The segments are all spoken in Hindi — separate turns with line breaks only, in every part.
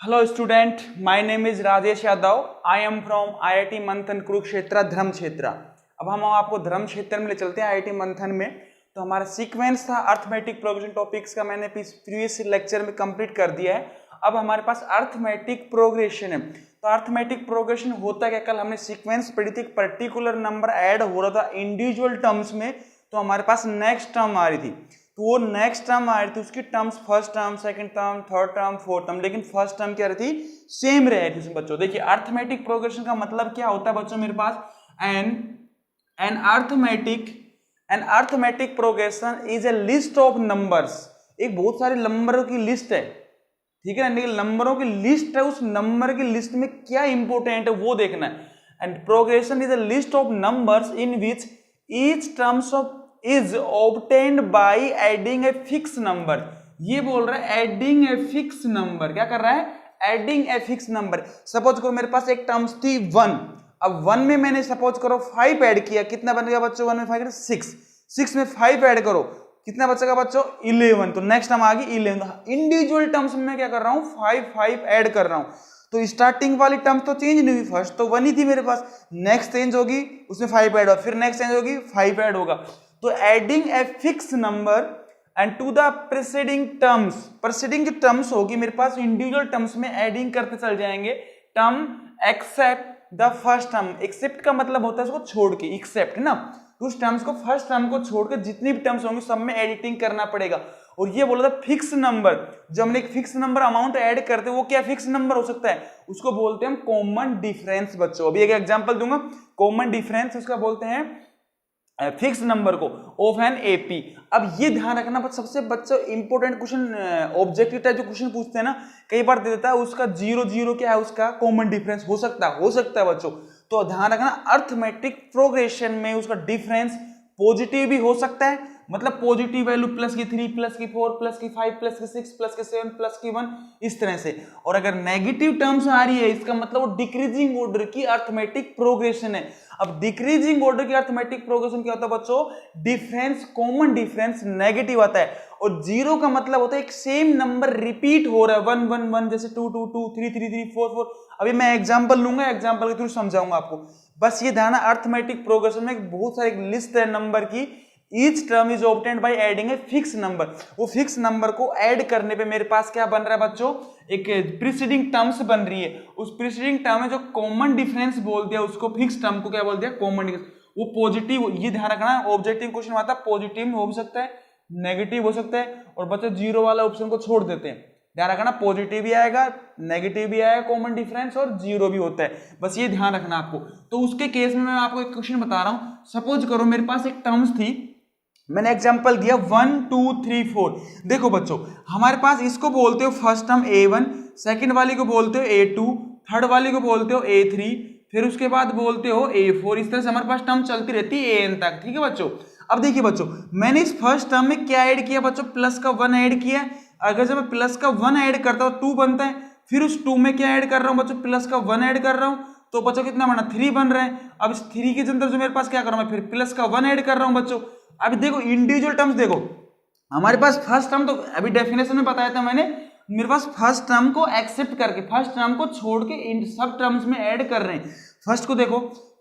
Hello student, my name is Rajesh Yadav. I am from IIT मंथन कुरुक्षेत्र धर्म क्षेत्र. अब हम आपको धर्म क्षेत्र में ले चलते हैं IIT मंथन में. तो हमारा सीक्वेंस था अर्थमेटिक प्रोग्रेशन टॉपिक्स का, मैंने प्रीवियस लेक्चर में कंप्लीट कर दिया है. अब हमारे पास अर्थमेटिक प्रोग्रेशन है. तो अर्थमेटिक प्रोग्रेशन होता क्या, कल हमने सीक्वेंस पढ़ी थी, पर्टिकुलर नंबर ऐड हो रहा था इंडिविजुअल टर्म्स में, तो हमारे पास नेक्स्ट टर्म आ रही थी. तो वो नेक्स्ट टर्म आ रही थी, उसकी terms first term, second term, third term, fourth term, लेकिन फर्स्ट टर्म क्या रही थी, सेम रह रही थी. बच्चों देखिए अर्थमेटिक प्रोग्रेशन का मतलब क्या होता है बच्चों, मेरे पास an arithmetic progression is a list of numbers. एक बहुत सारे नंबरों की लिस्ट है, ठीक है ना, नंबरों की लिस्ट है, उस नंबर की लिस्ट में क्या इंपोर्टेंट है वो देखना है. And progression is a list of numbers in which each terms of is obtained by adding a fixed number. ये बोल रहा है adding a fixed number. क्या कर रहा है, adding a fixed number. Suppose करो मेरे पास एक टर्म्स थी 1. अब 1 में मैंने सपोज करो 5 ऐड किया, कितना बन गया बच्चों, 1 में 5 6 में 5 ऐड करो, कितना बचेगा बच्चों 11. तो नेक्स्ट टर्म आ गई 11. इंडिविजुअल टर्म्स में मैं क्या कर रहा हूँ, 5 ऐड कर रहा हूँ. तो स्टार्टिंग वाली टर्म तो चेंज नहीं हुई, फर्स्ट तो 1 ही थी मेरे पास, नेक्स्ट चेंज होगी उसमें 5 ऐड होगा, फिर नेक्स्ट चेंज होगी 5 ऐड होगा. तो adding a fix number and to the preceding terms, preceding जो टर्म्स होगी मेरे पास इंडिविजुअल टर्म्स में एडिंग करते चल जाएंगे. Term except the first term, except का मतलब होता है उसको छोड़ के, एक्सेप्ट है ना, तो उस टर्म्स को फर्स्ट टर्म को छोड़ के जितनी भी टर्म्स होंगे सब में एडिटिंग करना पड़ेगा. और ये बोला था फिक्स नंबर, जो हमने एक फिक्स नंबर अमाउंट ऐड करते हैं वो क्या फिक्स नंबर हो सकता है, उसको बोलते हैं हम कॉमन डिफरेंस. बच्चों अभी एक एग्जांपल दूंगा, कॉमन डिफरेंस उसका बोलते हैं फिक्स नंबर को ऑफ एन एपी. अब ये ध्यान रखना, सबसे बच्चों इंपॉर्टेंट क्वेश्चन, ऑब्जेक्टिव टाइप जो क्वेश्चन पूछते हैं ना, कई बार दे देता है उसका 0 क्या है, उसका कॉमन डिफरेंस हो सकता है बच्चों. तो ध्यान रखना अर्थमेटिक प्रोग्रेशन में उसका डिफरेंस पॉजिटिव भी हो सकता है, मतलब पॉजिटिव वैल्यू प्लस की 3 प्लस की 4 प्लस की 5 प्लस की 6 प्लस की 7 प्लस की 1 इस तरह से. और अगर नेगेटिव टर्म्स आ रही है इसका मतलब वो डिक्रीजिंग ऑर्डर की अर्थमेटिक प्रोग्रेशन है. अब डिक्रीजिंग ऑर्डर की अर्थमेटिक प्रोग्रेशन क्या होता है बच्चों, डिफरेंस, कॉमन डिफरेंस नेगेटिव आता है. और 0 का मतलब होता है एक सेम नंबर रिपीट हो रहा है, 1 1 1 जैसे 2 2 2 3 3 3 4 4. अभी मैं एग्जांपल लूंगा, एग्जांपल के थ्रू समझाऊंगा आपको. बस ये ध्यान है अर्थमेटिक प्रोग्रेशन में बहुत सारी लिस्ट है नंबर की. Each term is obtained by adding a fixed number. वो फिक्स नंबर को ऐड करने पे मेरे पास क्या बन रहा है बच्चों, एक प्रीसीडिंग टर्म्स बन रही है. उस प्रीसीडिंग टर्म में जो कॉमन डिफरेंस बोल दिया उसको, फिक्स टर्म को क्या बोल दिया, कॉमन डिफरेंस. वो पॉजिटिव, ये ध्यान रखना ऑब्जेक्टिव क्वेश्चन आता है पॉजिटिव हो भी सकता है, नेगेटिव हो सकता है, और बच्चे 0 वाला ऑप्शन को छोड़ देते हैं. ध्यान रखना पॉजिटिव भी आएगा, नेगेटिव भी आएगा, कॉमन डिफरेंस और 0 भी होता है, बस ये ध्यान रखना आपको. तो उसके केस में मैं आपको एक क्वेश्चन बता रहा हूं. सपोज करो मेरे पास एक टर्म्स थी, मैंने एग्जांपल दिया 1 2 3 4. देखो बच्चों हमारे पास इसको बोलते हो फर्स्ट टर्म A1, सेकंड वाली को बोलते हो A2, थर्ड वाली को बोलते हो A3, फिर उसके बाद बोलते हो A4. इस तरह से हमारे पास टर्म चलती रहती है AN तक, ठीक है बच्चों. अब देखिए बच्चों मैंने इस फर्स्ट टर्म में क्या ऐड किया बच्चों, प्लस का 1 ऐड किया. अगर जब मैं प्लस का 1 ऐड करता हूं 2 बनता है, फिर उस 2 में क्या ऐड कर रहा हूं बच्चों, प्लस का 1 ऐड कर रहा हूं, तो बच्चों कितना बना, 3 बन रहा है. अब इस 3 के अंदर जो मेरे पास क्या कर रहा हूं, मैं फिर प्लस का 1 ऐड कर रहा हूं बच्चों. अभी देखो इंडिविजुअल टर्म्स देखो, हमारे पास फर्स्ट टर्म तो अभी डेफिनेशन में बताया था मैंने, मेरे पास फर्स्ट टर्म को एक्सेप्ट करके, फर्स्ट टर्म को छोड़ के इन सब टर्म्स में ऐड कर रहे हैं. फर्स्ट को देखो,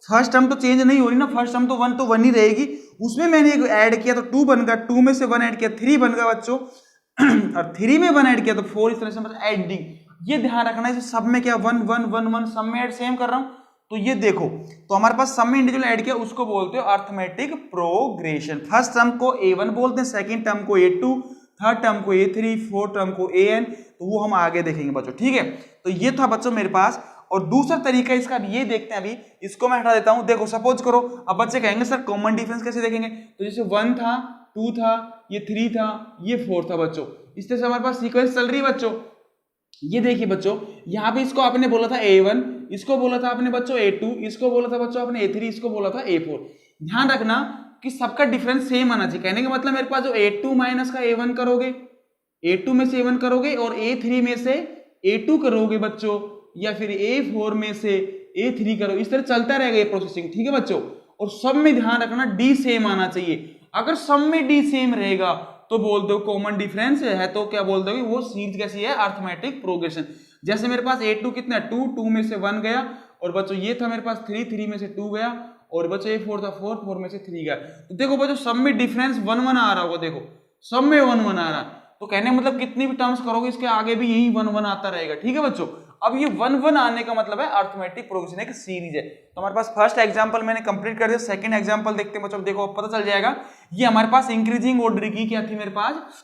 फर्स्ट टर्म तो चेंज नहीं हो रही ना, फर्स्ट टर्म तो 1 ही रहेगी. उसमें मैंने एक ऐड किया तो 2 बन गया, 2 में से 1 ऐड किया 3 बन गया बच्चों, और 3 में 1 ऐड किया तो 4. इस तरह से मतलब एडिंग. ये ध्यान रखना है सब में क्या 1 1 1 1 सब में ऐड सेम कर रहा हूं. तो ये देखो, तो हमारे पास सब में इंडिविजुअल ऐड किया, उसको बोलते हो अर्थमेटिक प्रोग्रेशन. फर्स्ट टर्म को A1 बोलते हैं, सेकंड टर्म को A2, थर्ड टर्म को A3, फोर्थ टर्म को AN. तो वो हम आगे देखेंगे बच्चों, ठीक है. तो ये था बच्चों मेरे पास. और दूसरा तरीका इसका ये देखते हैं, अभी इसको मैं हटा देता हूं. देखो सपोज करो, अब बच्चे कहेंगे सर कॉमन डिफरेंस कैसे देखेंगे, तो जैसे 1 था, 2 था, ये 3 था, ये 4 था बच्चों. इस तरह से हमारे पास सीक्वेंस चल रही है बच्चों. ये देखिए बच्चों, यहाँ पे इसको आपने बोला था A1, इसको बोला था आपने बच्चों A2, इसको बोला था बच्चों आपने A3, इसको बोला था A4. ध्यान रखना कि सबका डिफरेंस सेम आना चाहिए. कहने का मतलब मेरे पास जो A2 माइनस का A1 करोगे, A2 में से A1 करोगे, और A3 में से A2 करोगे बच्चों, या फिर A4 में से A3 करो, इस तरह चलता रहेगा ये प्रोसेसिंग, ठीक है बच्चों. और सब में ध्यान रखना D सेम आना चाहिए. अगर सब में D सेम रहेगा तो बोल दो कॉमन डिफरेंस है, तो क्या बोल दोगे वो सीरीज कैसी है, अर्थमेटिक प्रोग्रेशन. जैसे मेरे पास A2 कितना है 2, 2 में से 1 गया, और बच्चों ये था मेरे पास 3, 3 में से 2 गया, और बच्चों A4 था 4, 4 में से 3 गया। तो देखो बच्चों सब में डिफरेंस 1 1 आ रहा होगा, देखो सब में 1 1 आ रहा है। तो कहने मतलब कितनी भी टर्म्स करोगे इसके आगे भी यही 1 1 आता रहेगा, ठीक है बच्चों। अब ये 1 1 आने का मतलब है अर्थमेटिक प्रोग्रेशन एक सीरीज है। तो हमारे पास फर्स्ट एग्जांपल मैंने कंप्लीट कर दिया, सेकंड एग्जांपल देखते हैं बच्चों, देखो पता चल जाएगा। ये हमारे पास इंक्रीजिंग ऑर्डर की क्या थी मेरे पास,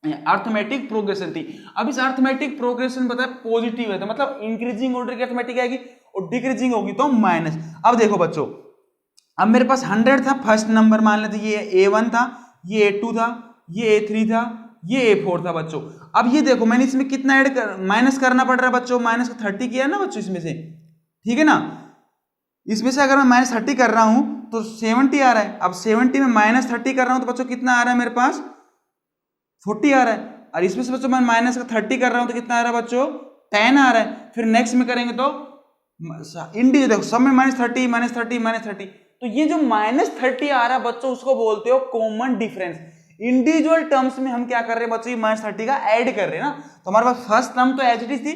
अर्थमेटिक प्रोग्रेशन थी। अब इस अर्थमेटिक प्रोग्रेशन पता है पॉजिटिव है, तो मतलब इंक्रीजिंग ऑर्डर की अर्थमेटिक आएगी और डिक्रीजिंग होगी तो माइनस। अब देखो बच्चों, अब मेरे पास 100 था, फर्स्ट नंबर मान लेते, ये A1 था, ये A2 था, ये A3 था, ये A4 था बच्चों। अब ये देखो मैंने इसमें कितना ऐड कर माइनस करना पड़ रहा है बच्चों, माइनस 30 किया ना बच्चों इसमें से, ठीक है ना। इसमें से अगर मैं माइनस 30 कर रहा हूं तो 70 आ रहा है। अब 70 में माइनस 30 कर रहा हूं तो बच्चों कितना आ रहा है मेरे पास 40 आ रहा है। और इसमें से बच्चों मैं माइनस 30 कर रहा हूं तो कितना आ रहा है बच्चों 10 आ रहा है। फिर नेक्स्ट में करेंगे तो इंडिविजुअल देखो सब में माइनस 30 माइनस 30 माइनस 30, तो ये जो माइनस 30 आ रहा है बच्चों उसको बोलते हो कॉमन डिफरेंस। इंडिविजुअल टर्म्स में हम क्या कर रहे हैं बच्चों, माइनस 30 का ऐड कर रहे हैं ना। तो हमारे पास फर्स्ट टर्म तो एज इट इज थी,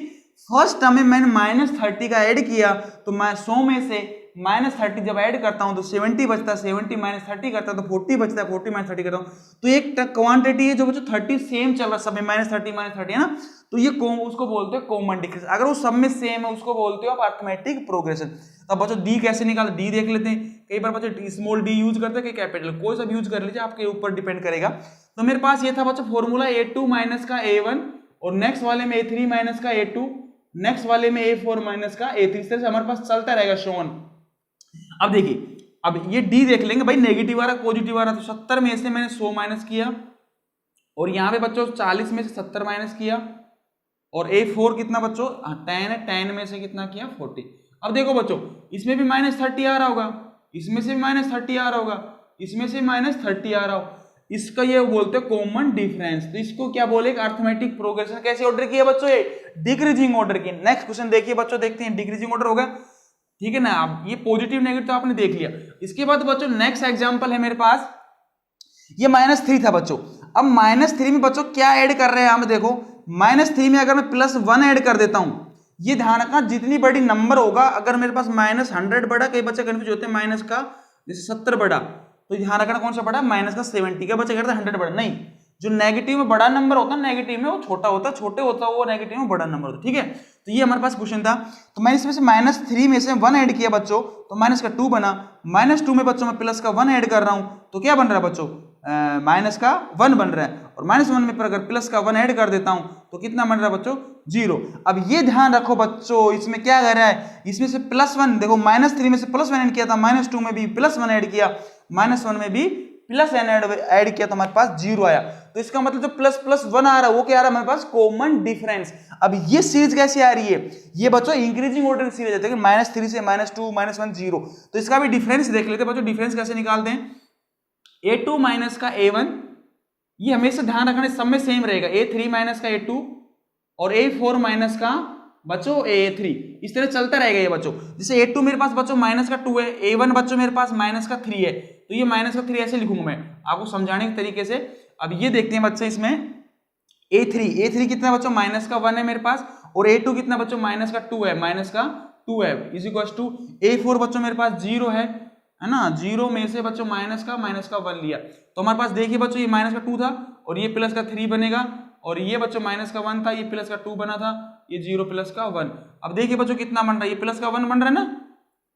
फर्स्ट टर्म में मैंने माइनस 30 का ऐड किया, तो मैं 100 में से माइनस 30 जब ऐड करता हूं तो 70 बचता है, 70 माइनस 30 करता है तो 40 बचता है, 40 माइनस 30 करता हूं तो एक क्वांटिटी है जो बच्चों 30 सेम चल रहा है सब में, माइनस 30 है ना, तो ये उसको बोलते हैं कॉमन डिफरेंस। अगर वो सब में सेम है उसको बोलते हो आप अर्थमेटिक प्रोग्रेशन। तो बच्चों डी कैसे निकालते, डी देख लेते हैं। कई बार बच्चों स्मॉल डी यूज करते हैं, कई कैपिटल, कोई सा भी यूज कर लीजिए, आपके ऊपर डिपेंड करेगा। तो मेरे पास ये था बच्चों फॉर्मूला A2 माइनस का A1, और नेक्स्ट वाले में A3 माइनस का A2, नेक्स्ट वाले में A4 माइनस का A3, इस तरह से हमारे पास चलता रहेगा शोन। अब देखिए, अब ये डी देख लेंगे भाई, नेगेटिव आ रहा पॉजिटिव आ रहा, तो 70 में से मैंने 100 माइनस किया, और यहां पे बच्चों 40 में से 70 माइनस किया, और A4 कितना बच्चों 10 है, 10 में से कितना किया 40। अब देखो बच्चों इसमें भी माइनस 30 आ रहा होगा, इसमें से भी माइनस 30 आ रहा होगा, इसमें से माइनस 30 आ रहा हो, इसका ये बोलते हैं कॉमन डिफरेंस। तो इसको क्या बोले, अर्थमेटिक प्रोग्रेशन। कैसे ऑर्डर किया बच्चों, ये डिक्रीजिंग ऑर्डर की। नेक्स्ट क्वेश्चन देखिए बच्चों, देखते हैं डिक्रीजिंग ऑर्डर होगा, ठीक है ना। अब ये पॉजिटिव नेगेटिव तो आपने देख लिया। इसके बाद बच्चों नेक्स्ट एग्जांपल है मेरे पास, ये -3 था बच्चों। अब -3 में बच्चों क्या ऐड कर रहे हैं हम, देखो -3 में अगर मैं +1 ऐड कर देता हूं, ये ध्यान रखना जितनी बड़ी नंबर होगा, अगर मेरे पास -100 बड़ा, कई बच्चे कंफ्यूज होते हैं माइनस का जैसे 70 बड़ा, तो ध्यान रखना कौन सा बड़ा, माइनस का 70 का बच्चे कहते हैं 100 बड़ा, नहीं, जो नेगेटिव में बड़ा नंबर होता है नेगेटिव में वो छोटा होता है, छोटे होता है वो नेगेटिव में बड़ा नंबर होता है, ठीक है। तो ये हमारे पास क्वेश्चन था। तो मैंने इसमें से -3 में से 1 ऐड किया बच्चों, तो माइनस का 2 बना। -2 में बच्चों मैं प्लस का 1 ऐड कर रहा हूं, तो क्या बन रहा है बच्चों, माइनस का 1 बन रहा है। और -1 में पर अगर प्लस का 1 ऐड कर देता हूं तो कितना बन रहा है बच्चों 0। अब ये ध्यान रखो बच्चों, इसमें क्या कर रहा है, इसमें से +1 देखो, -3 में से +1 ऐड किया था, -2 में भी +1 ऐड किया, -1 में भी प्लस एन ऐड किया तो हमारे पास 0 आया। तो इसका मतलब जो ++1 आ रहा है वो क्या आ रहा है हमारे पास, कॉमन डिफरेंस। अब ये सीरीज कैसे आ रही है, ये बच्चों इंक्रीजिंग ऑर्डर की सीरीज है, देखिए -3 से -2 -1 0। तो इसका भी डिफरेंस देख लेते हैं बच्चों, डिफरेंस कैसे निकालते हैं। A2 माइनस का A1, ये हमेशा ध्यान रखना सब में सेम रहेगा, A3 माइनस का A2 और A4 माइनस का बच्चों A3, इस तरह चलता रहेगा ये बच्चों। जैसे A2 मेरे पास बच्चों माइनस का 2 है, A1 बच्चों मेरे पास माइनस का 3 है, तो ये माइनस का 3 ऐसे लिखूंगा मैं आपको समझाने के तरीके से। अब ये देखते हैं बच्चे, इसमें A3 कितना बच्चों माइनस का 1 है मेरे पास, और A2 कितना बच्चों माइनस का 2 है, माइनस का 2 है, इज इक्वल टू A4 बच्चों मेरे पास 0 है ना, 0 में से बच्चों माइनस का 1 लिया, तो हमारे पास देखिए बच्चों ये माइनस का 2 था और ये प्लस का 3 बनेगा, और ये बच्चों माइनस का 1 था, ये प्लस का 2 बना था, ये 0 प्लस का 1। अब देखिए बच्चों कितना बन रहा है, ये प्लस का 1 बन रहा है ना,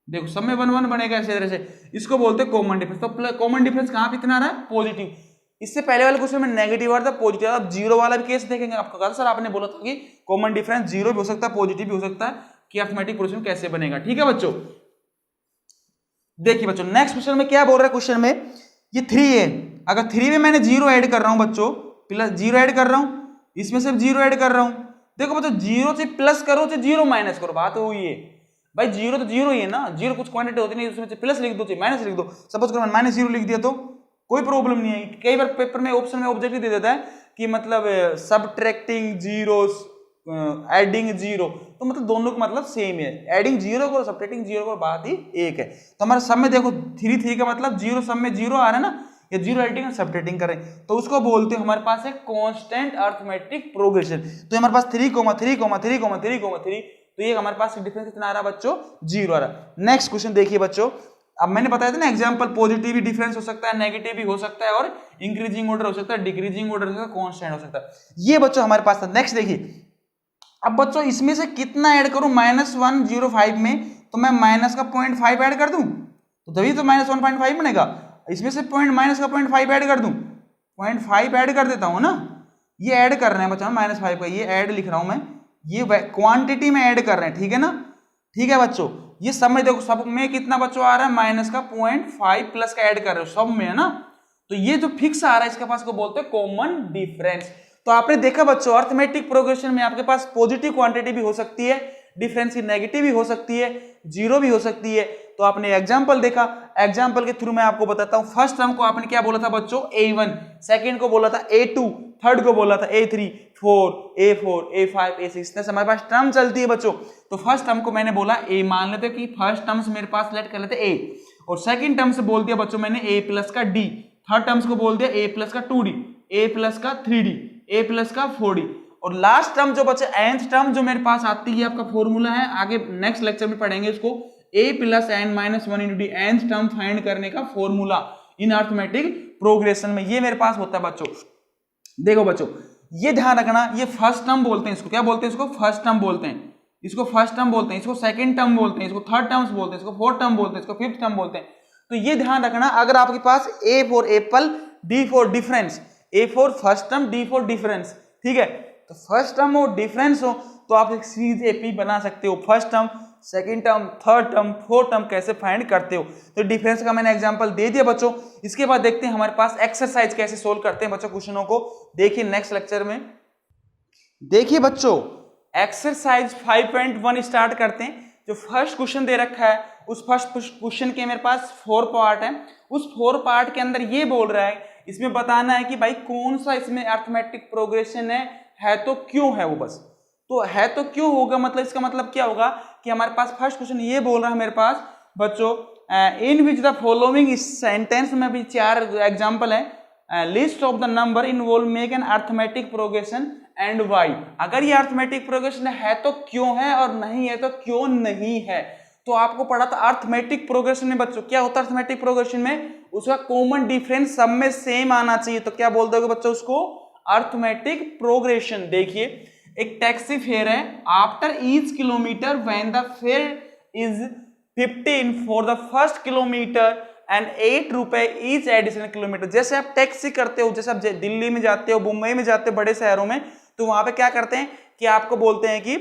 देखो सब में 1 1 बनेगा ऐसे तरह से, इसको बोलते हैं कॉमन डिफरेंस। तो कॉमन डिफरेंस कहां पे इतना आ रहा है, पॉजिटिव। इससे पहले वाले क्वेश्चन में नेगेटिव आ रहा था, पॉजिटिव। अब 0 वाला भी केस देखेंगे, आपको कहा सर आपने बोला था कि कॉमन डिफरेंस 0 भी हो सकता है पॉजिटिव भी हो सकता है, कि अर्थमेटिक प्रोग्रेशन कैसे बनेगा, ठीक है बच्चों। देखिए बच्चों नेक्स्ट क्वेश्चन में क्या बोल रहा है, क्वेश्चन में ये 3 है, अगर 3 में मैंने 0 ऐड कर रहा हूं बच्चों, प्लस 0 ऐड कर रहा हूं, इसमें से 0 ऐड कर रहा हूं, देखो बच्चों 0 से प्लस करो चाहे 0 माइनस करो, बात हुई है भाई, 0 तो 0 ही है ना, 0 कुछ क्वांटिटी होती नहीं, उसमें से प्लस लिख दो चाहे माइनस लिख दो। सपोज करो मैंने -0 लिख दिया तो कोई प्रॉब्लम नहीं है। कई बार पेपर में ऑप्शन में ऑब्जेक्टिव दे देता है कि मतलब सबट्रैक्टिंग जीरोस एडिंग 0, तो मतलब दोनों का मतलब सेम है, एडिंग 0 को सबट्रैक्टिंग 0 को बात ही एक है। तो हमारे सब में देखो 3 का मतलब 0 सब में 0 आ रहा है ना, या जीरो एडिटिंग और सब्ट्रैक्टिंग करें तो उसको बोलते हैं हमारे पास है कांस्टेंट अरिथमेटिक प्रोग्रेशन। तो हमारे पास 3,3,3,3,3 तो ये हमारे पास डिफरेंस कितना आ रहा है बच्चों, 0 आ रहा है। नेक्स्ट क्वेश्चन देखिए बच्चों, अब मैंने बताया था ना एग्जांपल, पॉजिटिव डिफरेंस हो सकता है, नेगेटिव भी हो सकता है और इंक्रीजिंग ऑर्डर हो सकता है, डिक्रीजिंग ऑर्डर हो सकता है, कांस्टेंट हो सकता है। ये बच्चों हमारे पास था। नेक्स्ट देखिए, अब बच्चों इसमें से कितना ऐड करूं, -105 में तो मैं माइनस का 0.5 ऐड कर दूं तो तभी तो -1.5 बनेगा। इसमें से माइनस का 0.5 ऐड कर दूं, 0.5 ऐड कर देता हूं ना, ये ऐड कर रहे हैं बच्चों -5 का, ये ऐड लिख रहा हूं मैं, ये क्वांटिटी में ऐड कर रहे हैं, ठीक है ना। ठीक है बच्चों, ये सब में देखो, सब में कितना बच्चों आ रहा है माइनस का 0.5 प्लस का ऐड कर रहे हो, सब में है ना। तो ये जो फिक्स आ रहा है इसके पास को बोलते हैं कॉमन डिफरेंस। तो आपने देखा बच्चों अरिथमेटिक प्रोग्रेशन में आपके पास पॉजिटिव क्वांटिटी भी हो सकती है, डिफरेंस की नेगेटिव भी हो सकती है, जीरो भी हो सकती है। तो आपने एग्जांपल देखा, एग्जांपल के थ्रू मैं आपको बताता हूं। फर्स्ट टर्म को आपने क्या बोला था बच्चों, A1, सेकंड को बोला था A2, थर्ड को बोला था A3, 4, A4, A5, A6, इस तरह से हमारे पास टर्म चलती है बच्चों। तो फर्स्ट टर्म को मैंने बोला A, मान लेते कि फर्स्ट टर्म से मेरे पास लेट कर लेते A, और सेकंड टर्म से बोल दिया बच्चों मैंने A प्लस का D, थर्ड टर्म्स को बोल दिया A प्लस का 2D, A प्लस का 3D, A प्लस का 4D, और लास्ट टर्म जो बच्चे nth टर्म जो मेरे पास आती है, आपका फॉर्मूला है, आगे नेक्स्ट लेक्चर में पढ़ेंगे इसको, A plus n minus 1 into D, nth term find करने का फॉर्मूला इन अरिथमेटिक प्रोग्रेशन में ये मेरे पास होता है बच्चों। देखो बच्चों, ये ध्यान रखना, ये फर्स्ट टर्म बोलते हैं, इसको क्या बोलते हैं, इसको फर्स्ट टर्म बोलते हैं, इसको फर्स्ट टर्म बोलते हैं, इसको सेकंड टर्म बोलते हैं, इसको थर्ड टर्म्स बोलते हैं, इसको फोर्थ टर्म बोलते हैं, इसको फिफ्थ टर्म बोलते हैं। तो ये ध्यान रखना, अगर आपके पास A for Apple, D for difference, A for first term, D for difference, ठीक है, तो फर्स्ट टर्म हो डिफरेंस हो तो आप एक सीरीज AP बना सकते हो, first term, second term, third term, fourth term कैसे फाइंड करते हो। तो डिफरेंस का मैंने एग्जांपल दे दिया बच्चों। इसके बाद देखते हैं हमारे पास एक्सरसाइज कैसे सोल्व करते हैं बच्चों क्वेश्चनों को, देखिए नेक्स्ट लेक्चर में। देखिए बच्चों, एक्सरसाइज 5.1 स्टार्ट करते हैं। जो फर्स्ट क्वेश्चन दे रखा है उस फर्स्ट क्वेश्चन के मेरे पास 4 पार्ट है, उस 4 पार्ट के अंदर ये बोल रहा है, इसमें बताना है कि भाई कौन सा इसमें अरिथमेटिक प्रोग्रेशन है तो क्यों है वो, बस तो है तो क्यों होगा, मतलब इसका मतलब क्या होगा कि हमारे पास फर्स्ट क्वेश्चन ये बोल रहा है मेरे पास बच्चों, in which the following sentence में भी 4 एग्जांपल है, list of the number involve make an arithmetic progression and why. अगर ये अरिथमेटिक प्रोग्रेशन है तो क्यों है और नहीं है तो क्यों नहीं है। तो आपको पढ़ा था अरिथमेटिक प्रोग्रेशन में बच्चों क्या होता है, अरिथमेटिक प्रोग्रेशन में उसका कॉमन डिफरेंस सब में सेम आना चाहिए, तो क्या बोल दोगे बच्चों उसको, अरिथमेटिक प्रोग्रेशन। देखिए एक टैक्सी फेयर है, after each kilometre when the fair is 15 for the first kilometre and 8 रुपए ईच एडिशनल किलोमीटर। जैसे आप टैक्सी करते हो, जैसे आप दिल्ली में जाते हो, मुंबई में जाते हो, बड़े शहरों में, तो वहां पे क्या करते हैं कि आपको बोलते हैं कि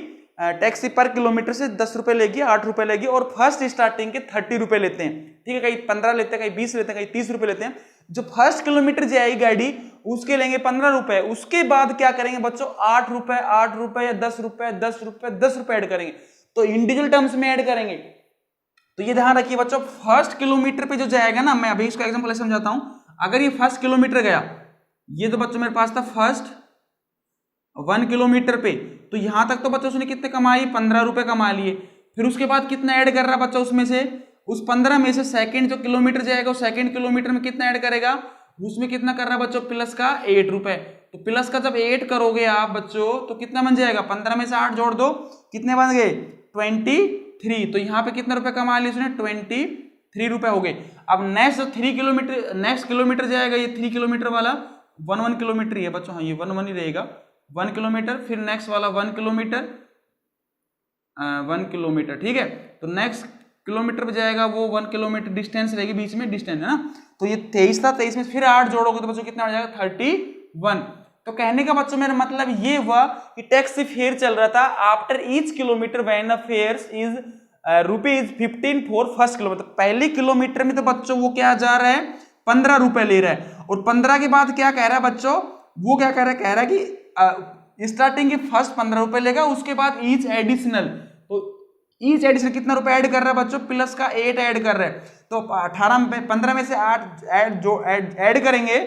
टैक्सी पर किलोमीटर से 10 रुपए लेगी, 8 रुपए लेगी, और फर्स्ट स्टार्टिंग के 30 रुपए लेते हैं, ठीक है, कहीं 15 लेते हैं, कहीं 20 लेते हैं, कहीं 30 रुपए लेते हैं। जो फर्स्ट किलोमीटर जाएगी गाड़ी उसके लेंगे 15 रुपए, उसके बाद क्या करेंगे बच्चों, 8 रुपए, 8 रुपए या 10 रुपए, 10 रुपए, 10 रुपए ऐड करेंगे, तो इंडिविजुअल टर्म्स में ऐड करेंगे। तो ये ध्यान रखिए बच्चों, फर्स्ट किलोमीटर पे जो जाएगा ना, मैं अभी इसका एग्जांपल समझाता हूं। अगर ये फर्स्ट किलोमीटर गया, ये तो बच्चों मेरे पास था फर्स्ट 1 किलोमीटर पे, तो यहां तक तो बच्चों उसने कितने कमाई, 15 रुपए कमा लिए। फिर उसके बाद कितना ऐड कर रहा है बच्चों, उसमें से उस 15 में से सेकंड जो किलोमीटर जाएगा, उस सेकंड किलोमीटर में कितना ऐड करेगा, उसमें कितना कर रहा है बच्चों, प्लस का 8 रुपए। तो प्लस का जब 8 करोगे आप बच्चों तो कितना बन जाएगा, 15 में से 8 जोड़ दो, कितने बन गए, 23। तो यहाँ पे कितने रुपए कमा लिए उसने, 23 रुपए हो गए। अब नेक्स्ट 3 किलोमीटर, नेक्स्ट किलोमीटर जाएगा, ये 3 किलोमीटर वाला 1 किलोमीटर ही है बच्चों, हाँ ये 1 ही रहेगा, 1 किलोमीटर। फिर नेक्स्ट वाला 1 किलोमीटर, 1 किलोमीटर, ठीक है। तो नेक्स्ट किलोमीटर पे जाएगा वो 1 किलोमीटर डिस्टेंस रहेगी, बीच में डिस्टेंस है ना। तो ये 23 था, 23 में फिर 8 जोड़ोगे तो बच्चों कितना आ जाएगा, 31। तो कहने का बच्चों मेरा मतलब ये हुआ कि टैक्सी फेयर चल रहा था, after each kilometre when the fair is ₹15 for first kilometre. पहले किलोमीटर में तो बच्चों वो क्या जा रहा है, 15 रुपए ले रहा है, और 15 के बाद क्या कह रहा है बच्चों, वो क्या कह रहा है कि स्टार्टिंग के फर्स्ट 15 रुपए लेगा, उसके बाद ईच एडिशनल, तो ईच एडिशनल कितना रुपए ऐड कर रहा है बच्चों, प्लस का 8 ऐड कर रहा है। तो 15 में से 8 ऐड करेंगे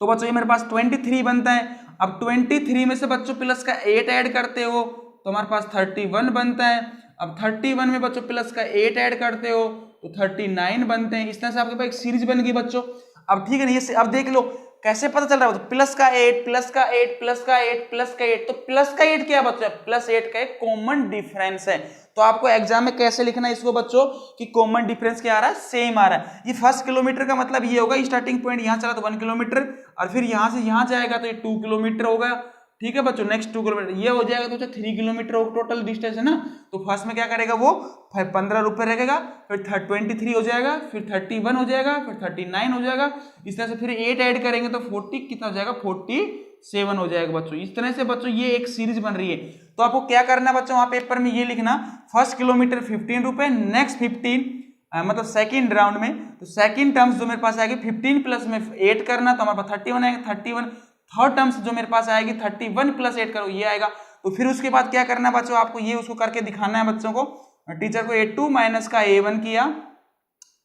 तो बच्चों ये मेरे पास 23 बनता है। अब 23 में से बच्चों प्लस का 8 ऐड करते हो तो हमारे पास 31 बनता है। अब 31 में बच्चों प्लस का 8 ऐड करते हो तो 39 बनते हैं। इस तरह से आपके पास एक सीरीज बन गई बच्चों। अब ठीक है ना, ये अब देख लो कैसे पता चल रहा है, प्लस का 8 प्लस का 8 प्लस का 8 प्लस का 8, तो प्लस का 8 क्या बच्चों, प्लस 8 का एक कॉमन डिफरेंस है। तो आपको एग्जाम में कैसे लिखना है इसको बच्चों कि कॉमन डिफरेंस क्या आ रहा है, सेम आ रहा है। ये फर्स्ट किलोमीटर का मतलब ये होगा, स्टार्टिंग पॉइंट यहां चला तो 1 किलोमीटर, और फिर यहां से यहां जाएगा तो ये 2 किलोमीटर होगा, ठीक है बच्चों। नेक्स्ट 2 किलोमीटर ये हो जाएगा तो 3 किलोमीटर हो टोटल डिस्टेंस है ना। तो फर्स्ट में क्या करेगा वो 15 रुपए रहेगा, फिर 23 हो जाएगा, फिर 31 हो जाएगा, फिर 39 हो जाएगा, इस तरह से फिर 8 ऐड करेंगे तो 40 कितना हो जाएगा, 47 हो जाएगा बच्चों। इस तरह से बच्चों ये एक सीरीज बन रही है। तो आपको क्या करना है बच्चों, वहां पेपर में ये लिखना, फर्स्ट किलोमीटर 15 रुपए, नेक्स्ट 15 मतलब सेकंड राउंड में, तो सेकंड टर्म्स जो मेरे पास आएगी 15 प्लस में 8 करना, तो हमारे पास 31 आएगा, 31 थर्ड टर्म्स जो मेरे पास आएगी 31 प्लस 8 करो, ये आएगा। तो फिर उसके बाद क्या करना है बच्चों, आपको ये उसको करके दिखाना है बच्चों को। टीचर को A2 माइनस का A1 किया,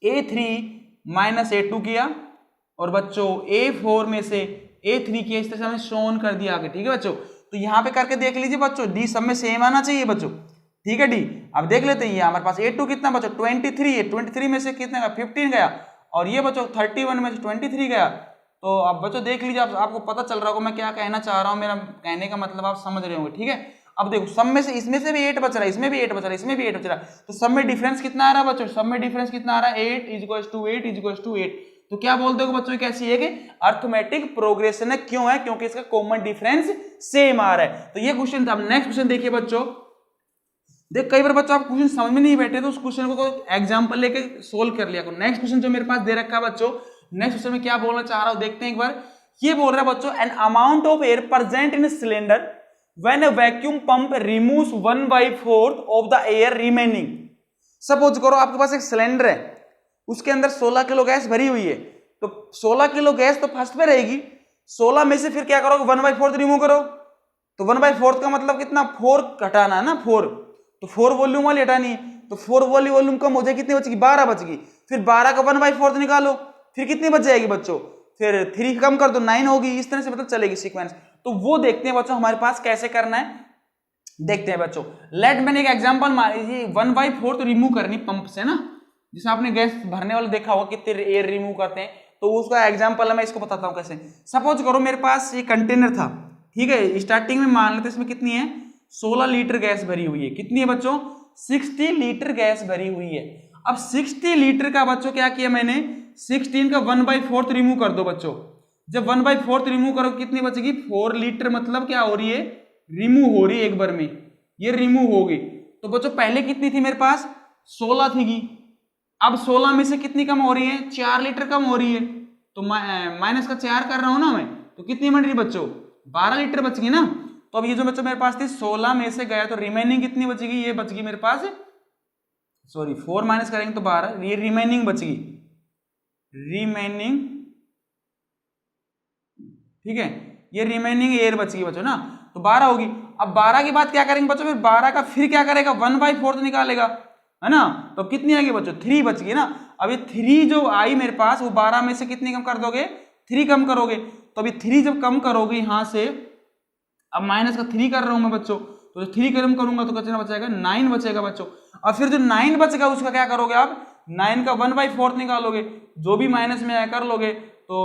A3 माइनस A2 किया, और बच्चों A4 में से A3 किया, इस तरह से हमें शोन कर दिया आगे, ठीक है बच्चों। तो यहाँ पे करके देख लीजिए बच्चों, डी सब में सेम आना चाहिए बच्चों, ठीक है डी। अब देख लेते हैं हमारे पास A2 कितना बच्चों 23 है, 23 में से कितना गया 15 गया, और ये बच्चों 31 में से 23 गया। तो अब बच्चों देख लीजिए, आपको पता चल रहा होगा मैं क्या कहना चाह रहा हूँ, मेरा कहने का मतलब आप समझ रहे होंगे, ठीक है। अब देखो सब में से इसमें से भी 8 बच रहा है, इसमें भी 8 बच रहा है, इसमें भी 8 बच रहा है, तो सब में डिफरेंस कितना आ रहा है बच्चों, सब में डिफरेंस कितना आ रहा है 8 = 8 तो क्या बोलते हो बच्चों, कैसी है कि अर्थमेटिक प्रोग्रेशन है। क्यों है, क्योंकि इसका कॉमन डिफरेंस सेम आ रहा है। तो ये क्वेश्चन था। अब नेक्स्ट क्वेश्चन देखिए बच्चों, देख कई बार बच्चों आप क्वेश्चन समझ में नहीं बैठे तो उस क्वेश्चन को एग्जांपल लेके सोल्व कर लिया करो। नेक्स्ट क्वेश्चन जो मेरे पास दे रखा है बच्चों, नेक्स्ट क्वेश्चन में क्या बोलना चाह रहा हूं देखते हैं एक बार। ये बोल रहा है बच्चों, an amount of air present in cylinder when a vacuum pump removes 1/4 of the air remaining. Suppose करो आपके पास एक सिलेंडर है, उसके अंदर 16 किलो गैस भरी हुई है, तो 16 किलो गैस तो फर्स्ट पे रहेगी, 16 में से फिर क्या करोगे 1/4 रिमूव करो, तो 1/4 का मतलब कितना 4 घटाना है ना, 4, तो 4 वॉल्यूम वाली हटानी है, तो 4 वॉल्यूम कम हो जाए, कितनी बचेगी 12 बचेगी, फिर 12 का 1/4 निकालो, फिर कितनी बच जाएगी बच्चों, फिर 3 कम कर दो 9 होगी, इस तरह से मतलब चलेगी सीक्वेंस। तो वो देखते हैं बच्चों हमारे पास कैसे करना है, देखते हैं बच्चों। लेट मैंने एक एग्जांपल मान लीजिए 1/4 तो रिमूव करनी पंप से ना, जिसमें आपने गैस भरने वाला देखा होगा कितने एयर रिमूव करते हैं, तो उसका एग्जांपल है, मैं इसको बताता हूं कैसे। सपोज करो मेरे पास ये कंटेनर था, ठीक है, स्टार्टिंग में मान लेते इसमें कितनी है 16 लीटर गैस भरी हुई है, कितनी है बच्चों 60 लीटर गैस भरी हुई है। अब 60 लीटर का बच्चों क्या किया मैंने, 16 का 1/4 रिमूव कर दो बच्चों, जब 1/4 रिमूव करो कितनी बचेगी 4 लीटर, मतलब क्या हो रही है रिमूव हो रही है एक बार में, ये रिमूव हो गई। तो बच्चों पहले कितनी थी मेरे पास 16 थी, अब 16 में से कितनी कम हो रही है 4 लीटर कम हो रही है, तो माइनस का 4 कर रहा हूं ना मैं, तो कितनी बन रही बच्चों 12 लीटर बच गई ना। तो अब ये जो बच्चों मेरे पास थी 16 में से गया तो रिमेनिंग कितनी बचेगी, ये बच गई मेरे पास, सॉरी 4 माइनस करेंगे तो 12, ये रिमेनिंग बचेगी, रिमेनिंग, ठीक है, ये रिमेनिंग एयर बच गई बच्चों ना, तो 12 होगी। अब 12 के बाद क्या करेंगे बच्चों, फिर 12 का फिर क्या करेगा 1/4 निकालेगा, है ना, तो कितनी आएगी बच्चों 3 बच गई ना। अब ये 3 जो आई मेरे पास, वो 12 में से कितनी कम कर दोगे 3 कम करोगे, तो अभी 3 जब कम करोगे यहां से, अब माइनस का 3 कर रहा हूं मैं बच्चों, तो 3 कम करूंगा तो कितना बचेगा 9 बचेगा बच्चों। और फिर जो 9 बचेगा उसका क्या करोगे आप, 9 का 1/4 निकालोगे, जो भी माइनस में आया कर लोगे, तो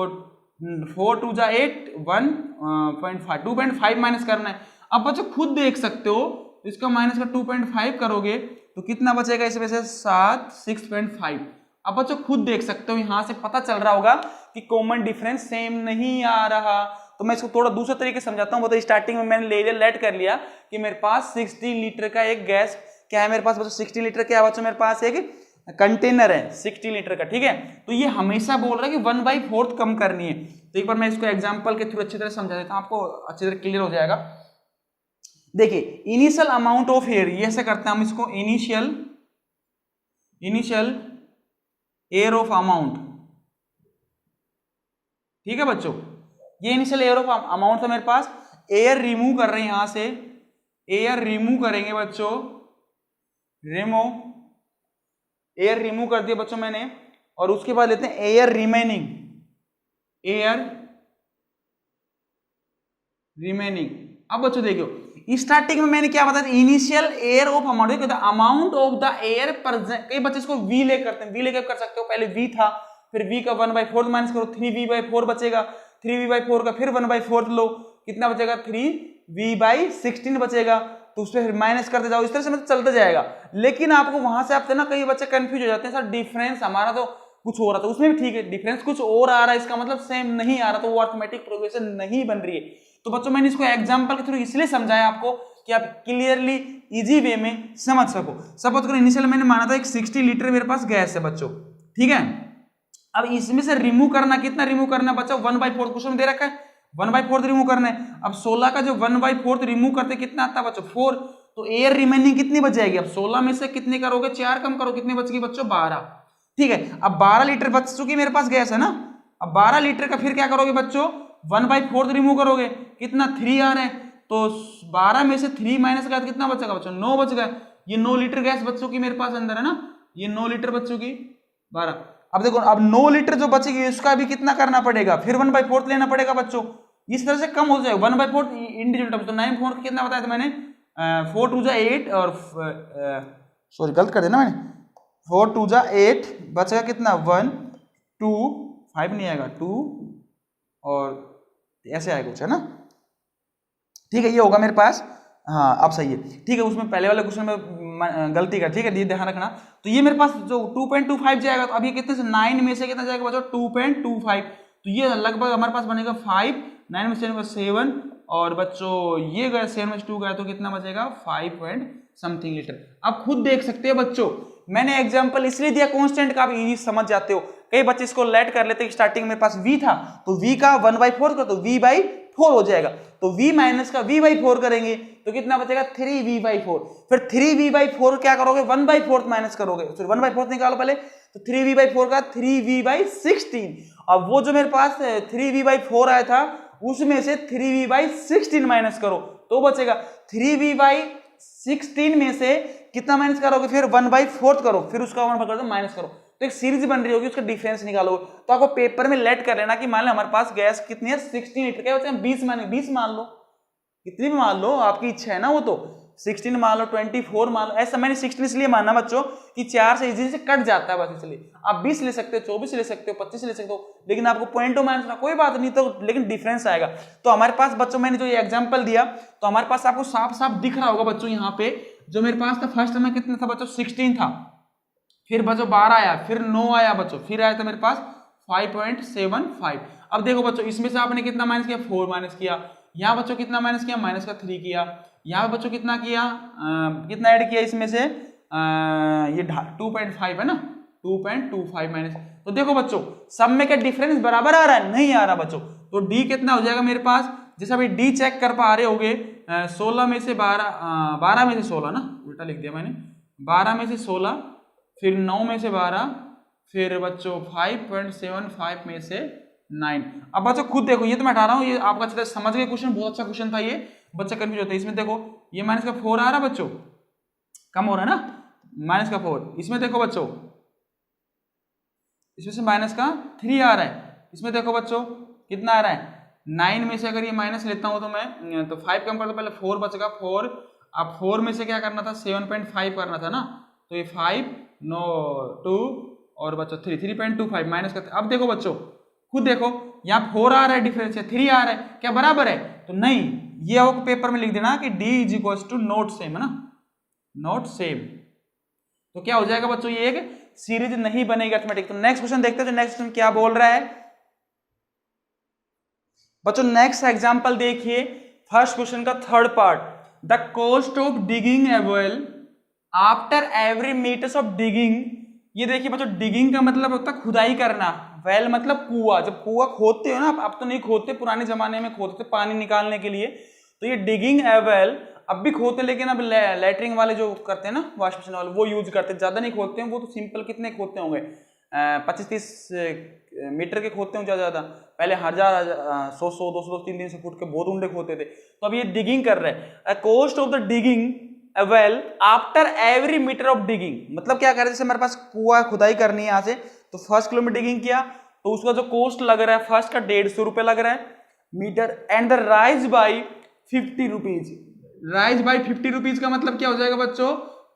4 2 जा 8 1.5 2.5 माइनस करना है। अब बच्चों खुद देख सकते हो, इसका माइनस का 2.5 करोगे तो कितना बचेगा इसमें से 7 6.5। अब बच्चों खुद देख सकते हो, यहां से पता चल रहा होगा कि कॉमन डिफरेंस सेम नहीं आ रहा। तो मैं इसको थोड़ा दूसरे तरीके से समझाता हूं। मतलब स्टार्टिंग में मैंने ले लिया, लेट कर लिया कि मेरे पास 60 लीटर का एक गैस क्या है मेरे पास बच्चों, 60 लीटर क्या है बच्चों मेरे पास एक कंटेनर है 60 लीटर का, ठीक है। तो ये हमेशा बोल रहा है कि 1/4 कम करनी है। तो एक बार मैं इसको एग्जांपल के थ्रू अच्छी तरह समझा देता हूं, आपको अच्छी तरह क्लियर हो जाएगा। देखिए इनिशियल अमाउंट ऑफ एयर, ये ऐसे करते हैं हम इसको, इनिशियल एयर ऑफ अमाउंट, ठीक है बच्चों, ये इनिशियल एयर ऑफ अमाउंट था मेरे पास। एयर रिमूव कर रहे हैं यहां से, एयर रिमूव करेंगे बच्चों, एयर रिमूव कर दिया बच्चों मैंने, और उसके बाद लेते हैं एयर रिमेनिंग, एयर रिमेनिंग। अब बच्चों देखियो स्टार्टिंग में मैंने क्या बताया, इनिशियल एयर ऑफ अमाउंट, देखो amount of the air present, कई बच्चे इसको वी ले करते हैं, वी ले कर सकते हो, पहले वी था फिर v का 1/4 माइनस करो, 3v/4 बचेगा, 3v/4 का फिर 1/4 लो, कितना बचेगा 3v/16 बचेगा, तो उसपे फिर माइनस करते जाओ, इस तरह से मतलब चलते जाएगा। लेकिन आपको वहां से आपसे ना कई बच्चे कंफ्यूज हो जाते हैं, सर डिफरेंस हमारा तो कुछ हो रहा था, उसमें भी ठीक है, डिफरेंस कुछ और आ रहा है, इसका मतलब सेम नहीं आ रहा, तो वो अर्थमेटिक प्रोग्रेशन नहीं बन रही है। तो बच्चों मैंने इसको एग्जांपल के थ्रू इसलिए समझाया आपको कि आप क्लियरली इजी वे में समझ सको। सपोज करो इनिशियल मैंने माना था एक 60 लीटर मेरे पास गैस है बच्चों, ठीक है। अब इसमें से रिमूव करना, कितना रिमूव करना बच्चों, 1/4 क्वेश्चन दे रखा है, 1/4 रिमूव करना है। अब 16 का जो 1/4 रिमूव करते कितना आता है बच्चों 4, तो एयर रिमेनिंग कितनी बच जाएगी। अब 16 में से कितने करोगे, 4 कम करो, कितनी बच गई बच्चों 12, ठीक है। अब 12 लीटर बच चुकी मेरे पास गैस है ना। अब 12 लीटर का फिर क्या करोगे बच्चों, 1/4 रिमूव करोगे, कितना 3 आ रहा है, तो 12 में से 3 माइनस का कितना बचेगा बच्चों 9 बच गया। ये 9 लीटर गैस बच चुकी मेरे पास अंदर है ना, ये 9 लीटर बच चुकी 12। अब देखो अब 9 लीटर जो बचेगी उसका भी कितना करना पड़ेगा, फिर 1/4 लेना पड़ेगा बच्चों, इस तरह से कम हो जाएगा 1/4 इंडिविजुअल। तो 9/4 कितना बताया था मैंने, 4 2 जा 8 और सॉरी गलत कर देना मैंने, 4 2 जा 8 बचेगा कितना 1 2 5 नहीं आएगा 2 और ऐसे आएगा कुछ है ना, ठीक है। ये होगा मेरे पास, हाँ अब सही है, ठीक है। उसमें पहले वाले क्वेश्चन में गलती कर, ठीक है, ये ध्यान रखना। तो ये मेरे पास जो 2.25 जाएगा, तो अभी कितने से 9 में से कितना जाएगा बच्चों 2.25, तो ये लगभग हमारे पास बनेगा 5, 9 में से 7 और बच्चों ये गया 7 में 2 गया, तो कितना बचेगा 5 पॉइंट समथिंग लीटर। आप खुद देख सकते हो बच्चों, मैंने एग्जांपल इसलिए दिया कांस्टेंट का, आप इजी समझ जाते हो। कई बच्चे इसको लेट कर लेते हैं, स्टार्टिंग में पास v था तो v का 1/4 का तो v/4 हो जाएगा, तो v माइनस का v/4 करेंगे तो कितना बचेगा 3v/4, फिर 3v/4 क्या करोगे 1/4 माइनस करोगे, फिर 1/4 निकालो पहले, तो 3v/4 का 3v/16। अब वो जो मेरे पास 3v/4 आया था उसमें से 3v/16 माइनस करो तो बचेगा 3v/16 में से कितना माइनस करोगे, फिर 1/4 करो, फिर उसका 1/4 कर दो माइनस करो, तो एक सीरीज बन रही होगी, उसका डिफरेंस निकालो। तो आपको पेपर में लेट कर लेना कि मान लो हमारे पास गैस कितनी है 16 लीटर, क्या होते हैं 20 मान लो, कितनी भी मान लो, आपकी इच्छा है ना, वो तो 16 मान लो 24 मान लो, ऐसा मैंने 16 इसलिए माना बच्चों कि 4 से इजी से कट जाता है बस, इसलिए आप 20 ले सकते हो, 24 ले सकते हो, 25 ले सकते हो, लेकिन आपको पॉइंट टू माइनस कोई बात नहीं, तो लेकिन डिफरेंस आएगा। तो हमारे पास बच्चों मैंने जो ये एग्जांपल दिया, तो हमारे पास आपको साफ साफ दिख रहा होगा बच्चों, यहाँ पे जो मेरे पास था फर्स्ट में कितना था बच्चों 16 था, फिर बच्चों 12 आया, फिर 9 आया बच्चों, फिर आया था मेरे पास 5.75। अब देखो बच्चों इसमें से आपने कितना माइनस किया 4 माइनस किया, यहाँ बच्चों कितना माइनस किया माइनस का 3 किया, यहाँ बच्चों कितना किया कितना ऐड किया इसमें से ये 2.5 है ना, 2.25 माइनस। तो देखो बच्चों सब में क्या डिफरेंस बराबर आ रहा है, नहीं आ रहा बच्चों, तो डी कितना हो जाएगा मेरे पास, जैसे अभी डी चेक कर पा रहे होगे 16 में से 12 में से 16 ना, उल्टा लिख दिया मैंने, 12 में से 16, फिर 9 में से 12, फिर बच्चों 5.75 में से 9। अब बच्चों खुद देखो, ये तो मैं हटा रहा हूँ, ये आपका अच्छे से समझ गए क्वेश्चन, बहुत अच्छा क्वेश्चन था ये, बच्चा कंफ्यूज होता है। इसमें देखो ये माइनस का 4 आ रहा है बच्चों, कम हो रहा है ना, माइनस का 4, इसमें देखो बच्चों इसमें से माइनस का 3 आ रहा है, इसमें देखो बच्चों कितना आ रहा है 9 में से अगर ये माइनस लेता हूं तो मैं तो 5 कम कर दो, पहले 4 बचेगा 4, अब 4 में से क्या करना था 7.5 करना था ना, तो ये 5 9 2 और बच्चों 3 3.25 माइनस का। अब देखो बच्चों खुद देखो यहाँ 4 आ रहा है डिफरेंस है, 3 आ रहा है, क्या बराबर है, तो नहीं, ये आपको पेपर में लिख देना कि d is equal to not same है ना, नॉट सेम, तो क्या हो जाएगा बच्चों ये एक सीरीज नहीं बनेगी अर्थमेटिक। तो नेक्स्ट क्वेश्चन देखते हैं, तो नेक्स्ट क्वेश्चन क्या बोल रहा है बच्चों, नेक्स्ट एग्जांपल देखिए, फर्स्ट क्वेश्चन का third part, the cost of digging a well after every meters of digging. ये देखिए बच्चों डिगिंग का मतलब होता है खुदाई करना, वेल मतलब कुआं, जब कुआं खोदते हो ना, अब तो नहीं खोदते, पुराने जमाने में खोदते पानी निकालने के लिए, तो ये डिगिंग ए वेल अब भी खोदते, लेकिन अब लैटरिंग वाले जो करते हैं ना वॉश बेसिन वाले वो यूज करते हैं, ज्यादा नहीं खोदते हैं, वो तो सिंपल कितने खोदते होंगे 25-30 मीटर के खोदते हैं ज्यादा, पहले 1000 100 200 300 फुट के बहुत ऊंडे खोदते थे। तो अब ये डिगिंग कर रहे हैं, cost of the digging a well after every meter of digging, मतलब क्या कर रहे हैं, जैसे हमारे पास कुआं खुदाई करनी है यहाँ से, तो फर्स्ट किलोमीटर डिगिंग किया तो उसका जो कॉस्ट लग रहा है फर्स्ट का 150 रुपये लग रहा है meter, and the rise by 50 rupees, rise by 50 rupees का मतलब क्या हो जाएगा बच्चों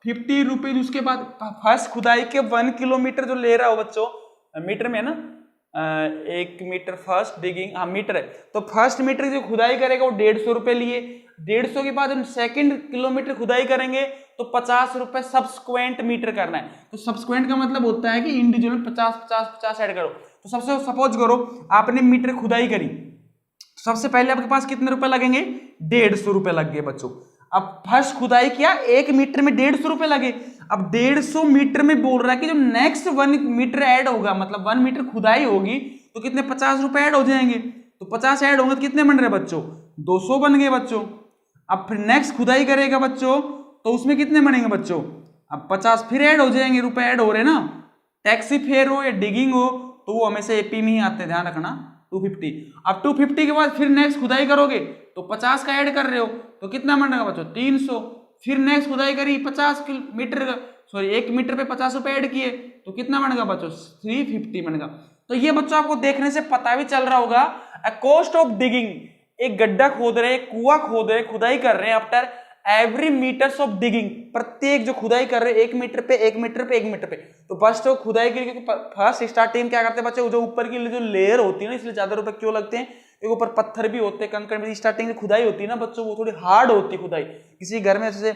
50 रुपीज, उसके बाद फर्स्ट खुदाई के 1 किलोमीटर जो ले रहा हो बच्चों मीटर में है ना, 1 मीटर फर्स्ट डिगिंग, हाँ मीटर है, तो फर्स्ट मीटर जो खुदाई करेगा वो 150 रुपए लिए, 150 के बाद हम सेकंड किलोमीटर खुदाई करेंगे तो 50 रुपए सबस्क्वेंट मीटर करना है। तो सबस्क्वेंट का मतलब होता है कि इंडिविजुअल 50 ऐड करो। तो सबसे सपोज करो आपने मीटर खुदाई करी, सबसे पहले आपके पास कितने रुपए लगेंगे, 150 रुपए लग गए बच्चों। अब फर्स्ट खुदाई किया, 1 मीटर में 150 रुपए लगे। अब 150 मीटर में बोल रहा है कि जो नेक्स्ट 1 मीटर ऐड होगा, मतलब 1 मीटर खुदाई होगी तो कितने 50 रुपए ऐड हो जाएंगे। तो 50 ऐड होंगे तो कितने बन रहे बच्चों, 200 बन गए बच्चों। अब फिर नेक्स्ट खुदाई करेगा बच्चों तो उसमें कितने बनेंगे बच्चों, अब 50 फिर ऐड हो जाएंगे, रुपए ऐड हो रहे ना। टैक्सी फेयर हो या डिगिंग हो तो वो हमेशा एपी में ही आते हैं, ध्यान रखना, 250। अब 250 के बाद फिर नेक्स्ट खुदाई करोगे तो 50 का ऐड कर रहे हो तो कितना बनेगा बच्चों, 300। फिर नेक्स्ट खुदाई करी 50 मीटर का, सॉरी 1 मीटर पे 50 रुपए ऐड किए तो कितना बनेगा बच्चों, 350 बनेगा। तो ये बच्चों आपको देखने से पता भी चल रहा होगा, कॉस्ट ऑफ डिगिंग, एक गड्ढा खोद रहे, कुआं खोद रहे, खुदाई कर रहे हैं, after every meters of digging, प्रत्येक जो खुदाई कर रहे हैं 1 मीटर पे 1 मीटर पे 1 मीटर पे। तो फर्स्ट तो खुदाई के लिए फर्स्ट स्टार्टिंग क्या करते हैं बच्चे, जो ऊपर की जो लेयर होती है ना, इसलिए ज्यादा रुपए क्यों लगते हैं, एक ऊपर पत्थर भी होते हैं, कंकड़ में स्टार्टिंग में खुदाई होती है ना बच्चों, वो थोड़ी हार्ड होती है खुदाई। किसी घर में जैसे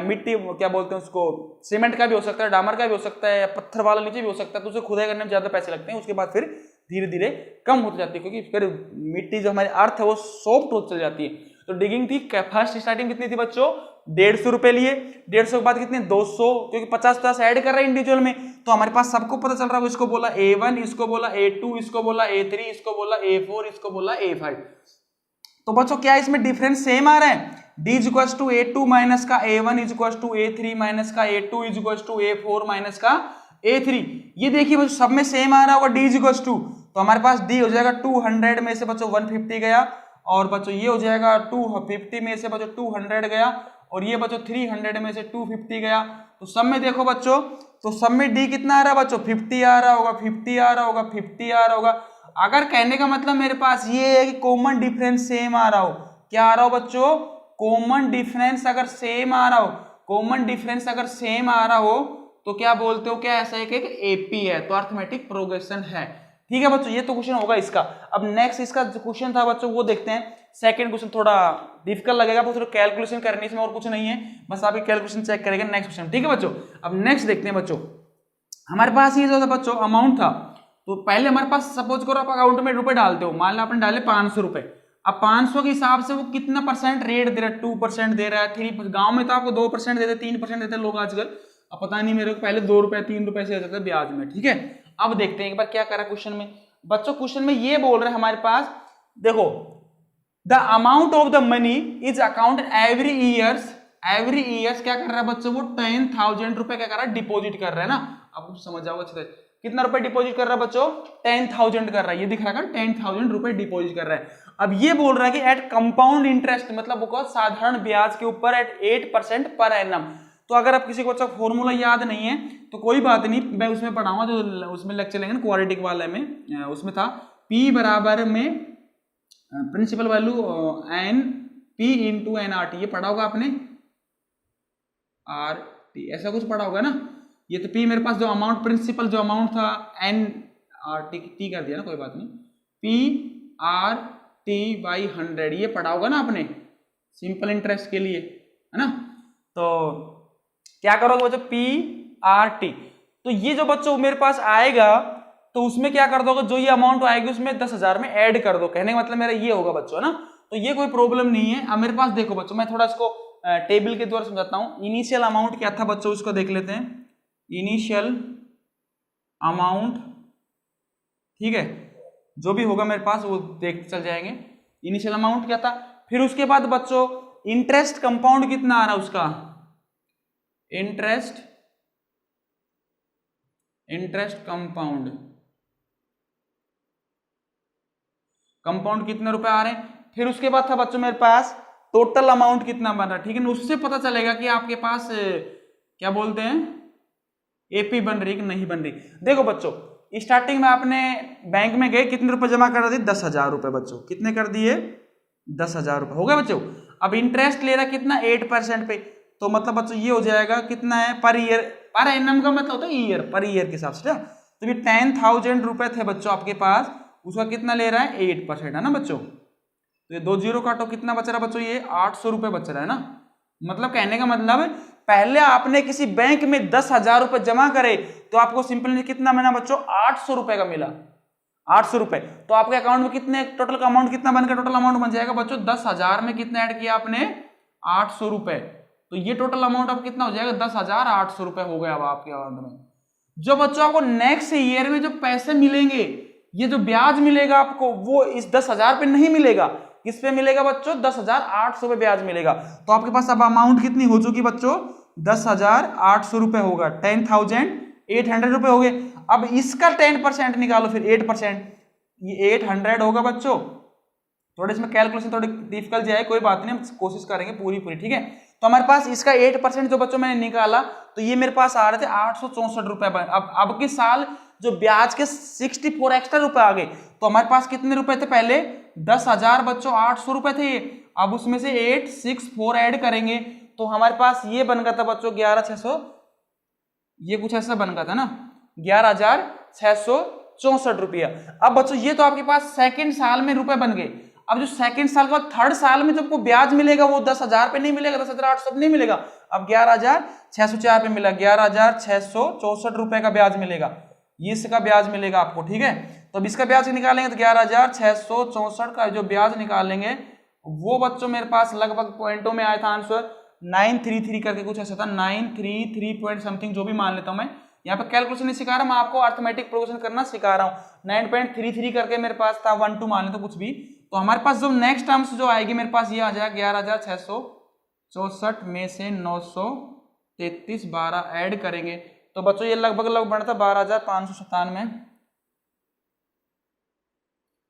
मिट्टी क्या बोलते हैं उसको, सीमेंट का भी हो सकता है, डामर का भी हो सकता है, या पत्थर वाला नीचे भी हो सकता है, तो उसे खुदाई करने में ज्यादा पैसे लगते हैं। उसके बाद फिर धीरे धीरे कम होती जाती है, क्योंकि फिर मिट्टी जो हमारी अर्थ है वो सॉफ्ट होती चल जाती है। तो डिगिंग थी, फर्स्ट स्टार्टिंग कितनी थी बच्चों, 150 रुपए लिए, 150 के बाद कितने 200, क्योंकि 50 ऐड कर रहे हैं इंडिविजुअल में, तो हमारे पास सबको पता चल रहा है, इसको बोला A1, इसको बोला A2, इसको बोला A3, इसको बोला A4, इसको बोला A5। तो बच्चों क्या इसमें डिफरेंस सेम आ रहा है, D equals to A2 minus का A1 equals to A3 minus का A2 equals to A4 minus का A3। ये देखिए बच्चों सब में सेम आ रहा होगा D इक्वल्स टू, तो हमारे पास D हो जाएगा 200 में से बच्चों 150 गया, और बच्चों ये हो जाएगा 250 में से बच्चों 200 गया, और ये बच्चों 300 में से 250 गया। तो सब में देखो बच्चों, तो सब में D कितना आ रहा है बच्चों, 50 आ रहा होगा, 50 आ रहा होगा, 50 आ रहा होगा। अगर कहने का मतलब मेरे पास ये है कि कॉमन डिफरेंस सेम आ रहा हो, क्या आ रहा हो बच्चों, कॉमन डिफरेंस अगर सेम आ रहा हो, कॉमन डिफरेंस अगर सेम आ रहा हो तो क्या बोलते हो, क्या ऐसा है कि एपी है, तो अर्थमेटिक प्रोग्रेशन है। ठीक है बच्चों, ये तो क्वेश्चन होगा इसका। अब नेक्स्ट इसका जो क्वेश्चन था बच्चों वो देखते हैं। सेकंड क्वेश्चन थोड़ा डिफिकल्ट लगेगा, थोड़ा कैलकुलेशन करनी इसमें, और कुछ नहीं है, बस आप कैलकुलेशन चेक करेंगे नेक्स्ट क्वेश्चन। ठीक है बच्चों, अब नेक्स्ट देखते हैं बच्चों। हमारे पास ये जो था बच्चों अमाउंट था, तो पहले हमारे पास सपोज करो आप अकाउंट में रुपए डालते हो, मान लो आपने डाले 500 रुपए। अब 500 के हिसाब से वो कितना परसेंट रेट दे रहा है, 2% दे रहा है, 3%, गांव में तो आपको 2% देते, 3% देते लोग आजकल, अब पता नहीं मेरे को, पहले 2 रुपए 3 रुपए से देते ब्याज में। ठीक है, अब देखते हैं एक बार क्या करा क्वेश्चन में बच्चों। क्वेश्चन में ये बोल रहे हैं हमारे पास, देखो the amount of the money is account every years क्या कर रहा है बच्चों, वो 10,000 रुपए क्या कर रहा है, डिपॉजिट कर रहा है ना। आपको समझ जाओगे अच्छे से, कितना रुपए डिपॉजिट कर रहा है बच्चों, 10,000 कर रहा है, ये दिख रहा है 10,000 रुपए डिपॉजिट कर रहा है। अब ये बोल रहा है कि एट कंपाउंड इंटरेस्ट, मतलब वो साधारण ब्याज के ऊपर एट 8% पर एनम। तो अगर आप किसी को अच्छा फॉर्मूला याद नहीं है तो कोई बात नहीं, मैं उसमें पढ़ाऊंगा, जो उसमें लेक्चर लेंगे क्वाड्रेटिक वाले में, उसमें था P बराबर में principal value n P into NRT, ये पढ़ा होगा आपने, RT ऐसा कुछ पढ़ा होगा ना। ये तो P मेरे पास जो अमाउंट, प्रिंसिपल जो अमाउंट था NRT T कर दिया ना, कोई बात नहीं, PRT/100 ये पढ़ा होगा ना आपने सिंपल इंटरेस्ट के लिए, है ना। तो क्या करोगे बच्चों, PRT, तो ये जो बच्चों मेरे पास आएगा तो उसमें क्या कर दोगे, जो ये अमाउंट आएगी उसमें 10,000 में ऐड कर दो, कहने का मतलब मेरा ये होगा बच्चों, ना। तो ये कोई प्रॉब्लम नहीं है। अब मेरे पास देखो बच्चों, मैं थोड़ा इसको टेबल के द्वारा समझाता हूँ। इनिशियल अमाउंट क्या था बच्चों, उसको देख लेते हैं। इनिशियल अमाउंट, ठीक है, जो भी होगा मेरे पास वो देख चल जाएंगे। इनिशियल अमाउंट क्या था, फिर उसके बाद बच्चों इंटरेस्ट कंपाउंड कितना आ रहा है उसका, इंटरेस्ट कंपाउंड कितने रुपए आ रहे हैं। फिर उसके बाद था बच्चों मेरे पास टोटल अमाउंट कितना बन रहा है, ठीक है ना। उससे पता चलेगा कि आपके पास क्या बोलते हैं, एपी बन रही कि नहीं बन रही। देखो बच्चों, स्टार्टिंग में आपने बैंक में गए, कितने रुपए जमा कर दिए, 10,000 रुपए बच्चों, कितने कर दिए, 10,000 रुपए हो गए बच्चों। अब इंटरेस्ट ले रहा कितना, 8% पे, तो मतलब बच्चों ये हो जाएगा कितना है, पर ईयर, पर एनम का मतलब होता है ईयर, पर ईयर के हिसाब से। तो ये 10,000 रुपए थे बच्चों आपके पास, उसका कितना ले रहा है 8% है ना बच्चों। तो ये 2 जीरो काटो, कितना बच रहा है बच्चों, ये 800 रुपए बच रहा है ना। मतलब कहने का मतलब पहले आपने किसी बैंक में 10,000 रुपए जमा करे तो आपको सिंपल कितना मिला बच्चों, 800 रुपए का मिला, 800 रुपए। तो आपके अकाउंट में कितने टोटल का अमाउंट कितना बन गया, टोटल अमाउंट बन जाएगा बच्चों 10,000 में कितना ऐड किया आपने, 800 रुपए। तो ये टोटल अमाउंट अब कितना हो जाएगा, 10,800 रुपए हो गया अब आपके अकाउंट में। जो बच्चों आपको नेक्स्ट ईयर में जो पैसे मिलेंगे, ये जो ब्याज मिलेगा आपको, वो इस 10,000 पे नहीं मिलेगा, किस पे मिलेगा बच्चों, 10,800 पे ब्याज मिलेगा। तो आपके पास अब अमाउंट कितनी हो चुकी बच्चों, 10,800 रुपए होगा, 10,800 रुपए हो गए। अब इसका 10% निकालो फिर 8%, ये 800 होगा बच्चों। थोड़े इसमें कैलकुलेशन थोड़ी डिफिकल्ट जाए, कोई बात नहीं, हम कोशिश करेंगे पूरी, ठीक है। तो हमारे पास इसका 8% जो बच्चों मैंने निकाला, तो ये मेरे पास आ रहे थे 864 रुपए। अब के साल जो ब्याज के 64 एक्स्ट्रा रुपए आ गए, तो हमारे पास कितने रुपए थे, पहले 10,000 बच्चों 800 रुपए थे ये, अब उसमें से 864 ऐड करेंगे तो हमारे पास ये बन गया था बच्चों 11,600, ये कुछ ऐसा बन गया था ना, 11,664 रुपया। अब बच्चों ये तो आपके पास सेकंड साल में रुपए बन गए। अब जो सेकंड साल के बाद थर्ड साल में जो आपको ब्याज मिलेगा वो 10,000 पे नहीं मिलेगा, 10,800 पे नहीं मिलेगा, अब 11,604 पे मिला, 11,664 रुपए का ब्याज मिलेगा, ये इसका ब्याज मिलेगा आपको, ठीक है। तो अब इसका ब्याज निकालेंगे तो 11,664 का जो ब्याज निकालेंगे वो बच्चों मेरे पास लगभग पॉइंटों में आया था आंसर 933 करके कुछ ऐसा था, 933 पॉइंट समथिंग, जो भी मान लेता हूं मैं। यहाँ पे कैलकुलेशन नहीं सिखा रहा, मैं आपको अर्थमेटिक प्रोग्रेशन करना सिखा रहा हूँ। 9.33 करके मेरे पास था, 1 2 मान लेता कुछ भी। तो हमारे पास जो नेक्स्ट टर्म्स जो आएगी मेरे पास ये आ जाएगा 11,664 में से 933 12 ऐड करेंगे तो बच्चों ये लगभग बनता 12,597,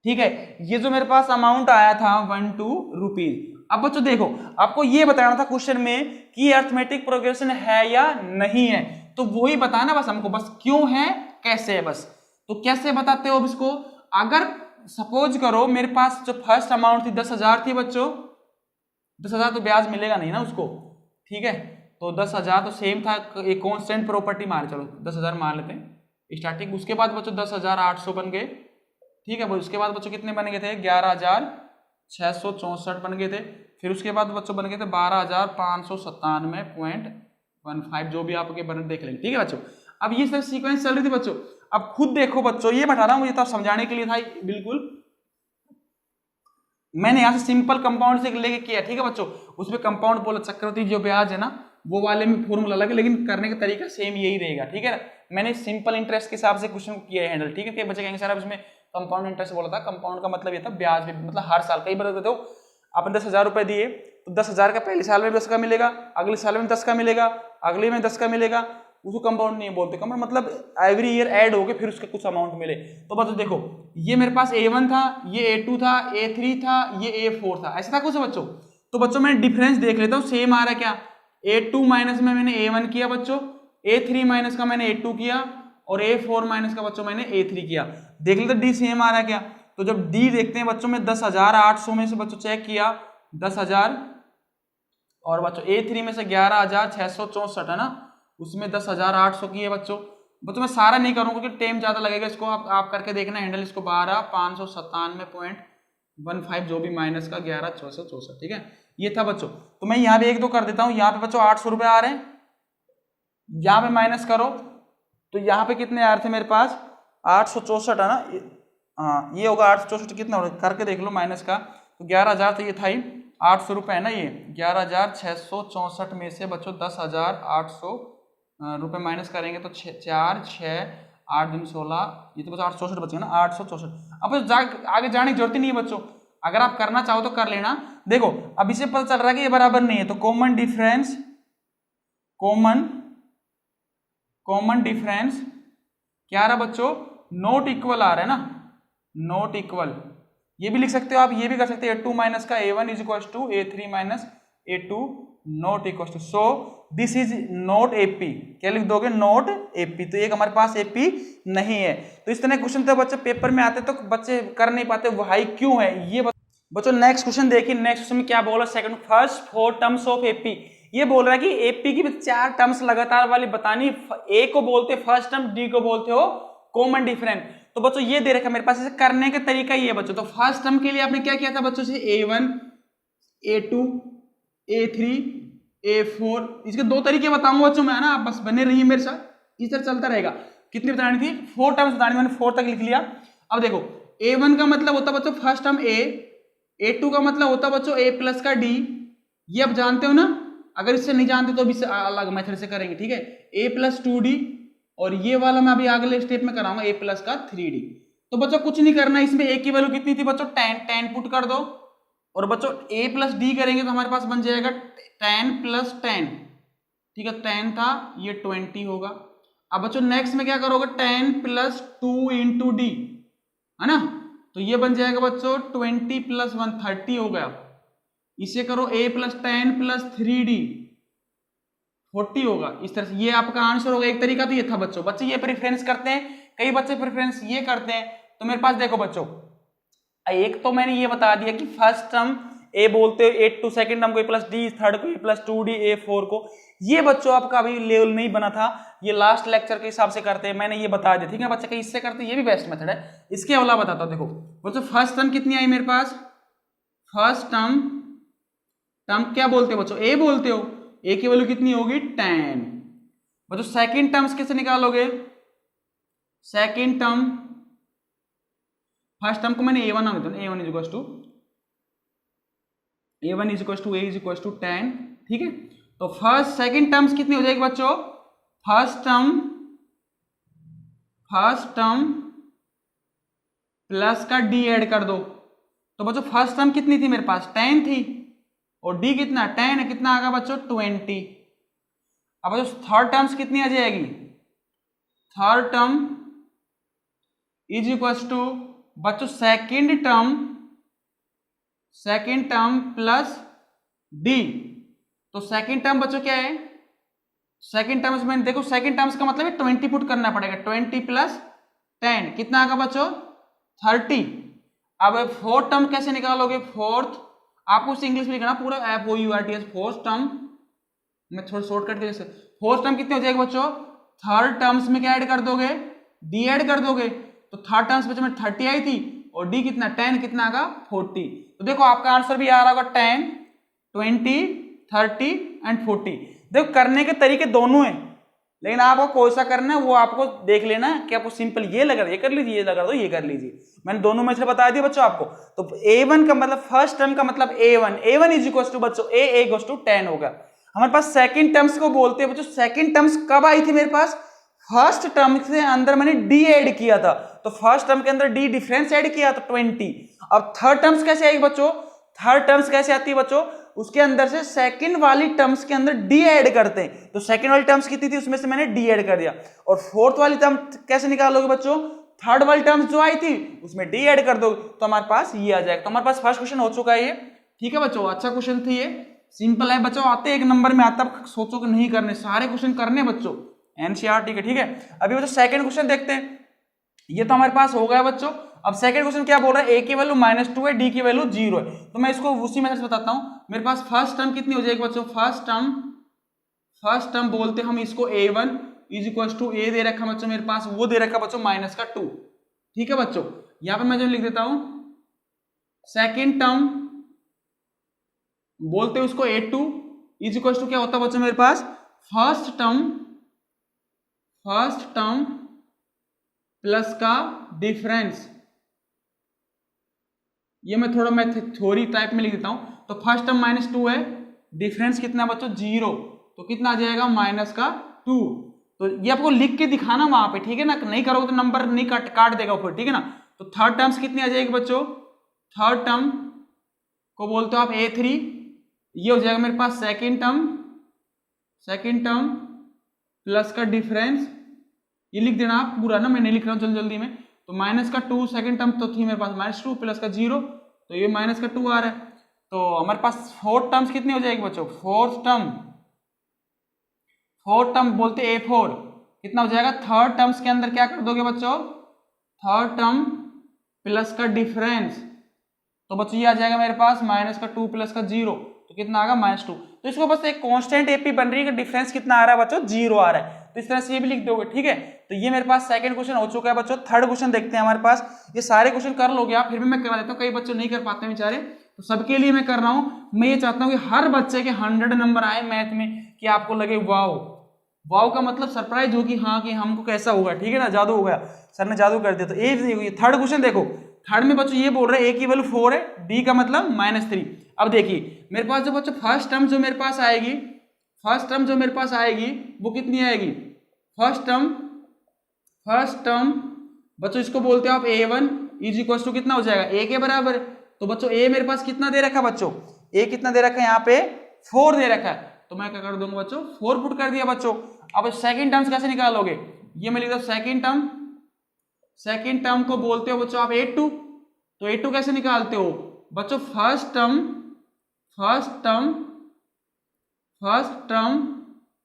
ठीक है। ये जो मेरे पास अमाउंट आया था 12 रुपीज। अब बच्चों देखो, आपको ये बताना था क्वेश्चन में कि अर्थमेटिक प्रोग्रेशन है या नहीं है, तो वही बताना बस हमको, बस क्यों है कैसे है बस। तो कैसे बताते हो अब इसको, अगर सपोज करो मेरे पास जो फर्स्ट अमाउंट थी 10,000 थी बच्चों, 10,000 तो ब्याज मिलेगा नहीं ना उसको, ठीक है। तो 10,000 तो सेम था, एक कांस्टेंट प्रॉपर्टी मान, चलो 10,000 मान लेते हैं स्टार्टिंग। उसके बाद बच्चों 10,800 बन गए, ठीक है। उसके बाद बच्चों कितने बन गए थे, 11,664 बन गए थे। फिर उसके बाद बच्चों बन गए थे 12,597.15, जो भी आपके बने देख लेंगे, ठीक है बच्चों। अब ये सब सीक्वेंस चल रही थी बच्चों। अब खुद देखो बच्चों, ये बता रहा हूं, मुझे तो समझाने के लिए था बिल्कुल, मैंने यहाँ से सिंपल कंपाउंड से लेके किया, ठीक है बच्चों। उसमें कंपाउंड बोला चक्रवृद्धि जो ब्याज है ना, वो वाले में फॉर्मूला अलग है, लेकिन करने का तरीका सेम यही रहेगा, ठीक है ना। मैंने सिंपल इंटरेस्ट के हिसाब से क्वेश्चन किया है हैंडल, ठीक है। बच्चे कहेंगे सर अब इसमें कंपाउंड इंटरेस्ट बोला था, कंपाउंड का मतलब ये था ब्याज भी, मतलब हर साल कई बार देते हो, आपने 10,000 रुपए दिए तो 10,000 का पहले साल में 10 का मिलेगा, अगले साल में 10 का मिलेगा, अगले में 10 का मिलेगा, उसको कंपाउंड नहीं बोलते। कंपाउंड मतलब एवरी ईयर ऐड हो गए फिर उसके कुछ अमाउंट मिले। तो बच्चों देखो, ये मेरे पास A1 था, ये A2 था, A3 था, ये A4 था, ऐसा था कुछ बच्चों। तो बच्चों मैं डिफरेंस देख लेता हूँ, सेम आ रहा है क्या, A2 माइनस में मैंने A1 किया बच्चों, A3 माइनस का मैंने A2 किया, और A4 माइनस का बच्चों मैंने A3 किया। देख लेते D सेम आ रहा है क्या। तो जब D देखते हैं बच्चों में 10,800 में से बच्चों चेक किया 10,000, और बच्चों A3 में से 11,664 है ना, उसमें 10,800 की है बच्चों। मैं सारा नहीं करूंगा क्योंकि टाइम ज्यादा लगेगा, इसको आप करके देखना हैंडल, इसको 12,597.15 जो भी माइनस का 11,664, ठीक है। ये था बच्चों। तो मैं यहाँ पे 1 2 कर देता हूँ, यहाँ पे बच्चों 800 रुपए आ रहे हैं, यहाँ पे माइनस करो तो यहाँ पे कितने आ रहे थे मेरे पास 864 है ना, हाँ ये होगा 864, कितना होगा करके देख लो माइनस का। तो 11,000 तो ये था ही, 800 रुपए है ना, ये 11,664 में से बच्चों 10,800 रुपए माइनस करेंगे तो 4 6 8 दिन 16, ये तो बस 864 बचेगा ना, 864। अब आगे जाने की जरूरत ही नहीं है बच्चों, अगर आप करना चाहो तो कर लेना। देखो अब इसे पता चल रहा है कि ये बराबर नहीं है, तो कॉमन डिफरेंस क्या रहा बच्चों, नॉट इक्वल आ रहा है ना, नॉट इक्वल। ये भी लिख सकते हो आप, ये भी कर सकते हो, A2 माइनस का A1 is equal to A3 minus A2 not equal to, so this is not AP। क्या लिख दोगे, नॉट AP। तो एक हमारे पास AP नहीं है। तो इस तरह क्वेश्चन तो बच्चे पेपर में आते तो बच्चे कर नहीं पाते, वही क्यों है ये बच्चों। नेक्स्ट क्वेश्चन देखिए, नेक्स्ट क्वेश्चन में क्या बोला, second first 4 terms of AP। ये बोल रहा है कि AP की 4 टर्म्स लगातार वाली बतानी, A को बोलते फर्स्ट टर्म, D को बोलते हो कॉमन डिफरेंस। तो बच्चों ये दे रखा मेरे पास, इसे करने का तरीका ये है बच्चों। तो फर्स्ट टर्म के लिए आपने क्या किया था बच्चों से, A1 A2 A3 A4, इसके दो तरीके बताऊंगा बच्चों मैं ना, आप बस बने रहिए मेरे साथ, इस तरह चलता रहेगा। कितनी बतानी थी, 4 टर्म्स बतानी, मैंने 4 तक लिख लिया। अब देखो A1 का मतलब होता बच्चों फर्स्ट टर्म A, A2 का मतलब होता बच्चों A प्लस का D, ये आप जानते हो ना, अगर इससे नहीं जानते तो अभी से अलग मेथड से करेंगे, ठीक है। A प्लस 2D, और ये वाला मैं अभी अगले स्टेप में कराऊंगा A प्लस का 3D। तो बच्चों कुछ नहीं करना, इसमें A की वैल्यू कितनी थी बच्चों, 10 पुट कर दो, और बच्चों A प्लस D करेंगे तो हमारे पास बन जाएगा 10 प्लस 10, ठीक है, 10 था, ये 20 होगा। अब बच्चों नेक्स्ट में क्या करोगे, 10 प्लस 2 इंटू डी, है ना, तो ये बन जाएगा बच्चों 20 प्लस 1 30 हो गया। इसे करो A प्लस 10 प्लस 3D 40 होगा। इस तरह से ये आपका आंसर होगा। एक तरीका तो ये था बच्चों, बच्चे ये प्रेफरेंस करते हैं, कई बच्चे प्रेफरेंस ये करते हैं। तो मेरे पास देखो बच्चों, एक तो मैंने ये बता दिया कि फर्स्ट टर्म ए बोलते हो, A टू सेकंड टर्म को A प्लस डी, थर्ड को A प्लस 2D, A4 को, ये बच्चों आपका अभी लेवल नहीं बना था, ये लास्ट लेक्चर के हिसाब से करते हैं, मैंने ये बता दिया, ठीक है बच्चे, कहीं इससे करते हैं, ये भी बेस्ट मेथड है। इसके अलावा बताता हूं, देखो बच्चों फर्स्ट टर्म कितनी आई मेरे पास, फर्स्ट टर्म क्या बोलते हो बच्चों, A बोलते हो, A की वैल्यू कितनी होगी 10। बच्चों सेकंड टर्म्स कैसे निकालोगे, सेकंड टर्म, फर्स्ट टर्म को मैंने A1 नाम देता हूं, A1 इज इक्वल टू 10, ठीक है। तो फर्स्ट सेकंड टर्म्स कितनी हो जाएगी बच्चों, फर्स्ट टर्म प्लस का D ऐड कर दो। तो बच्चों फर्स्ट टर्म कितनी थी मेरे पास, 10 थी, और D कितना 10 है, कितना आ गया बच्चों 20। अब बच्चों थर्ड टर्म्स कितनी आ जाएगी, third term is equal to बच्चों सेकंड टर्म प्लस D। तो सेकंड टर्म बच्चों क्या है, सेकंड टर्म्स में देखो, सेकंड टर्म्स का मतलब है 20 पुट करना पड़ेगा, 20 प्लस 10 कितना आएगा बच्चों 30। अब फोर्थ टर्म कैसे निकालोगे, फोर्थ आपको उसे इंग्लिश में लिखना पूरा, FOURTH, फोर्थ टर्म, मैं थोड़ा शॉर्टकट के, फोर्थ टर्म कितनी हो जाएगी बच्चों, थर्ड टर्म्स में क्या ऐड कर दोगे, D ऐड कर दोगे। तो थर्ड टर्म्स बच्चों में 30 आई थी, और D कितना 10, कितना आएगा 40। तो देखो आपका आंसर भी आ रहा होगा 10, 20, 30 एंड 40। देखो करने के तरीके दोनों हैं, लेकिन आपको कौन सा करना है वो आपको देख लेना है कि आपको सिंपल ये लगा ये कर लीजिए, ये लगा दो ये कर लीजिए, मैंने दोनों में से बता दिया बच्चों आपको। तो A1 का मतलब फर्स्ट टर्म का मतलब A1 इज इक्वल टू बच्चों A इक्वल टू 10 होगा। हमारे पास सेकंड टर्म्स को बोलते हैं बच्चों, सेकंड टर्म्स कब आई थी मेरे पास, फर्स्ट टर्म के अंदर मैंने D ऐड किया था, तो फर्स्ट टर्म के अंदर D डिफरेंस ऐड किया तो 20। अब थर्ड टर्म्स कैसे आएगी बच्चों, थर्ड टर्म्स कैसे आती है बच्चों, उसके अंदर से सेकंड वाली टर्म्स के अंदर D ऐड करते हैं, तो सेकंड वाली टर्म्स कितनी थी उसमें से मैंने D ऐड कर दिया। और फोर्थ वाली टर्म कैसे निकालोगे बच्चों, थर्ड वाली टर्म्स जो आई थी उसमें D ऐड कर दो, तो हमारे पास ये आ जाएगा। तो हमारे पास फर्स्ट क्वेश्चन हो चुका है ये, ठीक है बच्चों, अच्छा क्वेश्चन थी ये, सिंपल है बच्चों, आते एक नंबर में आता, सोचो कि नहीं करने, सारे क्वेश्चन करने बच्चों, NCERT के, ठीक है। अभी बच्चों सेकंड क्वेश्चन देखते हैं, ये तो हमारे पास हो गया बच्चों। अब सेकंड क्वेश्चन क्या बोल रहा है, A की वैल्यू -2 है, D की वैल्यू 0 है, तो मैं इसको उसी मेथड से बताता हूं। मेरे पास फर्स्ट टर्म कितनी हो जाएगी बच्चों, फर्स्ट टर्म बोलते हम इसको A1 is equal to A दे रखा बच्चों मेरे पास, वो दे रखा बच्चों -2, ठीक है बच्चों। यहां पे मैं जो लिख देता हूं, सेकेंड टर्म बोलते उसको A2 इज इक्वल टू क्या होता है बच्चों मेरे पास, फर्स्ट टर्म प्लस का डिफरेंस। ये मैं थोड़ा थ्योरी टाइप में लिख देता हूं। तो फर्स्ट टर्म -2 है, डिफरेंस कितना बच्चों 0, तो कितना आ जाएगा -2। तो ये आपको लिख के दिखाना वहां पे, ठीक है ना, नहीं करोगे तो नंबर नहीं काट देगा फिर, ठीक है ना। तो थर्ड टर्म्स कितनी आ जाएगी बच्चों, थर्ड टर्म को बोलते हो आप A3, ये हो जाएगा मेरे पास सेकेंड टर्म प्लस का डिफरेंस, ये लिख देना आप पूरा ना, मैं नहीं लिख रहा हूं जल्दी में। तो -2 सेकंड टर्म तो थी मेरे पास -2 प्लस का 0, तो ये -2 आ रहा है। तो हमारे पास फोर्थ टर्म्स कितनी हो जाएगी बच्चों, फोर्थ टर्म बोलते A4, कितना हो जाएगा, थर्ड टर्म्स के अंदर क्या कर दोगे बच्चों, थर्ड टर्म प्लस का डिफरेंस, तो बच्चों ये आ जाएगा मेरे पास -2 प्लस का 0, तो कितना आ गया -2। तो इसको बस एक कांस्टेंट एपी बन रही है कि डिफरेंस कितना आ रहा है बच्चों, 0 आ रहा है, तो इस तरह से ये भी लिख दोगे। ठीक है, तो ये मेरे पास सेकंड क्वेश्चन हो चुका है बच्चों। थर्ड क्वेश्चन देखते हैं हमारे पास। ये सारे क्वेश्चन कर लोगे आप, फिर भी मैं करा देता हूँ, कई बच्चे नहीं कर पाते हैं बेचारे, तो सबके लिए मैं कर रहा हूँ। मैं ये चाहता हूँ कि हर बच्चे के 100 नंबर आए मैथ में, कि आपको लगे वाओ, वाओ का मतलब सरप्राइज हो कि हाँ कि हमको कैसा होगा। ठीक है ना, जादू हो गया, सर ने जादू कर दिया। तो ये थर्ड क्वेश्चन देखो, थर्ड में बच्चों ये बोल रहे हैं a की वैल्यू 4 है, d का मतलब -3। अब देखिए मेरे पास जो बच्चों फर्स्ट टर्म जो मेरे पास आएगी, फर्स्ट टर्म जो मेरे पास आएगी वो कितनी आएगी, फर्स्ट टर्म बच्चों इसको बोलते हो आप a1 इज इक्वल टू कितना हो जाएगा, a के बराबर। तो बच्चों a मेरे पास कितना दे रखा है बच्चों, a कितना दे रखा है यहाँ पे 4 दे रखा है, तो मैं क्या कर दूंगा बच्चों 4 पुट कर दिया बच्चों। अब सेकंड टर्म्स कैसे निकालोगे, ये मैं लिख दूं सेकंड टर्म को बोलते हो बच्चों आप a2। तो a2 कैसे निकालते हो बच्चों, फर्स्ट टर्म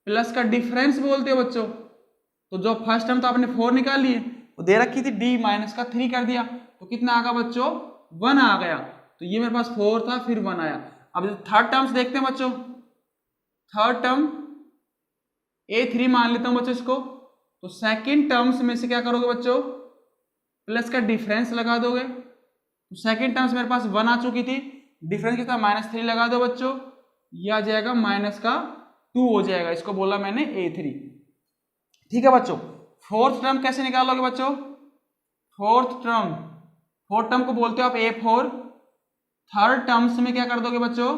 प्लस का डिफरेंस बोलते हो बच्चों। तो जो फर्स्ट टर्म तो आपने 4 निकाल लिए, वो दे रखी थी d माइनस का 3 कर दिया, तो कितना आ गया बच्चों 1 आ गया। तो ये मेरे पास 4 था फिर 1 आया। अब थर्ड टर्म्स देखते हैं बच्चों, थर्ड टर्म a3 मान लेता हूं बच्चों इसको। तो सेकंड टर्म्स में से क्या करोगे बच्चों, प्लस का डिफरेंस लगा दोगे। तो सेकंड टर्म्स मेरे पास 1 आ चुकी थी, डिफरेंस कितना -3 लगा दो बच्चों, ये आ जाएगा -2 हो जाएगा, इसको बोला मैंने a3। ठीक है बच्चों, फोर्थ टर्म कैसे निकालोगे बच्चों, फोर्थ टर्म को बोलते हो आप a4। थर्ड टर्म्स में क्या कर दोगे बच्चों,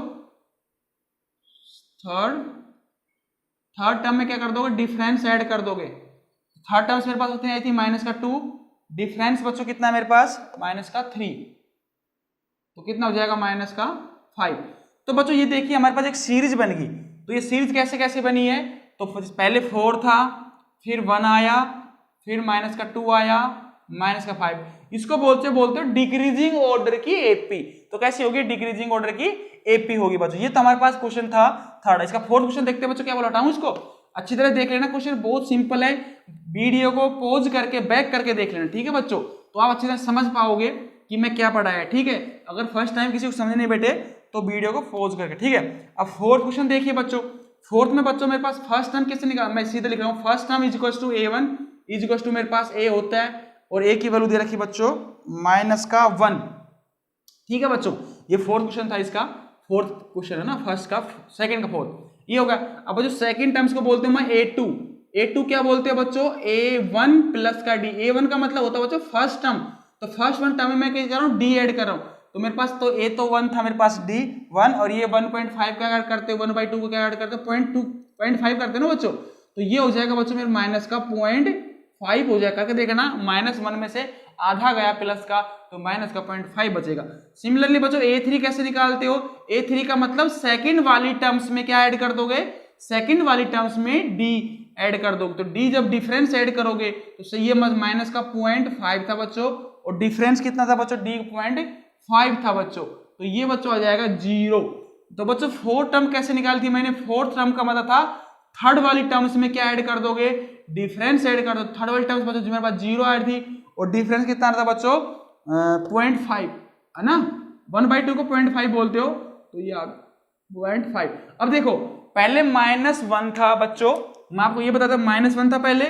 थर्ड टर्म में क्या कर दोगे, डिफरेंस ऐड कर दोगे। थर्ड टर्म्स मेरे पास कितनी आई थी -2, डिफरेंस बच्चों कितना है मेरे पास -3, तो कितना हो जाएगा -5। तो बच्चों ये देखिए हमारे पास एक सीरीज बन गई। तो ये सीरीज कैसे कैसे बनी है, तो पहले 4 था, फिर 1 आया, फिर -2 आया, -5। इसको बोलते हो डिक्रीजिंग ऑर्डर की एपी। तो कैसी होगी, डिक्रीजिंग ऑर्डर की एपी होगी बच्चों। ये तो हमारे पास क्वेश्चन था थर्ड। इसका फोर्थ क्वेश्चन देखते हैं बच्चों, क्या बोला हटाऊं इसको, अच्छी तरह देख लेना, क्वेश्चन बहुत सिंपल है, वीडियो को पॉज करके बैक करके देख लेना। ठीक है बच्चों, तो आप अच्छी तरह समझ पाओगे कि मैं क्या पढ़ाया। ठीक है, अगर फर्स्ट टाइम किसी को समझ नहीं बैठे तो वीडियो को पॉज करके। ठीक है, अब फोर्थ क्वेश्चन देखिए बच्चों। फोर्थ में बच्चों मेरे पास फर्स्ट टर्म कैसे निकाल, मैं सीधे लिख रहा हूँ, first term is equal to a1 is equal to मेरे पास a होता है, और a की वैल्यू दे रखी बच्चों -1। ठीक है बच्चों, ये फोर्थ क्वेश्चन था, इसका फोर्थ क्वेश्चन है ना, फर्स्ट का सेकंड का फोर्थ ये होगा। अब बच्चों सेकंड टर्म्स को बोलते हैं मैं a2 क्या बोलते हैं बच्चों, a1 प्लस का d। a1 का मतलब होता है बच्चों फर्स्ट टर्म, तो फर्स्ट वन टर्म में मैं क्या कर रहा हूँ, d ऐड कर रहा हूँ। तो मेरे पास तो a तो 1 था मेरे पास, d 1, और ये 1.5 का ऐड करते हो, 1/2 को क्या ऐड करते हो, 0.5 करते हो ना बच्चों। तो ये हो जाएगा बच्चों मेरे माइनस का 0.5 हो जाएगा, करके देखना -1 में से आधा गया प्लस का, तो माइनस का 0.5 बचेगा। सिमिलरली बच्चों a3 कैसे निकालते हो, a3 का मतलब सेकंड वाली टर्म्स में क्या ऐड कर दोगे, सेकंड वाली टर्म्स में d ऐड कर दोगे। तो d जब डिफरेंस ऐड करोगे तो सही है, माइनस का 0.5 था बच्चों, और डिफरेंस कितना था बच्चों, d 0.5 था बच्चों, तो ये बच्चों आ जाएगा 0। तो बच्चों फोर्थ टर्म कैसे निकाली थी मैंने, फोर्थ टर्म का मतलब था थर्ड वाली टर्म्स में क्या ऐड कर दोगे, डिफरेंस ऐड कर दो। थर्ड वाली टर्म्स बच्चों मेरे पास 0 ऐड थी, और डिफरेंस कितना था बच्चों 0.5 है ना, 1/2 को 0.5 बोलते हो, तो ये 0.5। अब देखो पहले -1 था बच्चों, मैं आपको ये बताता हूँ, -1 था पहले,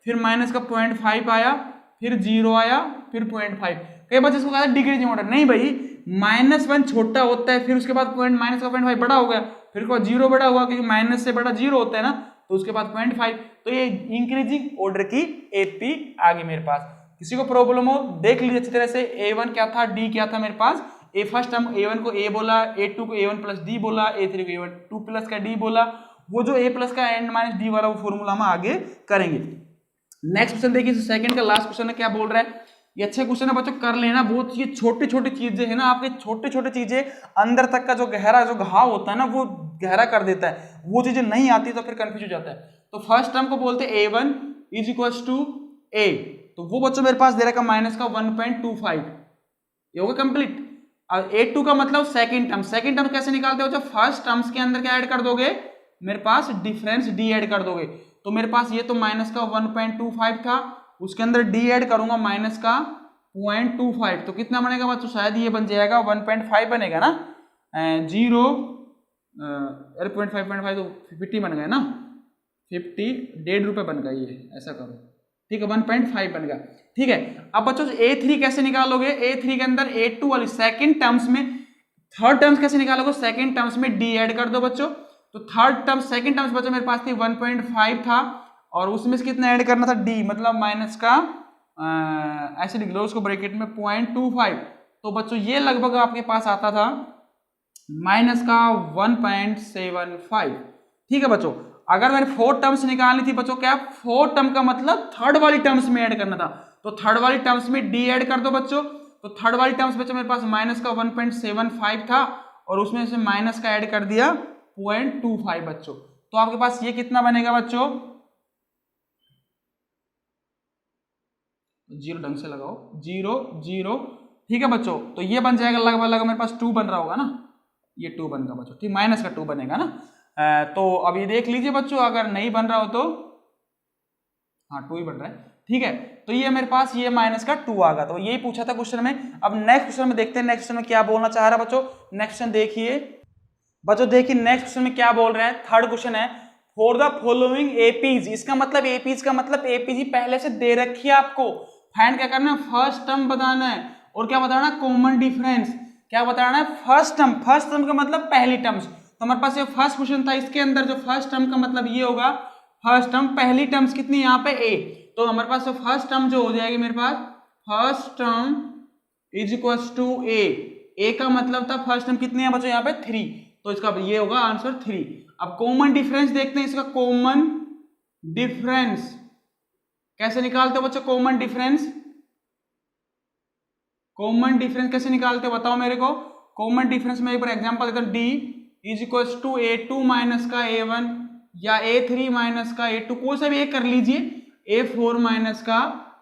फिर माइनस का 0.5 आया, फिर 0 आया, फिर 0.5। कई बच्चे इसको कहते हैं डिक्रीजिंग ऑर्डर, नहीं भाई, -1 छोटा होता है, फिर उसके बाद माइनस का 0.5 बड़ा हो गया, फिर 0 बड़ा हुआ, क्योंकि माइनस से बड़ा 0 होता है ना, तो उसके बाद 0.5। तो ये इंक्रीजिंग ऑर्डर की एपी आ गई मेरे पास। किसी को प्रॉब्लम हो देख लीजिए अच्छी तरह से, a1 क्या था, d क्या था मेरे पास, a फर्स्ट टर्म a1 को a बोला, a2 को a1 प्लस d बोला, a3 को a1 2 प्लस का d बोला। वो जो a प्लस का एंड माइनस d वाला वो फॉर्मूला हम आगे करेंगे। नेक्स्ट क्वेश्चन देखिए, सेकंड का लास्ट क्वेश्चन है, क्या बोल रहा है, ये अच्छा क्वेश्चन है बच्चों, कर लेना। बहुत ये छोटी छोटी चीजें है ना, आपके छोटे छोटे चीजें अंदर तक का जो गहरा जो घाव होता है ना, वो गहरा कर देता है। वो चीजें नहीं आती तो फिर कंफ्यूज हो जाता है। तो फर्स्ट टर्म को बोलते हैं a1 is equal to a, तो वो बच्चों मेरे पास दे रखा माइनस का 1.25, ये होगा कंप्लीट। और a2 का मतलब सेकंड टर्म, सेकंड टर्म कैसे निकालते हो, जब फर्स्ट टर्म्स के अंदर क्या ऐड कर दोगे, मेरे पास डिफरेंस d ऐड कर दोगे। तो मेरे पास ये तो माइनस का 1.25 था, उसके अंदर d ऐड करूंगा माइनस का 0.25, तो कितना बनेगा बच्चों, शायद ये बन जाएगा 1.5 बनेगा ना, 0 अरे 0.5 तो 50 बन गया ना, 50 ₹1.5 बन गया, ये ऐसा करो, ठीक है, 1.5 बन गया, ठीक है। अब बच्चों A3 कैसे निकालोगे, A3 के अंदर A2 वाली सेकंड टर्म्स में थर्ड टर्म्स कैसे निकालोगे, सेकंड टर्म्स में D ऐड कर दो बच्चों। तो थर्ड टर्म सेकंड टर्म्स बच्चों मेरे पास थी 1.5 था, और उसमें से कितना ऐड करना था, D, मतलब माइनस का ऐसे लिख लो उसको ब्रैकेट में 0.25। तो बच्चों ये लगभग आपके पास आता था माइनस का 1.75, ठीक है बच्चों। अगर मैंने फोर्थ टर्म्स निकालनी थी बच्चों, क्या फोर्थ टर्म का मतलब थर्ड वाली टर्म्स में ऐड करना था, तो थर्ड वाली टर्म्स में D ऐड कर दो बच्चों। तो थर्ड वाली टर्म्स बच्चों मेरे पास माइनस का 1.75 था, और उसमें से माइनस का ऐड कर दिया 0.25 बच्चों। तो आपके पास ये कितना बनेगा बच्चों, जीरो ढंग से लगाओ, 0 0, ठीक है बच्चों। तो ये बन जाएगा लगभग मेरे पास 2 बन रहा होगा ना, ये 2 बन गया बच्चों, ठीक, माइनस का 2 बनेगा ना। तो अब ये देख लीजिए बच्चों, अगर नहीं बन रहा हो तो हाँ 2 ही बन रहा है, ठीक है। तो ये मेरे पास ये माइनस का 2 आ गया, तो यही पूछा था क्वेश्चन में। अब नेक्स्ट क्वेश्चन में देखते हैं, नेक्स्ट क्वेश्चन में क्या बोलना चाह रहा है बच्चों। नेक्स्ट क्वेश्चन देखिए बच्चों, देखिए नेक्स्ट क्वेश्चन में क्या बोल रहे हैं, थर्ड क्वेश्चन है, फॉर द फॉलोइंग एपीज। इसका मतलब एपीज का मतलब एपीजी पहले से दे रखी है आपको, फाइंड क्या करना है, फर्स्ट टर्म बताना है, और क्या बताना है, कॉमन डिफरेंस। क्या बताना है, फर्स्ट टर्म, फर्स्ट टर्म का मतलब पहली टर्म्स। तो हमारे पास ये फर्स्ट क्वेश्चन था, इसके अंदर जो फर्स्ट टर्म का मतलब ये होगा, फर्स्ट टर्म पहली टर्म्स कितनी यहाँ पे a, तो हमारे पास फर्स्ट टर्म जो हो जाएगी मेरे पास, first term is equal to a का मतलब था फर्स्ट टर्म कितनी है बच्चों यहाँ पे 3, तो इसका ये होगा आंसर 3। अब कॉमन डिफरेंस देखते हैं, इसका कॉमन डिफरेंस कैसे निकालते हो बच्चों, कॉमन डिफरेंस, कॉमन डिफरेंस कैसे निकालते हो बताओ मेरे को। कॉमन डिफरेंस में एक बार एग्जांपल देता हूं, d is equal to a2 minus का a1 या a3 माइनस का a2, कोई सा भी एक कर लीजिए, a4 माइनस का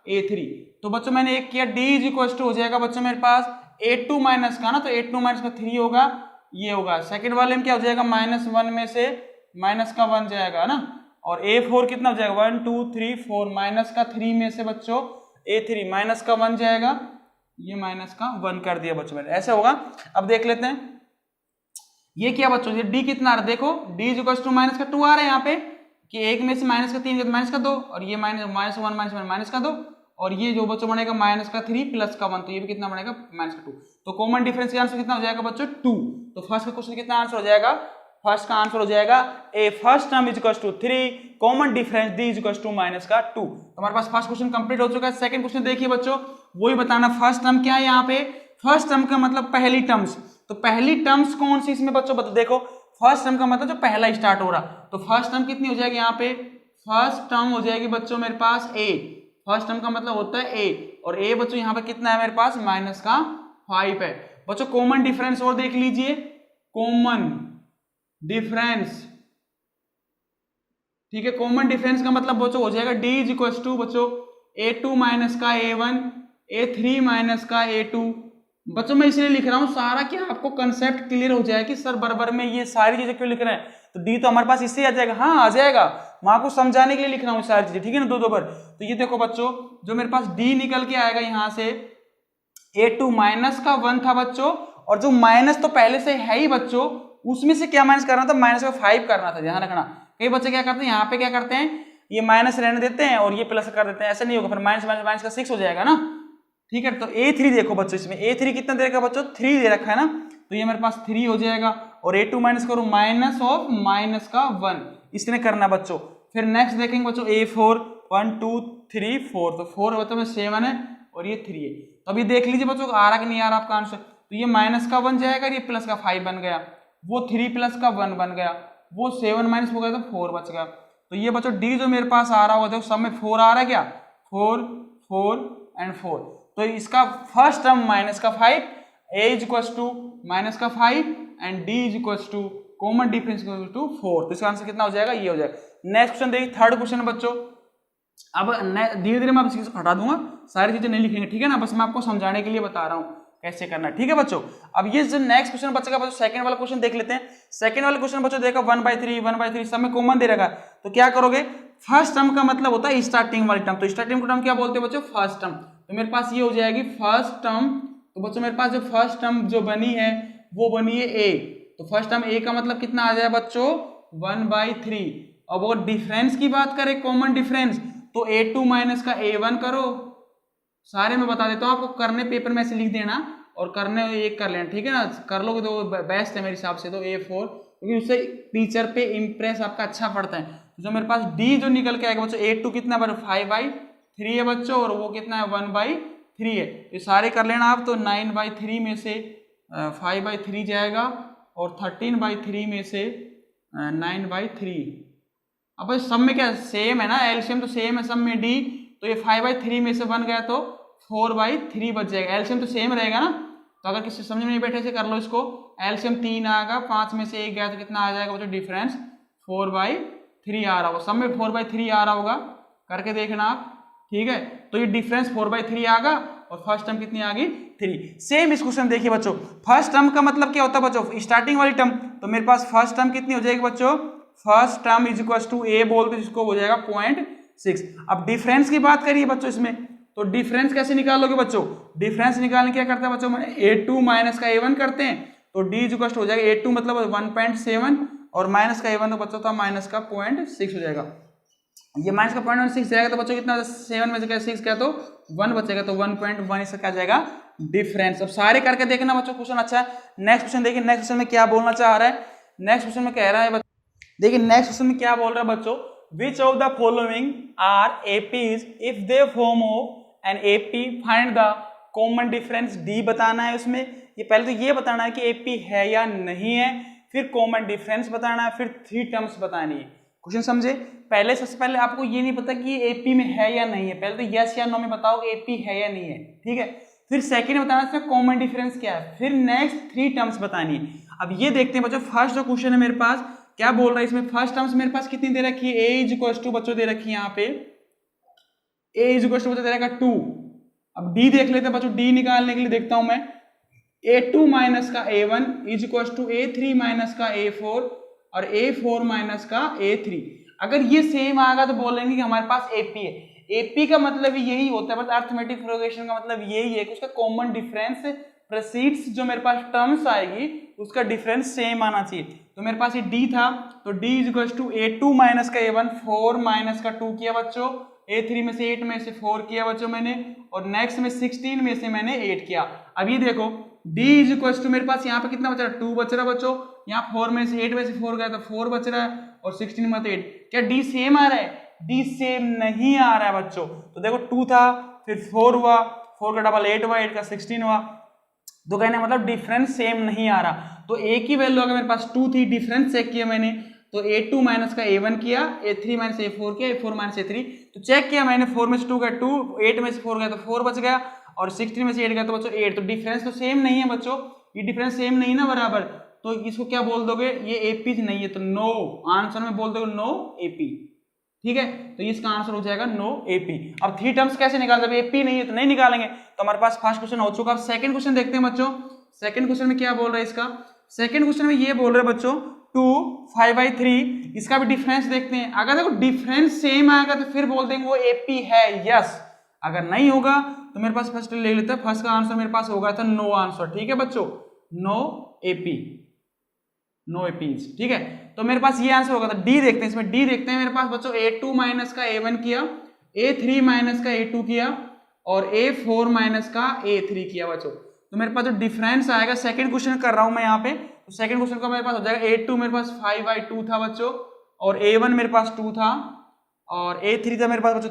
a3। तो बच्चों मैंने एक किया, d इज इक्वल टू हो जाएगा बच्चों मेरे पास a2 माइनस का ना, तो a2 माइनस का 3 होगा, ये होगा। सेकंड वाले में क्या हो जाएगा, -1 में से माइनस का 1 जाएगा ना, और a4 कितना हो जाएगा 1 2 3 4, माइनस का 3 में से बच्चों a3 माइनस का 1 जाएगा, ये माइनस का 1 कर दिया बच्चों मैंने, ऐसे होगा। अब देख लेते हैं ये क्या बच्चों, ये d कितना आ रहा है, देखो d is equal to minus का 2 आ रहा है यहाँ पे, कि एक में से माइनस का 3 गया तो माइनस का 2, और ये -1 माइनस का 2, और ये जो बच्चों बनेगा माइनस का 3 प्लस का 1, तो ये भी कितना बनेगा माइनस का 2। तो कॉमन डिफरेंस का आंसर कितना हो जाएगा बच्चों 2। तो फर्स्ट का क्वेश्चन कितना आंसर हो जाएगा, फर्स्ट का आंसर हो जाएगा a first term is equal to 3, common difference d is equal to minus का 2। तो हमारे पास फर्स्ट क्वेश्चन कंप्लीट हो चुका है। सेकंड क्वेश्चन देखिए बच्चों, वही बताना फर्स्ट टर्म क्या है यहाँ पे, फर्स्ट टर्म का मतलब पहली टर्म्स, तो पहली टर्म्स कौन सी इसमें बच्चों देखो, फर्स्ट टर्म का मतलब जो पहला स्टार्ट हो रहा, तो फर्स्ट टर्म कितनी हो जाएगी यहाँ पे, फर्स्ट टर्म हो जाएगी बच्चों मेरे पास a, फर्स्ट टर्म का मतलब होता है a, और a बच्चों यहाँ पे कितना है मेरे पास माइनस का 5 है बच्चों। कॉमन डिफरेंस और देख लीजिए, कॉमन डिफरेंस, ठीक है, कॉमन डिफरेंस का मतलब बच्चों हो जाएगा d इज इक्वल टू बच्चों a2 माइनस का a1, a3 माइनस का a2। बच्चों मैं इसलिए लिख रहा हूं सारा क्या आपको कंसेप्ट क्लियर हो जाए कि सर बराबर में ये सारी चीजें क्यों लिख रहे हैं, तो d तो हमारे पास इससे आ जाएगा, हाँ आ जाएगा, मैं आपको समझाने के लिए लिख रहा हूँ सारी चीजें, ठीक है ना, दो बार। तो ये देखो बच्चों, जो मेरे पास d निकल के आएगा यहाँ से a2 माइनस का 1 था बच्चों, और जो माइनस तो पहले से है ही बच्चों, उसमें से क्या माइनस करना था, माइनस का 5 करना था, ध्यान रखना। कई बच्चे क्या करते हैं, यहाँ पे क्या करते हैं, ये माइनस रहने देते हैं और ये प्लस कर देते हैं, ऐसा नहीं होगा, फिर माइनस माइनस माइनस का 6 हो जाएगा ना, ठीक है। तो a3 देखो बच्चों, इसमें a3 कितना दे रखा है बच्चों, 3 दे रखा है ना, तो ये मेरे पास 3 हो जाएगा, और a2 माइनस करो माइनस ऑफ माइनस का 1, इसने करना बच्चों। फिर नेक्स्ट देखेंगे बच्चों a4 1 2 3 4, तो 4 बच्चों में 7 है और ये 3 है। तो अभी देख लीजिए बच्चों आ रहा कि नहीं आ रहा आपका आंसर, तो ये माइनस का 1 जाएगा, ये प्लस का 5 बन गया, वो 3 प्लस का 1 बन गया, वो 7 माइनस हो गया तो 4 बच गया। तो ये बच्चों डी जो मेरे पास आ रहा होगा, देखो सब में 4 आ रहा है क्या, 4 4 एंड 4, तो इसका फर्स्ट टर्म माइनस का 5, a is equal to minus का 5 and d is equal to common difference equal to 4, तो इसका आंसर कितना हो जाएगा, ये हो जाएगा। नेक्स्ट क्वेश्चन देखिए, थर्ड क्वेश्चन है बच्चों। अब धीरे धीरे मैं आप इसको हटा दूंगा, सारी चीजें नहीं लिखेंगे, ठीक है ना, बस मैं आपको समझाने के लिए बता रहा हूँ कैसे करना है, ठीक है बच्चों। अब ये जो नेक्स्ट क्वेश्चन बचेगा बच्चों, सेकंड वाला क्वेश्चन देख लेते हैं। सेकंड वाला क्वेश्चन बच्चों देखा 1/3 सब में कॉमन दे रखा, तो क्या करोगे, फर्स्ट टर्म का मतलब होता है स्टार्टिंग वाली टर्म, तो स्टार्टिंग टर्म क्या बोलते हैं बच्चों, फर्स्ट टर्म, तो मेरे पास ये हो जाएगी फर्स्ट टर्म। तो बच्चों मेरे पास जो फर्स्ट टर्म जो बनी है वो बनी है a, तो फर्स्ट टर्म ए का मतलब कितना आ जाए बच्चों 1/3। अब अगर डिफरेंस की बात करें कॉमन डिफरेंस तो a2 माइनस का a1 करो, सारे मैं बता देता हूँ आपको, करने पेपर में ऐसे लिख देना और करने एक कर लेना, ठीक है ना, कर लोगे तो बेस्ट है मेरे हिसाब से तो a4, क्योंकि उससे टीचर पे इम्प्रेस आपका अच्छा पड़ता है। तो जो मेरे पास d जो निकल के आएगा बच्चों a2 कितना 5/3 है बच्चों, और वो कितना है 1/3 है, ये सारे कर लेना आप। तो 9/3 में से 5/3 जाएगा और 13/3 में से 9/3। अब सब में क्या सेम है ना, एलसीएम तो सेम है सब में d, तो ये 5/3 में से बन गया तो 4/3 बच जाएगा, एलसीएम तो सेम रहेगा ना। तो अगर किसी समझ में नहीं बैठे से कर लो इसको, एलसीएम 3 आएगा, 5 में से 1 गया तो कितना आ जाएगा बच्चों डिफरेंस 4/3 आ रहा होगा, सब में 4/3 आ रहा होगा, करके देखना आप, ठीक है। तो ये डिफरेंस 4/3 आ गया और फर्स्ट टर्म कितनी आ गई 3। सेम इस क्वेश्चन देखिए बच्चों, फर्स्ट टर्म का मतलब क्या होता है बच्चों, स्टार्टिंग वाली टर्म, तो मेरे पास फर्स्ट टर्म कितनी हो जाएगी बच्चों, first term is equal to a बोलते जिसको हो जाएगा 0.6। अब डिफरेंस की बात करिए बच्चों इसमें, तो डिफरेंस कैसे निकालोगे बच्चों, डिफरेंस निकालने क्या करते हैं बच्चों, a2 माइनस का a1 करते हैं, तो d इज इक्वल टू हो जाएगा a2 मतलब 1.7 और माइनस का a1 तो बच्चों था माइनस का 0.6 हो जाएगा। ये माइनस का 0.6 जाएगा तो बच्चों कितना 7 में से क्या 6 क्या तो 1 बचेगा, तो 1.1 इसका क्या जाएगा डिफरेंस। अब सारे करके देखना बच्चों, क्वेश्चन अच्छा है। नेक्स्ट क्वेश्चन देखिए, नेक्स्ट क्वेश्चन में क्या बोलना चाह रहा है, नेक्स्ट क्वेश्चन में कह रहा है देखिए, नेक्स्ट क्वेश्चन में क्या बोल रहा है बच्चों, which of the following are APs if they form of an AP find the common difference, D बताना है उसमें। ये पहले तो ये बताना है कि एपी है या नहीं है, फिर कॉमन डिफरेंस बताना है, फिर 3 टर्म्स बतानी है। क्वेश्चन समझे, पहले सबसे पहले आपको ये नहीं पता कि ये एपी में है या नहीं है, पहले तो यस या नो में बताओ कि एपी है या नहीं है, ठीक है। फिर सेकंड बताना है इसका कॉमन डिफरेंस क्या है, फिर नेक्स्ट 3 टर्म्स बतानी है। अब ये देखते हैं बच्चों, फर्स्ट जो क्वेश्चन है मेरे पास क्या बोल रहा है इसमें, फर्स्ट टर्म्स मेरे पास कितनी दे रखी है, ए इज इक्वल टू बच्चों दे रखी है यहाँ पे, ए इज इक्वल टू बच्चों दे रखा 2। अब डी देख लेते हैं बच्चों, डी निकालने के लिए देखता हूं मैं, a2 माइनस का a1 is equal to a3 minus का a4 और a4 माइनस का a3। अगर ये सेम आएगा तो बोलेंगे कि हमारे पास एपी है। एपी का मतलब यही होता है, बस अरिथमेटिक प्रोग्रेशन का मतलब यही है कि उसका कॉमन डिफरेंस प्रीसीड्स जो मेरे पास टर्म्स आएगी उसका डिफरेंस सेम आना चाहिए। तो मेरे पास ये d था, तो d is equal to a2 minus का a1 4 माइनस का 2 किया बच्चों, a3 में से 8 में से 4 किया बच्चों मैंने, और नेक्स्ट में 16 में से मैंने 8 किया। अब ये देखो d इज इक्वल टू मेरे पास यहाँ पे कितना बच रहा है 2 बच रहा है बच्चों, यहाँ 4 में से 8 में से 4 गया तो 4 बच रहा है, और 16 में 8। क्या d सेम आ रहा है, d सेम नहीं आ रहा है बच्चों। तो देखो 2 था, फिर 4 हुआ, 4 का डबल 8 हुआ, 8 का 16 हुआ, तो कहने मतलब डिफरेंस सेम नहीं आ रहा। तो a की वैल्यू अगर मेरे पास 2 थी, डिफरेंस चेक किया मैंने, तो a2 माइनस का a1 किया, a3 माइनस a4 किया, a4 माइनस a3, तो चेक किया मैंने, 4 में से 2 गया 2, 8 में से 4 गया तो 4 बच गया, और 16 में से 8 गया तो बच्चों 8। तो डिफरेंस तो सेम नहीं है बच्चों, ये डिफरेंस सेम नहीं ना बराबर, तो इसको क्या बोल दोगे, ये एपी नहीं है, तो नो, आंसर में बोल दोगे नो एपी, ठीक है। तो इसका आंसर हो जाएगा नो एपी। अब 3 टर्म्स कैसे निकाल, जब एपी नहीं है तो नहीं निकालेंगे। तो हमारे पास फर्स्ट क्वेश्चन हो चुका। अब सेकंड क्वेश्चन देखते हैं बच्चों, सेकंड क्वेश्चन में क्या बोल रहा है इसका, सेकंड क्वेश्चन में ये बोल रहे हैं बच्चों 2 5/3, इसका भी डिफरेंस देखते हैं। अगर देखो डिफरेंस सेम आएगा तो फिर बोल देंगे वो एपी है, यस। अगर नहीं होगा तो मेरे पास फर्स्ट ले लेते हैं, फर्स्ट का आंसर मेरे पास होगा था नो आंसर, ठीक है बच्चों, नो एपी, नो एपीज, ठीक है। तो मेरे पास ये आंसर होगा था। डी देखते हैं, इसमें डी देखते हैं मेरे पास बच्चों, a2 माइनस का a1 किया, a3 माइनस का a2 किया, और a4 माइनस का a3 किया बच्चों। तो मेरे पास जो डिफरेंस आएगा, सेकंड क्वेश्चन कर रहा हूं मैं यहाँ पे, तो सेकंड क्वेश्चन का मेरे पास हो जाएगा a2 मेरे पास 5/2 था बच्चों, और a1 मेरे पास 2 था, और a3 था मेरे पास बच्चों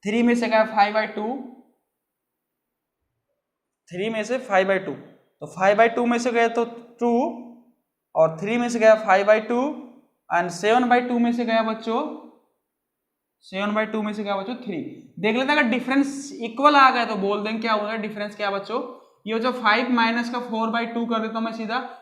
3 में से गया 5/2, 3 में से 5/2, तो 5/2 में से गया तो 2, और 3 में से गया 5/2, एंड 7/2 में से गया बच्चों, 7/2 में से गया बच्चों 3। देख लेते हैं अगर डिफरेंस इक्वल आ गया तो बोल देंगे क्या होगा डिफरेंस, क्या बच्चों, ये जो 5 माइनस का 4/2 कर देता हूं मैं,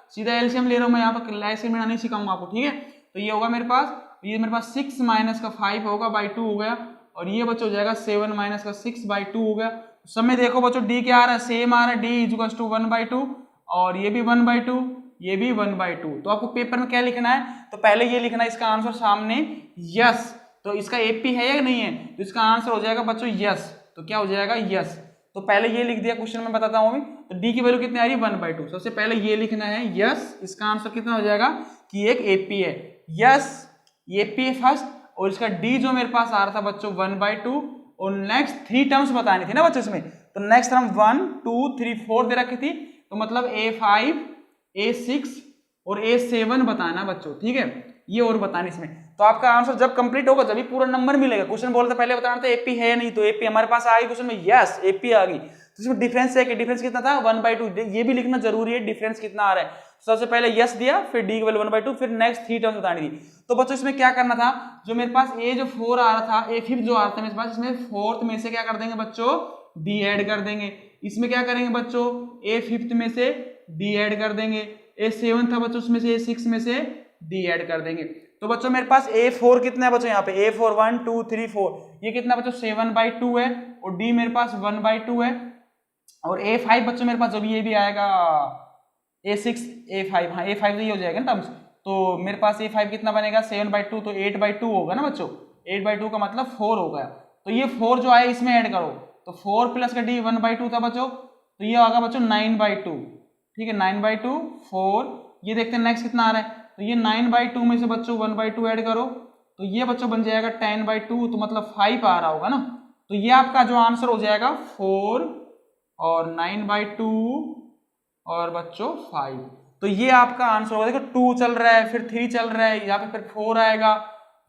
सीधा एलसीएम ले रहा हूं मैं, यहाँ पर एलसीएम लेना नहीं सिखाऊंगा आपको, ठीक है। तो ये होगा मेरे पास, ये मेरे पास 6 माइनस का 5 होगा बाई 2 हो गया, और ये बच्चों हो जाएगा 7 माइनस का 6/2 हो गया। समय देखो बच्चों डी क्या आ रहा है, सेम आ रहा है, डी इज टू 1/2, और ये भी 1/2, ये भी 1/2। तो आपको पेपर में क्या लिखना है, तो पहले ये लिखना है इसका आंसर सामने यस, तो इसका एपी है या नहीं है, तो इसका आंसर हो जाएगा बच्चों यस। तो क्या हो जाएगा यस। तो पहले ये लिख दिया, क्वेश्चन में बताता हूँ अभी। तो डी की वैल्यू कितनी आ रही है 1/2। सबसे पहले ये लिखना है यस, इसका आंसर कितना हो जाएगा कि एक एपी है। यस एपी है फर्स्ट, और इसका डी जो मेरे पास आ रहा था बच्चों 1/2, और नेक्स्ट 3 टर्म्स बतानी थी ना बच्चों इसमें, तो नेक्स्ट टर्म 1 2 3 4 दे रखी थी, तो मतलब A5 A6 और A7 बताना बच्चों, ठीक है, ये और बताना इसमें। तो आपका आंसर जब कंप्लीट होगा जब ही पूरा नंबर मिलेगा। क्वेश्चन बोलते पहले बताना था एपी है नहीं, तो एपी हमारे पास आ गई क्वेश्चन में, यस एपी आ गई। तो इसमें डिफरेंस है कि डिफरेंस कितना था 1/2, ये भी लिखना जरूरी है डिफरेंस कितना आ रहा है। सबसे पहले यस दिया, फिर डी की वैल्यू 1/2, फिर नेक्स्ट 3 टर्म्स बतानी थी। तो बच्चों इसमें क्या करना था, जो मेरे पास ए जो 4 आ रहा था, ए 5 जो आ रहा था मेरे पास, इसमें 4th में से क्या कर देंगे बच्चों डी ऐड कर देंगे। इसमें क्या करेंगे बच्चों ए 5th में से डी ऐड कर देंगे, ए 7 था बच्चों उसमें से ए 6 में से डी ऐड कर देंगे। तो बच्चों मेरे पास A4 कितना है बच्चों, यहाँ पे A4 1 2 3 4, ये कितना बच्चों 7/2 है, और D मेरे पास 1/2 है, और A5 बच्चों मेरे पास जो भी ये भी आएगा A6 A5, हाँ A5 तो ये हो जाएगा ना टर्म्स। तो मेरे पास A5 कितना बनेगा 7/2, तो 8/2 होगा ना बच्चों, 8/2 का मतलब 4 हो गया। तो ये 4 जो आया इसमें ऐड करो, तो 4 प्लस का D 1/2 था बच्चों, तो ये होगा बच्चों 9/2, ठीक है 9/2 4। ये देखते हैं नेक्स्ट कितना आ रहा है, तो ये 9/2 में से बच्चों 1/2 ऐड करो, तो ये बच्चों बन जाएगा 10/2, तो मतलब 5 आ रहा होगा ना। तो ये आपका जो आंसर हो जाएगा 4 और 9/2 और बच्चों 5। तो ये आपका आंसर होगा। देखो 2 चल रहा है, फिर 3 चल रहा है, यहाँ पे फिर 4 आएगा,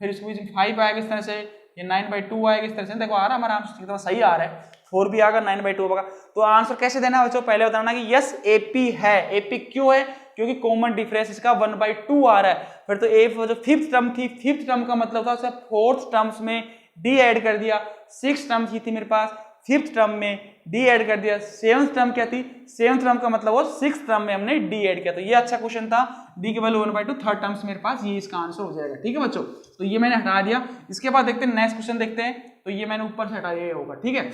फिर इसके बीच में 5 आएगा इस तरह से, ये 9/2 आएगा इस तरह से। देखो आ रहा है हमारा आंसर एकदम सही आ रहा है, 4 भी आएगा 9/2 होगा। तो आंसर कैसे देना है बच्चों, पहले बताना कि यस एपी है। एपी क्यों है, क्योंकि कॉमन डिफरेंस इसका 1/2 आ रहा है। फिर तो ए जो 5th टर्म थी, 5th टर्म का मतलब था उसे 4th टर्म्स में डी ऐड कर दिया, 6th टर्म थी मेरे पास 5th टर्म में डी ऐड कर दिया, 7th टर्म क्या थी 7th टर्म का मतलब वो 6th टर्म में हमने डी ऐड किया। तो ये अच्छा क्वेश्चन था, डी की वैल्यू 1/2 3rd टर्म्स मेरे पास, ये इसका आंसर हो जाएगा, ठीक है बच्चों। तो ये मैंने हटा दिया। इसके बाद देखते हैं नेक्स्ट क्वेश्चन देखते हैं, तो ये मैंने ऊपर से हटाया, ये होगा, ठीक है।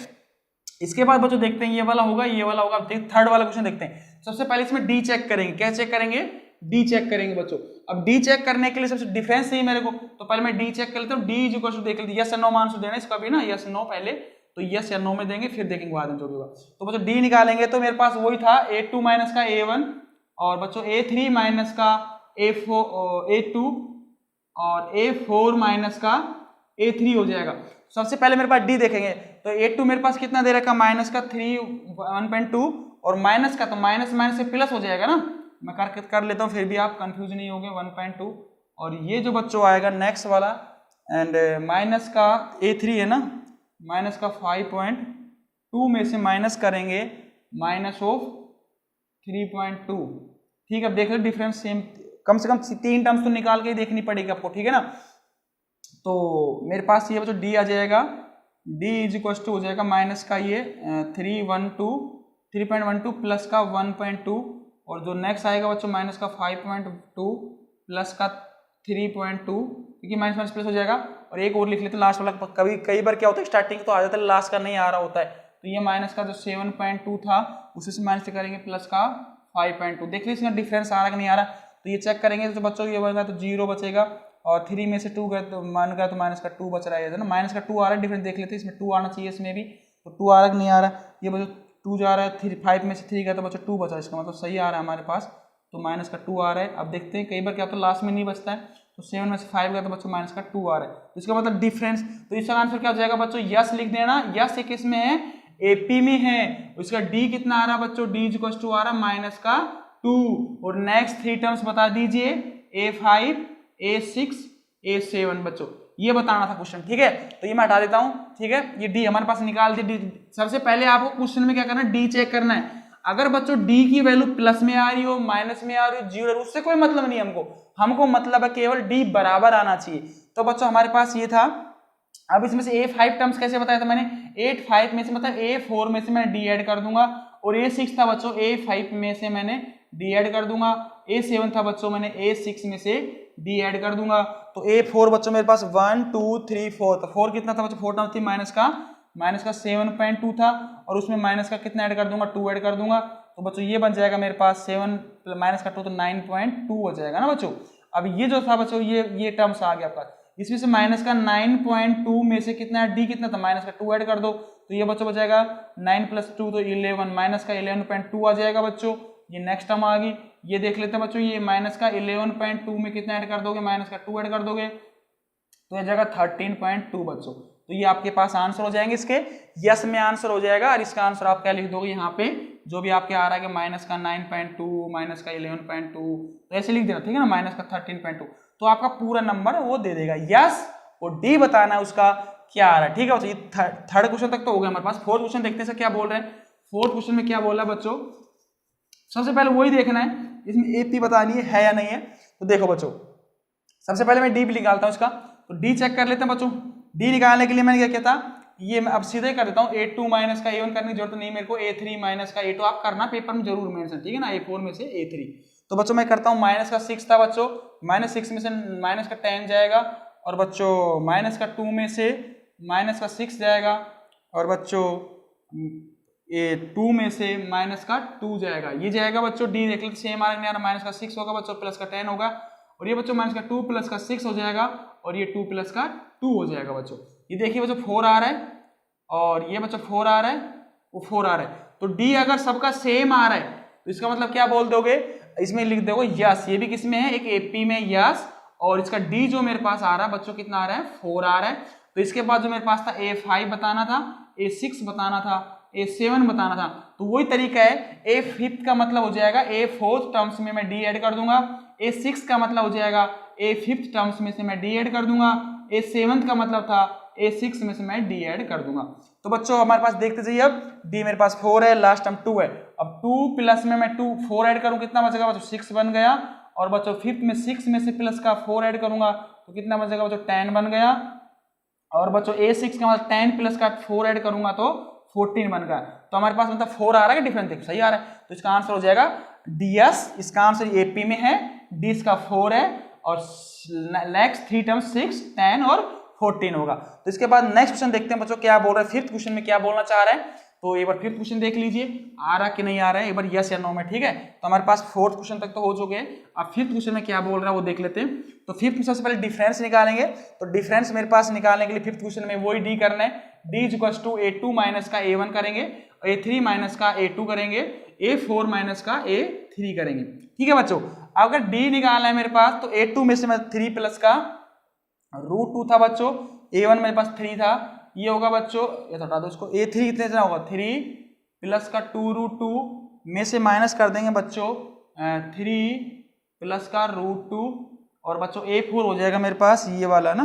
इसके बाद बच्चों देखते हैं ये वाला होगा, ये वाला होगा। 3rd वाला क्वेश्चन देखते हैं। सबसे पहले इसमें डी चेक करेंगे, क्या चेक करेंगे, डी चेक करेंगे बच्चों। अब डी चेक करने के लिए सबसे डिफरेंस चाहिए मेरे को, तो पहले मैं डी चेक कर लेता हूँ। डी इक्वल टू देख लेते, यस या नो आंसर देना इसका भी ना, यस नो पहले, तो यस या नो में देंगे, फिर देखेंगे बाद में जो भी होगा। तो बच्चों डी निकालेंगे, तो मेरे पास वही था A2 माइनस का A1, और बच्चों A3 माइनस का A2, और A4 माइनस का A3 हो जाएगा। सबसे पहले मेरे पास डी देखेंगे, तो A2 मेरे पास कितना दे रखा माइनस का 3 1.2, और माइनस का तो माइनस माइनस से प्लस हो जाएगा ना, मैं कर लेता हूँ फिर भी आप कंफ्यूज नहीं होंगे 1.2, और ये जो बच्चों आएगा नेक्स्ट वाला, एंड माइनस का A3 है ना, माइनस का 5.2 में से माइनस करेंगे माइनस ऑफ 3.2, ठीक है। अब देख लो डिफरेंस सेम, कम से कम 3 टर्म्स तो निकाल के ही देखनी पड़ेगी आपको, ठीक है ना। तो मेरे पास ये बच्चों डी आ जाएगा, डी इज इक्वल टू हो जाएगा माइनस का ये 3.12 प्लस का 1.2, और जो नेक्स्ट आएगा बच्चों माइनस का 5.2 प्लस का 3.2, क्योंकि माइनस माइनस प्लस हो जाएगा। और एक और लिख लेते हैं लास्ट वाला, कभी कई बार क्या होता है स्टार्टिंग तो आ जाता है, लास्ट का नहीं आ रहा होता है। तो ये माइनस का जो 7.2 था उसी से माइनस करेंगे प्लस का 5.2। देख लीजिए इसमें डिफरेंस आ रहा कि नहीं आ रहा, तो ये चेक करेंगे तो बच्चों ये बनेगा तो 0 बचेगा, और 3 में से 2 गए तो मान गया तो माइनस का 2 बच रहा है ना, माइनस का 2 आ रहा है। डिफरेंस देख लेते हैं, इसमें 2 आना चाहिए, इसमें भी तो 2 आ रहा है कि नहीं आ रहा, ये बच्चों 2 जा रहा है, 5 में से 3 गया तो बच्चों 2 बचा, इसका मतलब सही आ रहा है हमारे पास, तो माइनस का 2 आ रहा है। अब देखते हैं कई बार क्या होता है लास्ट में नहीं बचता है, तो 7 में से 5 गया तो बच्चों माइनस का 2 आ रहा है, तो इसका मतलब डिफरेंस। तो इसका आंसर क्या हो जाएगा बच्चों, यस लिख देना, यस एक इसमें है एपी में है, उसका डी कितना आ रहा है बच्चों, डी इक्वल टू आ रहा है माइनस का 2, और नेक्स्ट 3 टर्म्स बता दीजिए A5 A6 A7 बच्चों, ये बताना था क्वेश्चन, ठीक है। तो ये मैं हटा देता हूं, ठीक है, ये डी हमारे पास निकाल दी। सबसे पहले आपको क्वेश्चन में क्या करना है, डी चेक करना है। अगर बच्चों डी की वैल्यू प्लस में आ रही हो, माइनस में आ रही हो, 0, उससे कोई मतलब नहीं हमको मतलब है केवल डी बराबर आना चाहिए। तो बच्चों हमारे पास ये था। अब इसमें से A5 टर्म्स कैसे बताया था मैंने, 8 में से मतलब A4 में से मैंने डी ऐड कर दूंगा, और A6 था बच्चों A5 में से मैंने डी ऐड कर दूंगा, A7 था बच्चों मैंने A6 में से डी ऐड कर दूंगा। तो A4 बच्चों मेरे पास 1 2 3 4, तो 4 कितना था बच्चों, 4 टर्म थी, माइनस का 7.2 था, और उसमें माइनस का कितना ऐड कर दूंगा, 2 ऐड कर दूंगा। तो बच्चों ये बन जाएगा मेरे पास 7 माइनस का 2 तो 9.2 हो जाएगा ना बच्चों। अब ये जो था बच्चों ये टर्म्स आ गया आपका, इसमें से माइनस का 9.2 में से कितना है, डी कितना था, माइनस का 2 ऐड कर दो तो ये बच्चों बचाएगा 9 + 2 तो 11, माइनस का 11.2 आ जाएगा बच्चों। ये नेक्स्ट टर्म आ गई, ये देख लेते हैं बच्चों, ये माइनस का 11.2 में कितना ऐड कर दोगे, माइनस का 2 ऐड कर दोगे तो ये जाएगा 13.2 बच्चों। तो ये आपके पास आंसर हो जाएंगे, इसके यस में आंसर हो जाएगा। और इसका आंसर आप क्या लिख दोगे यहाँ पे, जो भी आपके आ रहा है कि माइनस का 9.2, माइनस का 11.2, तो ऐसे लिख देना, ठीक है ना, माइनस का 13.2, तो आपका पूरा नंबर वो दे देगा। यस और डी बताना है उसका क्या आ रहा है, ठीक है बच्चों। ये थर्ड क्वेश्चन तक तो हो गया हमारे पास। फोर्थ क्वेश्चन देखते हैं सर क्या बोल रहे हैं। फोर्थ क्वेश्चन में क्या बोल रहा है बच्चों, सबसे पहले वही देखना है इसमें एपी बतानी है या नहीं है। तो देखो बच्चों, सबसे पहले मैं डी भी निकालता हूं इसका, तो डी चेक कर लेते हैं बच्चों। डी निकालने के लिए मैंने क्या किया था, ये मैं अब सीधे कर देता हूँ, A2 माइनस का A1 करने की जरूरत नहीं मेरे को, A3 माइनस का A2 आप करना पेपर में जरूर मेंशन, ठीक है ना, A4 में से A3। तो बच्चों मैं करता हूँ, माइनस का 6 था बच्चों, -6 में से माइनस का 10 जाएगा, और बच्चों माइनस का 2 में से माइनस का 6 जाएगा, और बच्चों ये 2 में से माइनस का 2 जाएगा, ये जाएगा बच्चों। डी देख लेते सेम आ रहा है, माइनस का 6 होगा बच्चों, प्लस का 10 होगा, और ये बच्चों माइनस का 2 प्लस का 6 हो जाएगा, और ये 2 प्लस का 2 हो जाएगा बच्चों। ये देखिए बच्चों 4 आ रहा है, और ये बच्चों 4 आ रहा है, वो 4 आ रहा है। तो डी अगर सबका सेम आ रहा है तो इसका मतलब क्या बोल दोगे, इसमें लिख दोगे यस, ये भी किसमें है, एक एपी में यस, और इसका डी जो मेरे पास आ रहा है बच्चों कितना आ रहा है, 4 आ रहा है। तो इसके बाद जो मेरे पास था A5 बताना था, A6 बताना था, A7 बताना था, तो वही तरीका है। A5 का मतलब हो जाएगा A4 टर्म्स में मैं डी ऐड कर दूंगा, A6 का मतलब हो जाएगा A5 टर्म्स में से मैं डी ऐड कर दूंगा, A7 का मतलब था A6 में से मैं डी ऐड कर दूंगा। तो बच्चों हमारे पास देखते जाइए, अब डी मेरे पास 4 है, लास्ट टर्म 2 है, अब 2 प्लस में मैं 4 ऐड करूं कितना बचेगा बच्चों, 6 बन गया, और बच्चों 5 में 6 में से प्लस का 4 ऐड करूंगा तो कितना बचेगा बच्चों, 10 बन गया, और बच्चों A6 का मतलब 10 प्लस का 4 ऐड करूंगा तो 14 बन गया। तो हमारे पास मतलब 4 आ रहा है कि डिफरेंट देखो सही आ रहा है, तो इसका आंसर हो जाएगा डीएस। इसका आंसर एपी में है, डी इसका 4 है, और नेक्स्ट 3 टर्म्स 6, 10 और 14 होगा। तो इसके बाद नेक्स्ट क्वेश्चन देखते हैं बच्चों क्या बोल रहा है, फिफ्थ क्वेश्चन में क्या बोलना चाह रहा है। तो एक बार फिफ्थ क्वेश्चन देख लीजिए, आ रहा कि नहीं आ रहा है, एक बार यस या नो में, ठीक है। तो हमारे पास फोर्थ क्वेश्चन तक तो हो चुके हैं, अब फिफ्थ क्वेश्चन में क्या बोल रहा है वो देख लेते हैं। तो फिफ्थ में सबसे पहले डिफरेंस निकालेंगे, तो डिफरेंस मेरे पास निकालने के लिए फिफ्थ क्वेश्चन में वही डी करना है, D is equal to A2 minus का A1 करेंगे, A3 माइनस का A2 करेंगे, A4 माइनस का A3 करेंगे, ठीक है बच्चों। अगर डी निकालना है मेरे पास तो A2 में से मैं 3 प्लस का √2 था बच्चों, A1 मेरे पास 3 था, ये होगा बच्चों, ये हटा दो इसको, A3 कितने होगा 3 प्लस का 2√2 में से माइनस कर देंगे बच्चों 3 प्लस का √2, और बच्चों A4 हो जाएगा मेरे पास ये वाला ना,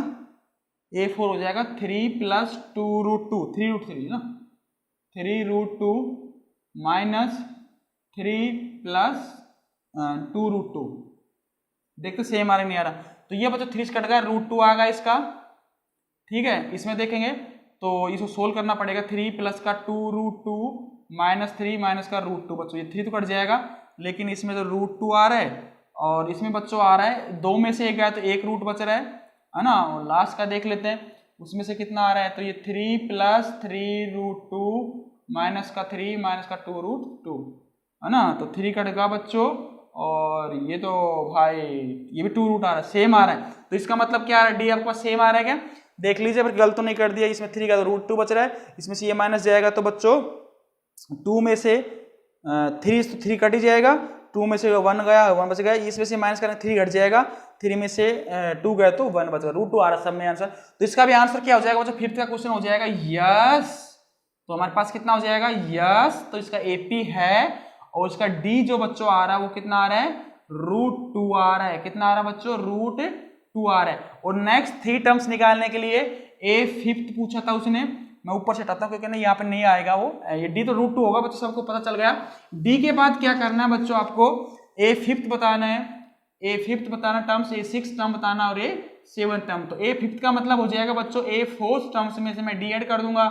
A4 हो जाएगा 3 प्लस 2√2, 3√3 ना, 3√2 माइनस 3 प्लस 2√2, देखते सेम आ रहा नहीं आ रहा, तो ये बच्चों 3 कट गया, √2 आ गया इसका, ठीक है। इसमें देखेंगे तो इसको सोल्व करना पड़ेगा, 3 प्लस का 2√2 माइनस 3 माइनस का √2 बच्चों, ये 3 तो कट जाएगा, लेकिन इसमें तो √2 आ रहा है, और इसमें बच्चों आ रहा है 2 में से 1 गया तो 1 रूट बच रहा है ना, और लास्ट का देख लेते हैं उसमें से कितना आ रहा है, तो ये 3 प्लस 3√2 माइनस का 3 माइनस का 2√2 है ना, तो 3 कट गया बच्चों, और ये तो भाई ये भी 2 रूट आ रहा है, सेम आ रहा है, तो इसका मतलब क्या आ रहा है, डी आपके पास सेम आ रहा है क्या, देख लीजिए, पर गलत तो नहीं कर दिया, इसमें 3 का √2 बच रहा है, इसमें से ये माइनस जाएगा तो बच्चों 2 में से 3 तो 3 कट ही जाएगा, 2 में से 1 गया 1 बच गया, इसमें से माइनस करेंगे 3 घट जाएगा, 3 में से 2 गया तो 1 बच गया, √2 आ रहा है सब में आंसर। तो इसका भी आंसर क्या हो जाएगा बच्चों, फिफ्थ का क्वेश्चन हो जाएगा यस। तो हमारे पास कितना हो जाएगा यस, तो इसका एपी है, और इसका डी जो बच्चों आ रहा है वो कितना आ रहा है, √2 आ रहा है, कितना आ रहा है बच्चों, √2 आ रहा है। और नेक्स्ट 3 टर्म्स निकालने के लिए A5 पूछा था उसने, मैं ऊपर से हटाता हूं क्योंकि ना यहाँ पे नहीं आएगा वो, ये डी तो √2 होगा बच्चों, सबको पता चल गया। डी के बाद क्या करना है बच्चों, आपको A5 बताना है, A5 बताना टर्म्स, A6 टर्म बताना और A7 टर्म। तो A5 का मतलब हो जाएगा बच्चों A4 टर्म्स में से मैं डी ऐड कर दूंगा,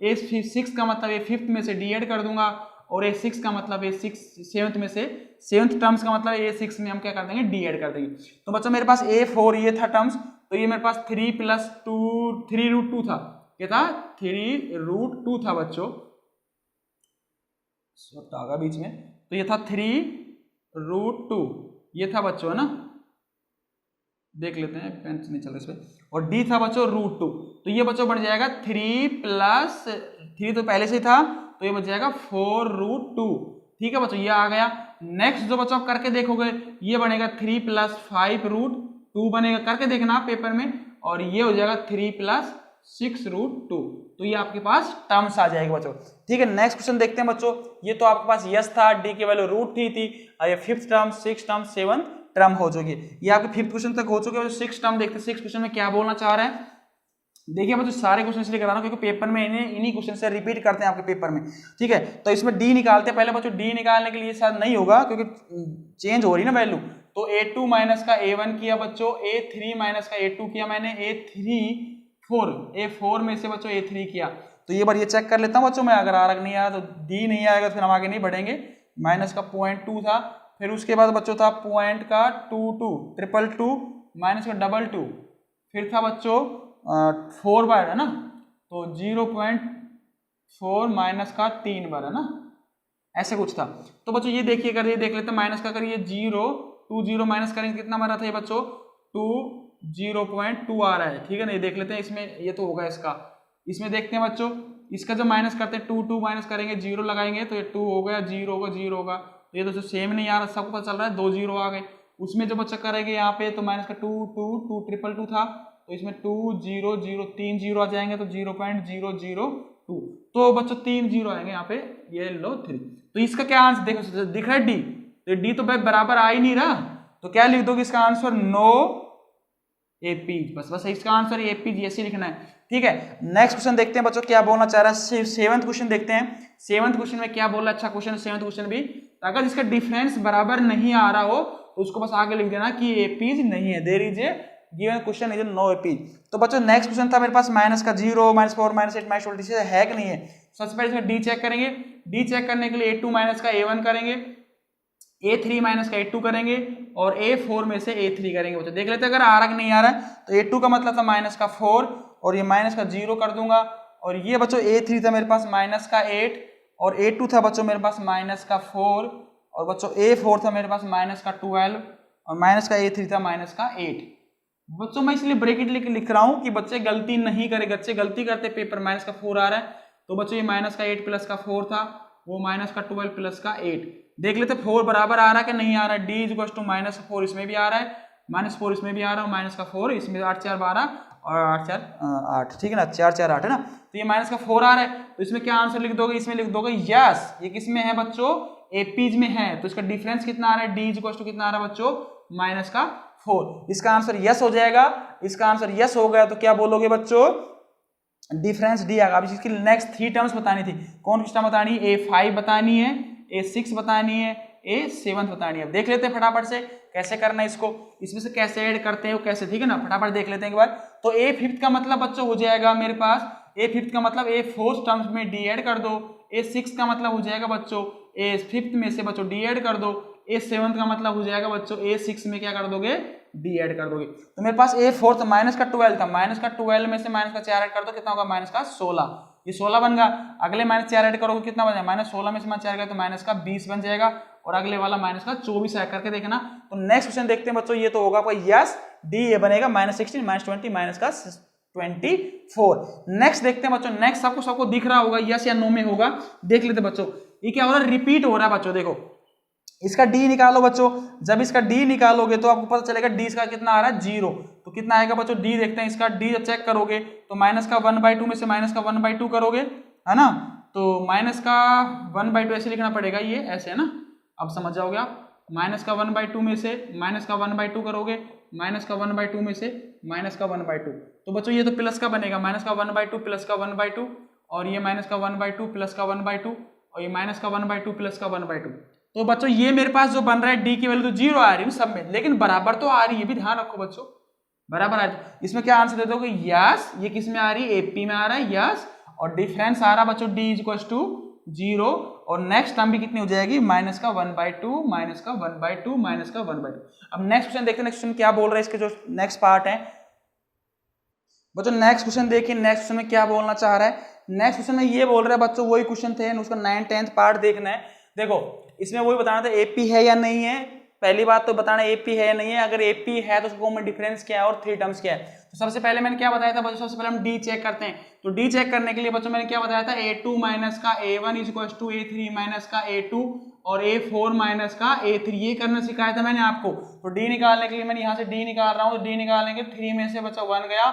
A6 का मतलब A5 में से डी ऐड कर दूंगा, और A6 का मतलब A7 में से 7th टर्म्स का मतलब A6 में हम क्या कर देंगे, डी ऐड कर देंगे। तो बच्चों मेरे पास A4 ये था टर्म्स, तो ये मेरे पास 3 प्लस 2 3√2 था, क्या था 3√2 था बच्चों, आगा बीच में, तो ये था 3√2 ये था बच्चों, है ना, देख लेते हैं पेन नहीं चल रहा इस पे, और डी था बच्चों √2, तो ये बच्चों बन जाएगा 3 + 3 तो पहले से ही था, तो ये बन जाएगा 4√2। ठीक है बच्चों, ये आ गया। नेक्स्ट जो बच्चों आप करके देखोगे ये बनेगा 3 + 5√2 बनेगा, करके देखना आप पेपर में, और ये हो जाएगा 3 + 6√2। तो ये आपके पास टर्म्स आ जाएगी बच्चों। ठीक है, नेक्स्ट क्वेश्चन देखते हैं बच्चों। ये तो आपके पास यस था, डी की वैल्यू √3 थी, और ये 5th term, 6th term, 7th term हो चुकी है। ये आपके 5th क्वेश्चन तक हो चुके हैं। 6th टर्म देखते हैं 6th क्वेश्चन में क्या बोलना चाह रहे हैं। देखिए बच्चों सारे क्वेश्चन इसलिए करा रहा हूं क्योंकि पेपर में इन्हीं क्वेश्चन से रिपीट करते हैं आपके पेपर में। ठीक है, तो इसमें डी निकालते हैं। पहले बच्चों डी निकालने के लिए शायद नहीं होगा क्योंकि चेंज हो रही है ना वैल्यू, तो a2 माइनस का a1 किया बच्चों, a3 माइनस का a2 किया मैंने, a4 में से बच्चों a3 किया। तो ये बार ये चेक कर लेता हूँ बच्चों मैं, अगर आरक नहीं आया तो डी नहीं आएगा तो फिर हम आगे नहीं बढ़ेंगे। माइनस का 0.2 था, फिर उसके बाद बच्चों था पॉइंट का 2 2 माइनस का 2 फिर था बच्चों 4 बार है ना, तो 0.4 माइनस का 3 बार है ना, ऐसे कुछ था। तो बच्चों ये देखिए, अगर ये देख लेते हैं माइनस का, अगर ये 0 माइनस करेंगे कितना मारा था ये बच्चों 0.2 आ रहा है। ठीक है ना, ये देख लेते हैं इसमें, ये तो होगा इसका। इसमें देखते हैं बच्चों, इसका जब माइनस करते हैं 2 माइनस करेंगे 0 लगाएंगे तो ये 2 हो गया, 0 होगा, 0 होगा, तो ये तो सेम नहीं आ रहा, सबको पता चल रहा है 2 0 आ गए। उसमें जब बच्चा करेंगे यहाँ पे तो माइनस का 2 2 था, तो इसमें 2 0 0 3 0 आ जाएंगे तो 0.002, तो बच्चों 3 0 आएंगे यहाँ पे, ये लो 3। तो इसका क्या आंसर देखो दिख रहा है डी, तो डी तो भाई बराबर आ ही नहीं रहा, तो क्या लिख दोगे इसका आंसर नो एपीज, बस इसका आंसर एपीज ऐसे लिखना है। ठीक है, नेक्स्ट क्वेश्चन देखते हैं बच्चों क्या बोलना चाह रहा है। 7th क्वेश्चन देखते हैं। 7th क्वेश्चन में क्या बोल रहा है, अच्छा क्वेश्चन 7th क्वेश्चन भी, अगर इसका डिफरेंस बराबर नहीं आ रहा हो तो उसको बस आगे लिख देना कि एपीज नहीं है, there is a given question is no APs. तो बच्चों नेक्स्ट क्वेश्चन था मेरे पास माइनस का 0 -4 -8 -20 है कि नहीं है। सबसे पहले इसमें डी चेक करेंगे। डी चेक करने के लिए a2 माइनस का a1 करेंगे, a3 माइनस का a2 करेंगे, और a4 में से a3 करेंगे। बच्चों देख लेते हैं, अगर आ रहा नहीं आ रहा है तो a2 का मतलब था माइनस का 4, और ये माइनस का 0 कर दूंगा, और ये बच्चों a3 था मेरे पास माइनस का 8, और a2 था बच्चों मेरे पास माइनस का 4, और बच्चों a4 था मेरे पास माइनस का 12, और माइनस का a3 था माइनस का 8। बच्चों मैं इसलिए ब्रैकेट लिख रहा हूं कि बच्चे गलती नहीं करे, बच्चे गलती करते पेपर माइनस का 4 आ रहा है, तो बच्चों ये माइनस का 8 प्लस का 4 था, वो माइनस का 12 प्लस का 8। देख लेते 4 बराबर आ रहा है कि नहीं आ रहा है। डी इज इक्वल टू -4 इसमें भी आ रहा है, -4 इसमें भी आ रहा है, माइनस का 4 इसमें, 8 4 12 और 8 4 8, ठीक है ना, 4 4 8 है ना, तो ये माइनस का 4 आ रहा है, तो इसमें क्या आंसर लिख दोगे, इसमें लिख दोगे यस, ये किसमें है बच्चों, एपीज में है, तो इसका डिफरेंस कितना आ रहा है, डी इज इक्वल टू कितना आ रहा है बच्चों, माइनस का 4। इसका आंसर यस हो जाएगा। इसका आंसर यस हो गया तो क्या बोलोगे बच्चों, डिफरेंस डी आएगा। अब इसकी नेक्स्ट 3 टर्म्स बतानी थी, कौन किस टर्म बतानी है, a5 बतानी है, a6 बतानी है, a7 बतानी है। अब देख लेते हैं फटाफट से कैसे करना है इसको, इसमें से कैसे ऐड करते हैं वो कैसे, ठीक है ना, फटाफट देख लेते हैं एक बार। तो a5 का मतलब बच्चों हो जाएगा मेरे पास, a5 का मतलब a4 टर्म्स में डी ऐड कर दो, a6 का मतलब हो जाएगा बच्चों a5 में से बच्चों डी ऐड कर दो, a7 का मतलब हो जाएगा बच्चों a6 में क्या कर दोगे, डी ऐड कर दोगे। तो मेरे पास a4 था, माइनस का 12 था, माइनस का 12 में से माइनस का 4 ऐड कर दो, कितना होगा, माइनस का 16, ये 16 बन गया। अगले माइनस 4 ऐड करोगे कितना बन जाएगा, माइनस 16 में से माइनस 4 गया तो माइनस का 20 बन जाएगा, और अगले वाला माइनस का 24 ऐड करके देखना। तो नेक्स्ट क्वेश्चन देखते हैं बच्चों, ये तो होगा आपका यस, डी ये बनेगा -16 -20 माइनस का 24। नेक्स्ट देखते हैं बच्चों, नेक्स्ट सबको दिख रहा होगा यस या नो में होगा, देख लेते बच्चों, ये क्या हो रहा है, रिपीट हो रहा है बच्चों। देखो इसका डी निकालो बच्चों, जब इसका डी निकालोगे तो आपको पता चलेगा डी इसका कितना आ रहा है 0, तो कितना आएगा बच्चों, डी देखते हैं इसका, डी जब चेक करोगे तो माइनस का 1/2 में से माइनस का 1/2 करोगे, है ना, तो माइनस का 1/2 ऐसे लिखना पड़ेगा, ये ऐसे है ना, अब समझ जाओगे आप, माइनस का 1/2 में से माइनस का 1/2 करोगे, माइनस का 1/2 में से माइनस का 1/2, तो बच्चों ये तो प्लस का बनेगा, माइनस का 1/2 प्लस का 1/2, और ये माइनस का 1/2 प्लस का 1/2, और ये माइनस का 1/2 प्लस का 1/2। तो बच्चों ये मेरे पास जो बन रहा है डी की वैल्यू तो 0 आ रही है सब में, लेकिन बराबर तो आ रही है, ये भी ध्यान रखो बच्चों, बराबर आ रही है। इसमें क्या आंसर दे दोगे, यस, ये किस में आ रही है, एपी में आ रहा है, यस, और डिफरेंस आ रहा बच्चों डी इज इक्वल टू 0, और नेक्स्ट टर्म भी कितनी हो जाएगी, माइनस का 1/2 माइनस का 1/2 माइनस का 1/2। अब नेक्स्ट क्वेश्चन देखते हैं, नेक्स्ट क्वेश्चन क्या बोल रहा है, इसके जो नेक्स्ट पार्ट है बच्चों, नेक्स्ट क्वेश्चन देखिए, नेक्स्ट क्वेश्चन में क्या बोलना चाह रहा है। नेक्स्ट क्वेश्चन में ये बोल रहा है बच्चों, वही क्वेश्चन थे, उसका 9th 10th पार्ट देखना है। देखो इसमें वही बताना था एपी है या नहीं है, पहली बात तो बताना एपी है या नहीं है, अगर एपी है तो उसका कॉमन डिफरेंस क्या है और 3 टर्म्स क्या है। तो सबसे पहले मैंने क्या बताया था बच्चों, सबसे पहले हम डी चेक करते हैं। तो डी चेक करने के लिए बच्चों मैंने क्या बताया था, a2 माइनस का a1 equals to a3 minus का a2 और a4 माइनस का a3, ये करना सिखाया था मैंने आपको। तो डी निकालने के लिए मैंने यहाँ से डी निकाल रहा हूँ, तो डी निकालने के 3 में से बच्चों 1 गया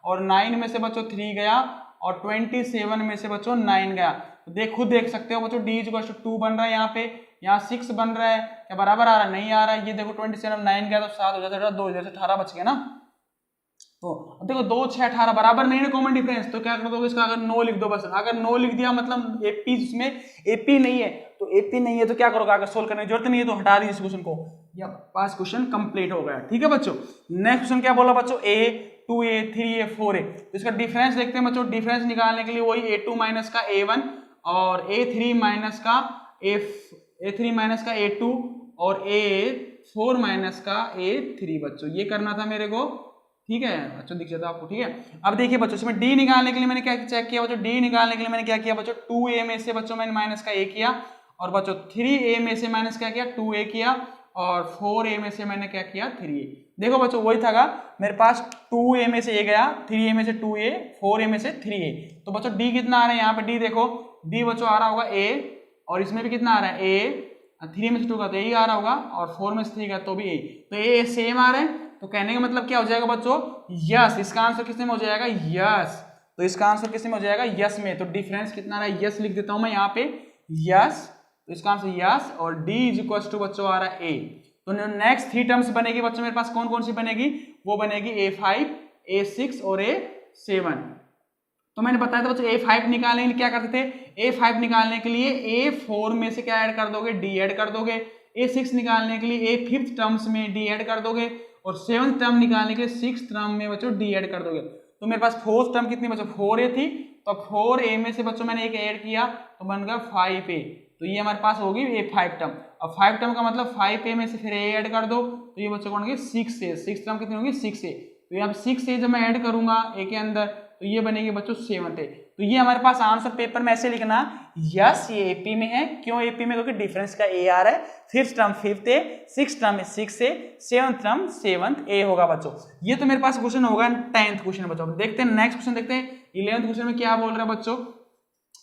और 9 में से बच्चों 3 गया और 27 में से बच्चों 9 गया। तो खुद देख सकते हो बच्चों डी इक्वल्स टू 2 बन रहा है, यहाँ पे यहाँ 6 बन रहा है, क्या बराबर आ रहा है, नहीं आ रहा है। ये देखो 27 9 गया तो 7 हो जाता है, 2 इधर से 18 बच गया ना। तो अब देखो 2 6 18 बराबर नहीं है कॉमन डिफरेंस, तो क्या कर दोगे इसका, अगर नो लिख दो बस। अगर नो लिख दिया मतलब एपी, इसमें एपी नहीं है, तो एपी नहीं है तो क्या करोगे, अगर सोल्व करने की जरूरत नहीं है तो हटा दीजिए इस क्वेश्चन को। या पास क्वेश्चन कंप्लीट हो गया। ठीक है बच्चों, नेक्स्ट क्वेश्चन क्या बोला बच्चों, a 2a 3a 4a। तो इसका डिफरेंस देखते हैं बच्चों। डिफरेंस निकालने के लिए वही a2 माइनस का a1 और a3 माइनस का a2 और a4 माइनस का a3 बच्चों, ये करना था मेरे को। ठीक है बच्चों, दिख जाता है आपको। ठीक है, अब देखिए बच्चों इसमें डी निकालने के लिए मैंने क्या चेक किया बच्चों, डी निकालने के लिए मैंने क्या किया बच्चों, 2a में से बच्चों मैंने माइनस का a किया और बच्चों 3a में से माइनस क्या किया 2a किया और 4a में से मैंने क्या किया 3a। देखो बच्चों वही था मेरे पास, 2a में से a गया, 3a में से 2a, 4a में से 3a। तो बच्चों d कितना आ रहा है यहाँ पे, d देखो d बच्चों आ रहा होगा a और इसमें भी कितना आ रहा है a, 3 में से 2 का तो a ही आ रहा होगा और 4 में से 3 का तो भी a, तो a सेम आ रहा है। तो कहने का मतलब क्या हो जाएगा बच्चों, यस। इसका आंसर किस में हो जाएगा, यस। तो इसका आंसर किस में हो जाएगा, यस में। तो डिफरेंस कितना आ रहा है, यस लिख देता हूं मैं यहाँ पे, यस। तो इसका आंसर यस और d इज इक्वल टू बच्चों आ रहा है a। तो नेक्स्ट 3 टर्म्स बनेगी बच्चों मेरे पास, कौन कौन सी बनेगी, वो बनेगी a5 a6 और a7। तो मैंने बताया था बच्चों a5 निकालने के लिए क्या करते थे, a5 निकालने के लिए a4 में से क्या ऐड कर दोगे, d ऐड कर दोगे। a6 निकालने के लिए a फिफ्थ टर्म्स में d ऐड कर दोगे और 7th टर्म निकालने के लिए 6th टर्म में बच्चों d ऐड कर दोगे। तो मेरे पास 4th टर्म कितनी बच्चों 4a थी, तो 4a में से बच्चों मैंने एक ऐड किया तो बन गया 5a। तो ये हमारे पास होगी a5 टर्म। अब 5 टर्म का मतलब 5a में से फिर a ऐड कर दो तो ये बच्चों बन गई 6a। 6 टर्म कितनी होगी 6a। तो यहाँ 6a जब मैं ऐड करूंगा a के अंदर तो ये बनेगी बच्चों 7a। तो ये हमारे पास आंसर पेपर में ऐसे लिखना, यस ये एपी में है। क्यों एपी में, क्योंकि डिफरेंस का ए आ रहा है। 5th term 5th, 6th term 6a, 7th term 7th a होगा बच्चों। ये तो मेरे पास क्वेश्चन होगा 10th क्वेश्चन बच्चों। देखते हैं नेक्स्ट क्वेश्चन, देखते हैं 11th क्वेश्चन में क्या बोल रहा है बच्चों।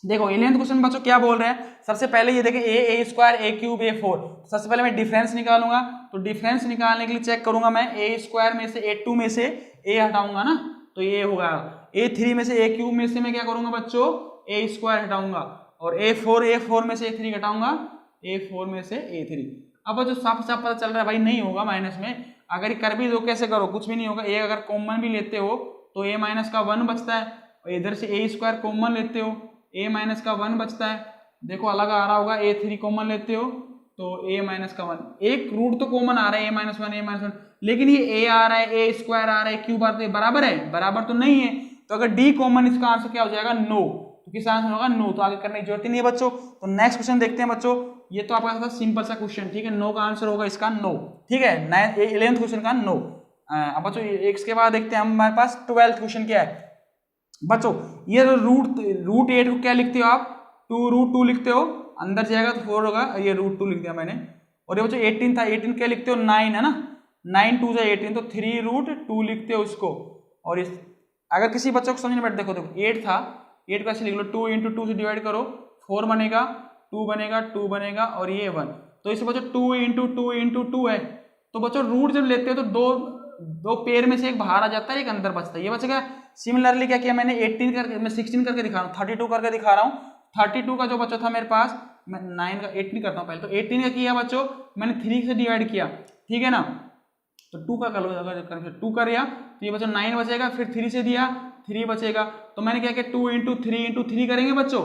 देखो 11th क्वेश्चन में बच्चों क्या बोल रहे हैं, सबसे पहले ये देखें a square a cube a4। सबसे पहले मैं डिफरेंस निकालूंगा, तो डिफरेंस निकालने के लिए चेक करूंगा मैं a स्क्वायर में से a2 में से a हटाऊंगा ना, तो ये होगा a3 में से a क्यूब में से मैं क्या करूंगा बच्चों a स्क्वायर हटाऊंगा और a4 में से a3 घटाऊंगा, a4 में से a3। अब बच्चों साफ साफ पता चल रहा है भाई नहीं होगा माइनस में। अगर कर भी दो कैसे करो, कुछ भी नहीं होगा। a अगर कॉमन भी लेते हो तो a माइनस का 1 बचता है और इधर से a स्क्वायर कॉमन लेते हो a माइनस का 1 बचता है। देखो अलग आ रहा होगा, a3 कॉमन लेते हो तो a माइनस का 1, एक रूट तो कॉमन आ रहा है a-1, लेकिन ये a आ रहा है, a स्क्वायर आ रहा है, क्यूब आ रहा है, बराबर है, बराबर तो नहीं है। तो अगर d कॉमन, इसका आंसर क्या हो जाएगा नो। तो किस आंसर होगा नो, तो आगे करने की जरूरत ही नहीं है बच्चों। तो नेक्स्ट क्वेश्चन देखते हैं बच्चों। ये तो आपका था सिंपल सा क्वेश्चन, ठीक है। नो का आंसर होगा इसका नो, ठीक है। 11th क्वेश्चन का नो। अब बच्चों इसके बाद देखते हैं हमारे पास 12th क्वेश्चन क्या है बच्चों। ये रूट 8 को क्या लिखते हो आप, 2√2 लिखते हो, अंदर जाएगा तो 4 होगा, ये √2 लिख दिया मैंने। और ये बच्चों 18 था, 18 क्या लिखते हो 9 है ना, 9 2 से 18 तो 3√2 लिखते हो उसको। और इस अगर किसी बच्चों को समझने बैठ, देखो 8 था, 8 का ऐसे लिख लो, 2 × 2 से डिवाइड करो, 4 बनेगा, 2 बनेगा, 2 बनेगा और ये 1। तो इसे बच्चों 2 × 2 है। तो बच्चों रूट जब लेते हो तो दो पेयर में से एक बाहर आ जाता है, एक अंदर बचता है, ये बचेगा। सिमिलरली क्या किया मैंने 18 करके, मैं 16 करके दिखा रहा हूँ, 32 करके दिखा रहा हूँ। 32 का जो बच्चा था मेरे पास, मैं 9 का 18 करता हूँ पहले। तो 18 का किया बच्चों मैंने 3 से डिवाइड किया, ठीक है ना। तो 2 का कर लो, अगर 2 कर दिया तो ये बच्चों 9 बचेगा, फिर 3 से दिया 3 बचेगा। तो मैंने क्या किया 2 × 3 करेंगे बच्चों।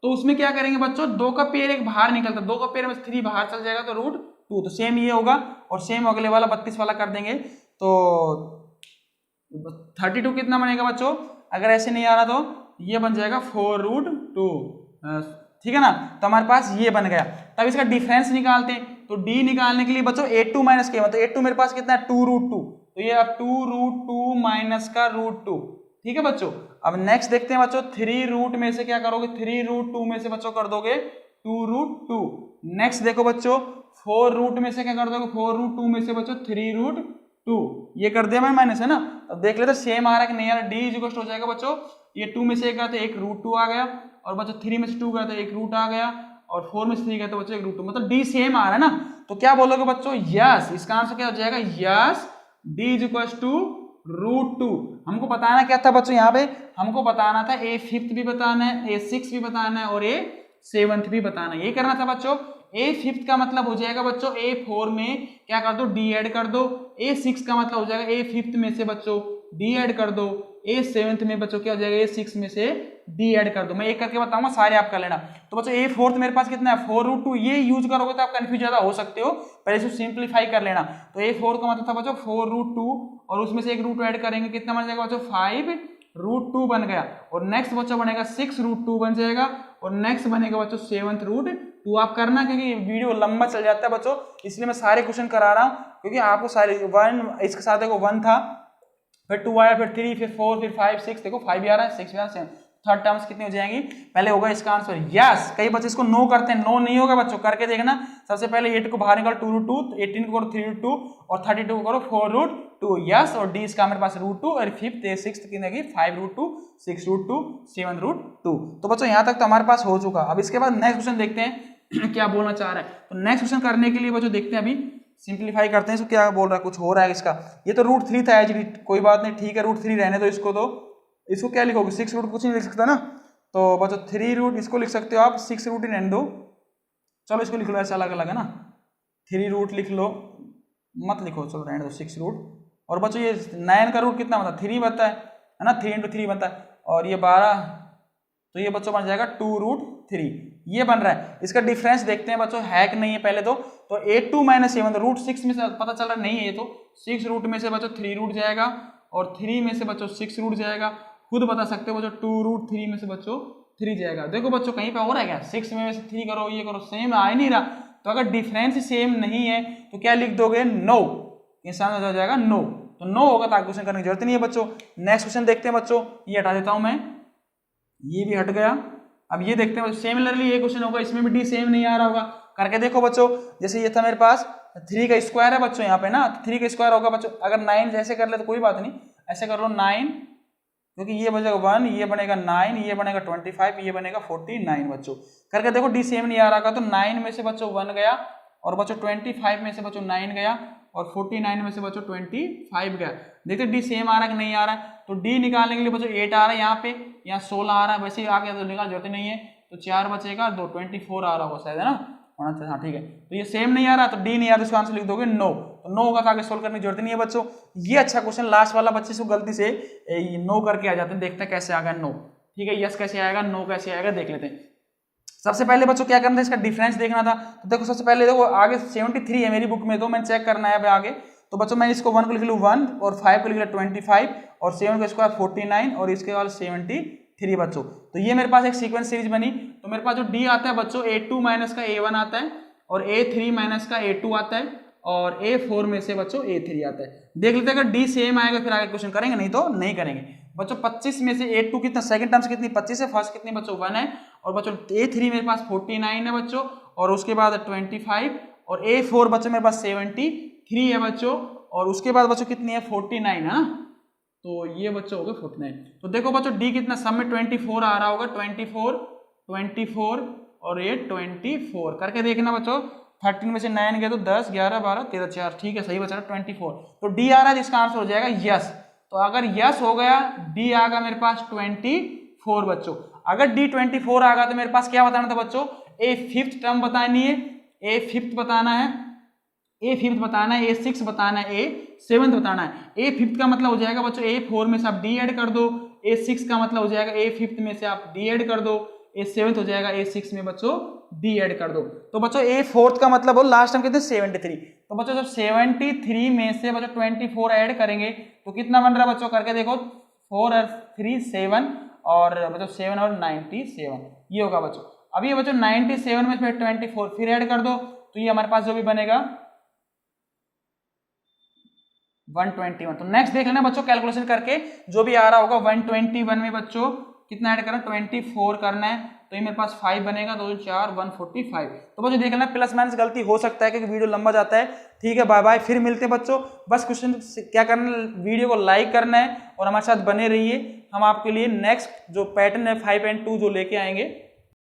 तो उसमें क्या करेंगे बच्चों, 2 का पेयर एक बाहर निकलता, 2 का पेयर में 3 बाहर चल जाएगा तो √2। तो सेम ये होगा और सेम अगले वाला 32 वाला कर देंगे। तो 32 कितना बनेगा बच्चों, अगर ऐसे नहीं आ रहा तो ये बन जाएगा 4√2, ठीक है ना। तो हमारे पास ये बन गया। तब इसका डिफरेंस निकालते हैं। तो d निकालने के लिए बच्चों a2 माइनस के, मतलब a2 मेरे पास कितना है 2√2, तो ये अब 2√2 माइनस का √2, ठीक है बच्चों। अब नेक्स्ट देखते हैं बच्चों, 3 में से क्या करोगे, 3√2 में से बच्चों कर दोगे 2√2। नेक्स्ट देखो बच्चों 4 में से क्या कर दोगे, 4√2 में से बच्चों 3√2। 2, ये कर दिया मैंने माइनस, है ना। अब देख लेते सेम आ रहा है कि नहीं आ रहा। डी इज इक्वल टू हो जाएगा बच्चों, ये 2 में से एक गया तो एक रूट 2 आ गया, और बच्चों 3 में से 2 गया तो एक रूट आ गया, और 4 में से 3 गया तो बच्चों एक रूट 2, मतलब डी सेम आ रहा है ना। तो क्या बोलोगे बच्चों, यस। इसका आंसर क्या हो जाएगा, yes D is equal to root 2। हमको बताना क्या था बच्चों, यहाँ पे हमको बताना था ए फिफ्थ भी बताना है, ए सिक्स भी बताना है, और ए सेवंथ भी बताना है। ये करना था बच्चों। ए फिफ्थ का मतलब हो जाएगा बच्चों ए 4 में क्या कर दो, डी ऐड कर दो। ए सिक्स का मतलब हो जाएगा ए फिफ्थ में से बच्चों डी ऐड कर दो। ए सेवंथ में बच्चों क्या हो जाएगा, ए सिक्स में से डी ऐड कर दो। मैं एक करके बताऊंगा, सारे आप कर लेना। तो बच्चों ए फोर्थ मेरे पास कितना है, 4√2। ये यूज करोगे तो आप कंफ्यूज ज्यादा हो सकते हो, पहले इसको सिंप्लीफाई कर लेना। तो ए फोर्थ का मतलब था बच्चों 4√2, और उसमें से एक रूट ऐड करेंगे, कितना बन जाएगा बच्चों, 5√2 बन गया। और नेक्स्ट बच्चों बनेगा 6√2 बन जाएगा, और नेक्स्ट बनेगा बच्चों 7√2। आप करना, क्योंकि वीडियो लंबा चल जाता है बच्चों, इसलिए मैं सारे क्वेश्चन करा रहा हूँ, क्योंकि आपको सारे 1 इसके साथ देखो 1 था, फिर 2 आया, फिर 3, फिर 4, फिर 5, 6, देखो 5 भी आ रहा है, 6 भी आ रहा है, 7। थर्ड टर्म्स कितनी हो जाएंगी, पहले होगा इसका आंसर यस। कई बच्चे इसको नो करते हैं, नो नहीं होगा बच्चों, करके देखना। सबसे पहले 8 को बाहर निकाल 2√2, 18 को करो 3√2, और 32 को करो 4√2, यस। और डी इसका मेरे पास √2, और फिफ्थ सिक्स की 5√2, 6√2, 7√2। तो बच्चों यहाँ तक तो हमारे पास हो चुका। अब इसके बाद नेक्स्ट क्वेश्चन देखते हैं क्या बोलना चाह रहा है। तो नेक्स्ट क्वेश्चन करने के लिए बच्चों देखते हैं, अभी सिंप्लीफाई करते हैं इसको, क्या बोल रहा है, कुछ हो रहा है इसका। ये तो √3 था एच डी, कोई बात नहीं, ठीक है, √3 रहने दो इसको। तो इसको क्या लिखोगे, 6 कुछ नहीं लिख सकता ना, तो बच्चों 3 इसको लिख सकते हो आप, 6 ही रहने दो। चलो इसको लिख लो, ऐसा अलग अलग है ना, 3 लिख लो, मत लिखो, चलो रहने दो 6। और बच्चों ये 9 का रूट कितना बनता है, 3 बनता है ना, 3 × 3 बनता है, और ये 12, तो ये बच्चों बन जाएगा 2√3, ये बन रहा है। इसका डिफरेंस देखते हैं बच्चों, है कि नहीं है पहले। तो 8 - 7 √6 में से पता चल रहा नहीं है, ये तो 6 में से बच्चों 3 जाएगा, और 3 में से बच्चों 6 जाएगा। खुद बता सकते हो बच्चों, 2√3 में से बच्चों 3 जाएगा। देखो बच्चों कहीं पे हो रहा है क्या, 6 में से 3 करो, ये करो, सेम आ ही नहीं रहा। तो अगर डिफरेंस सेम नहीं है तो क्या लिख दोगे, नो। इंसान हो जाएगा नो, तो नो होगा तो आगे क्वेश्चन करने की जरूरत नहीं है बच्चों। नेक्स्ट क्वेश्चन देखते हैं बच्चों, ये हटा देता हूं मैं, ये भी हट गया। अब ये देखते हैं सिमिलरली ये क्वेश्चन होगा, इसमें भी डी सेम नहीं आ रहा होगा, करके देखो बच्चों। जैसे ये था मेरे पास 3 का स्क्वायर है बच्चों यहाँ पे ना, 3 का स्क्वायर होगा बच्चों। अगर 9 जैसे कर ले तो कोई बात नहीं, ऐसे कर लो 9, क्योंकि ये बनेगा 1, ये बनेगा 9, ये बनेगा 25, ये बनेगा 49 बच्चों। करके देखो डी सेम नहीं आ रहा, तो 9 में से बच्चों 1 गया, और बच्चों 25 में से बच्चों 9 गया, और 49 में से बच्चों 25 गया। देखते डी सेम आ रहा है कि नहीं आ रहा है। तो डी निकालने के लिए बच्चों 8 आ रहा है यहाँ पे, यहाँ 16 आ रहा है, वैसे ही आ गया तो निकाल जरूरत नहीं है। तो 4 बचेगा, 2 24 आ रहा होगा शायद, है ना, होना चाहिए, हाँ ठीक है। तो ये सेम नहीं आ रहा, तो डी नहीं आ रहा, तो इसका आंसर लिख दोगे नो। तो नो होगा तो आगे सोल्व करने की जरूरत नहीं है बच्चों। ये अच्छा क्वेश्चन, लास्ट वाला बच्चे से गलती से नो करके आ जाते हैं, देखते हैं कैसे आ गया नो, ठीक है। यस कैसे आएगा, नो कैसे आएगा, देख लेते हैं। सबसे पहले बच्चों क्या करना था, इसका डिफरेंस देखना था। तो देखो सबसे पहले देखो आगे 73 है मेरी बुक में, तो मैंने चेक करना है आगे। तो बच्चों मैं इसको 1 को लिख लूँ 1, और 5 को लिख लिया 25, और 7 को स्क्वायर 49, और इसके बाद 73 बच्चों। तो ये मेरे पास एक सीक्वेंस सीरीज बनी। तो मेरे पास जो डी आता है बच्चों, A2 - का A1 आता है, और A3 - का A2 आता है, और A4 में से बच्चों A3 आता है। देख लेते हैं अगर डी सेम आएगा फिर आगे क्वेश्चन करेंगे, नहीं तो नहीं करेंगे बच्चों। 25 में से A2 कितना, सेकंड टर्म्स कितनी 25 है, फर्स्ट कितनी बच्चों 1 है, और बच्चों A3 मेरे पास 49 है बच्चों, और उसके बाद 25, और A4 बच्चों मेरे पास 73 है बच्चों, और उसके बाद बच्चों कितनी है 49 है ना। तो ये बच्चों हो गए 49। तो देखो बच्चों डी कितना, सब में 24 आ रहा होगा, 24 और ये 24 करके देखना बच्चों। 13 में से 9 गया तो 10, 11, 12, 13, 4, ठीक है, सही बचा 24। तो डी आ रहा है, इसका आंसर हो जाएगा यस। तो अगर यस हो गया, डी आ गया मेरे पास 24 बच्चों। अगर डी 24 आ गया तो मेरे पास क्या बताना था बच्चों, ए फिफ्थ टर्म बतानी है, ए फिफ्थ बताना है, A5 बताना है, A6 बताना है, A7 बताना है। A5 का मतलब हो जाएगा बच्चों A4 में से आप D ऐड कर दो, A6 का मतलब हो जाएगा A5 में से आप D ऐड कर दो, A7 हो जाएगा A6 में बच्चों D ऐड कर दो। तो बच्चों A4 का मतलब हो लास्ट टाइम कितने 73। तो बच्चों जब 73 में से बच्चों 24 ऐड करेंगे तो कितना बन रहा है बच्चों, करके देखो, 4 और 3 7, और बच्चों 7 और 97, ये होगा बच्चों। अब ये बच्चों 97 में फिर 24 फिर ऐड कर दो, तो ये हमारे पास जो भी बनेगा 121। तो नेक्स्ट देख लेना बच्चों कैलकुलेशन करके, जो भी आ रहा होगा 121 में बच्चों कितना ऐड करना, 24 करना है, तो ये मेरे पास 5 बनेगा, 2 4 145। तो बच्चों देख लेना प्लस माइनस गलती हो सकता है क्योंकि वीडियो लंबा जाता है। ठीक है, बाय बाय, फिर मिलते हैं बच्चों। बस क्वेश्चन क्या करना, वीडियो को लाइक करना है और हमारे साथ बने रहिए। हम आपके लिए नेक्स्ट जो पैटर्न है 5 and 2 जो लेके आएंगे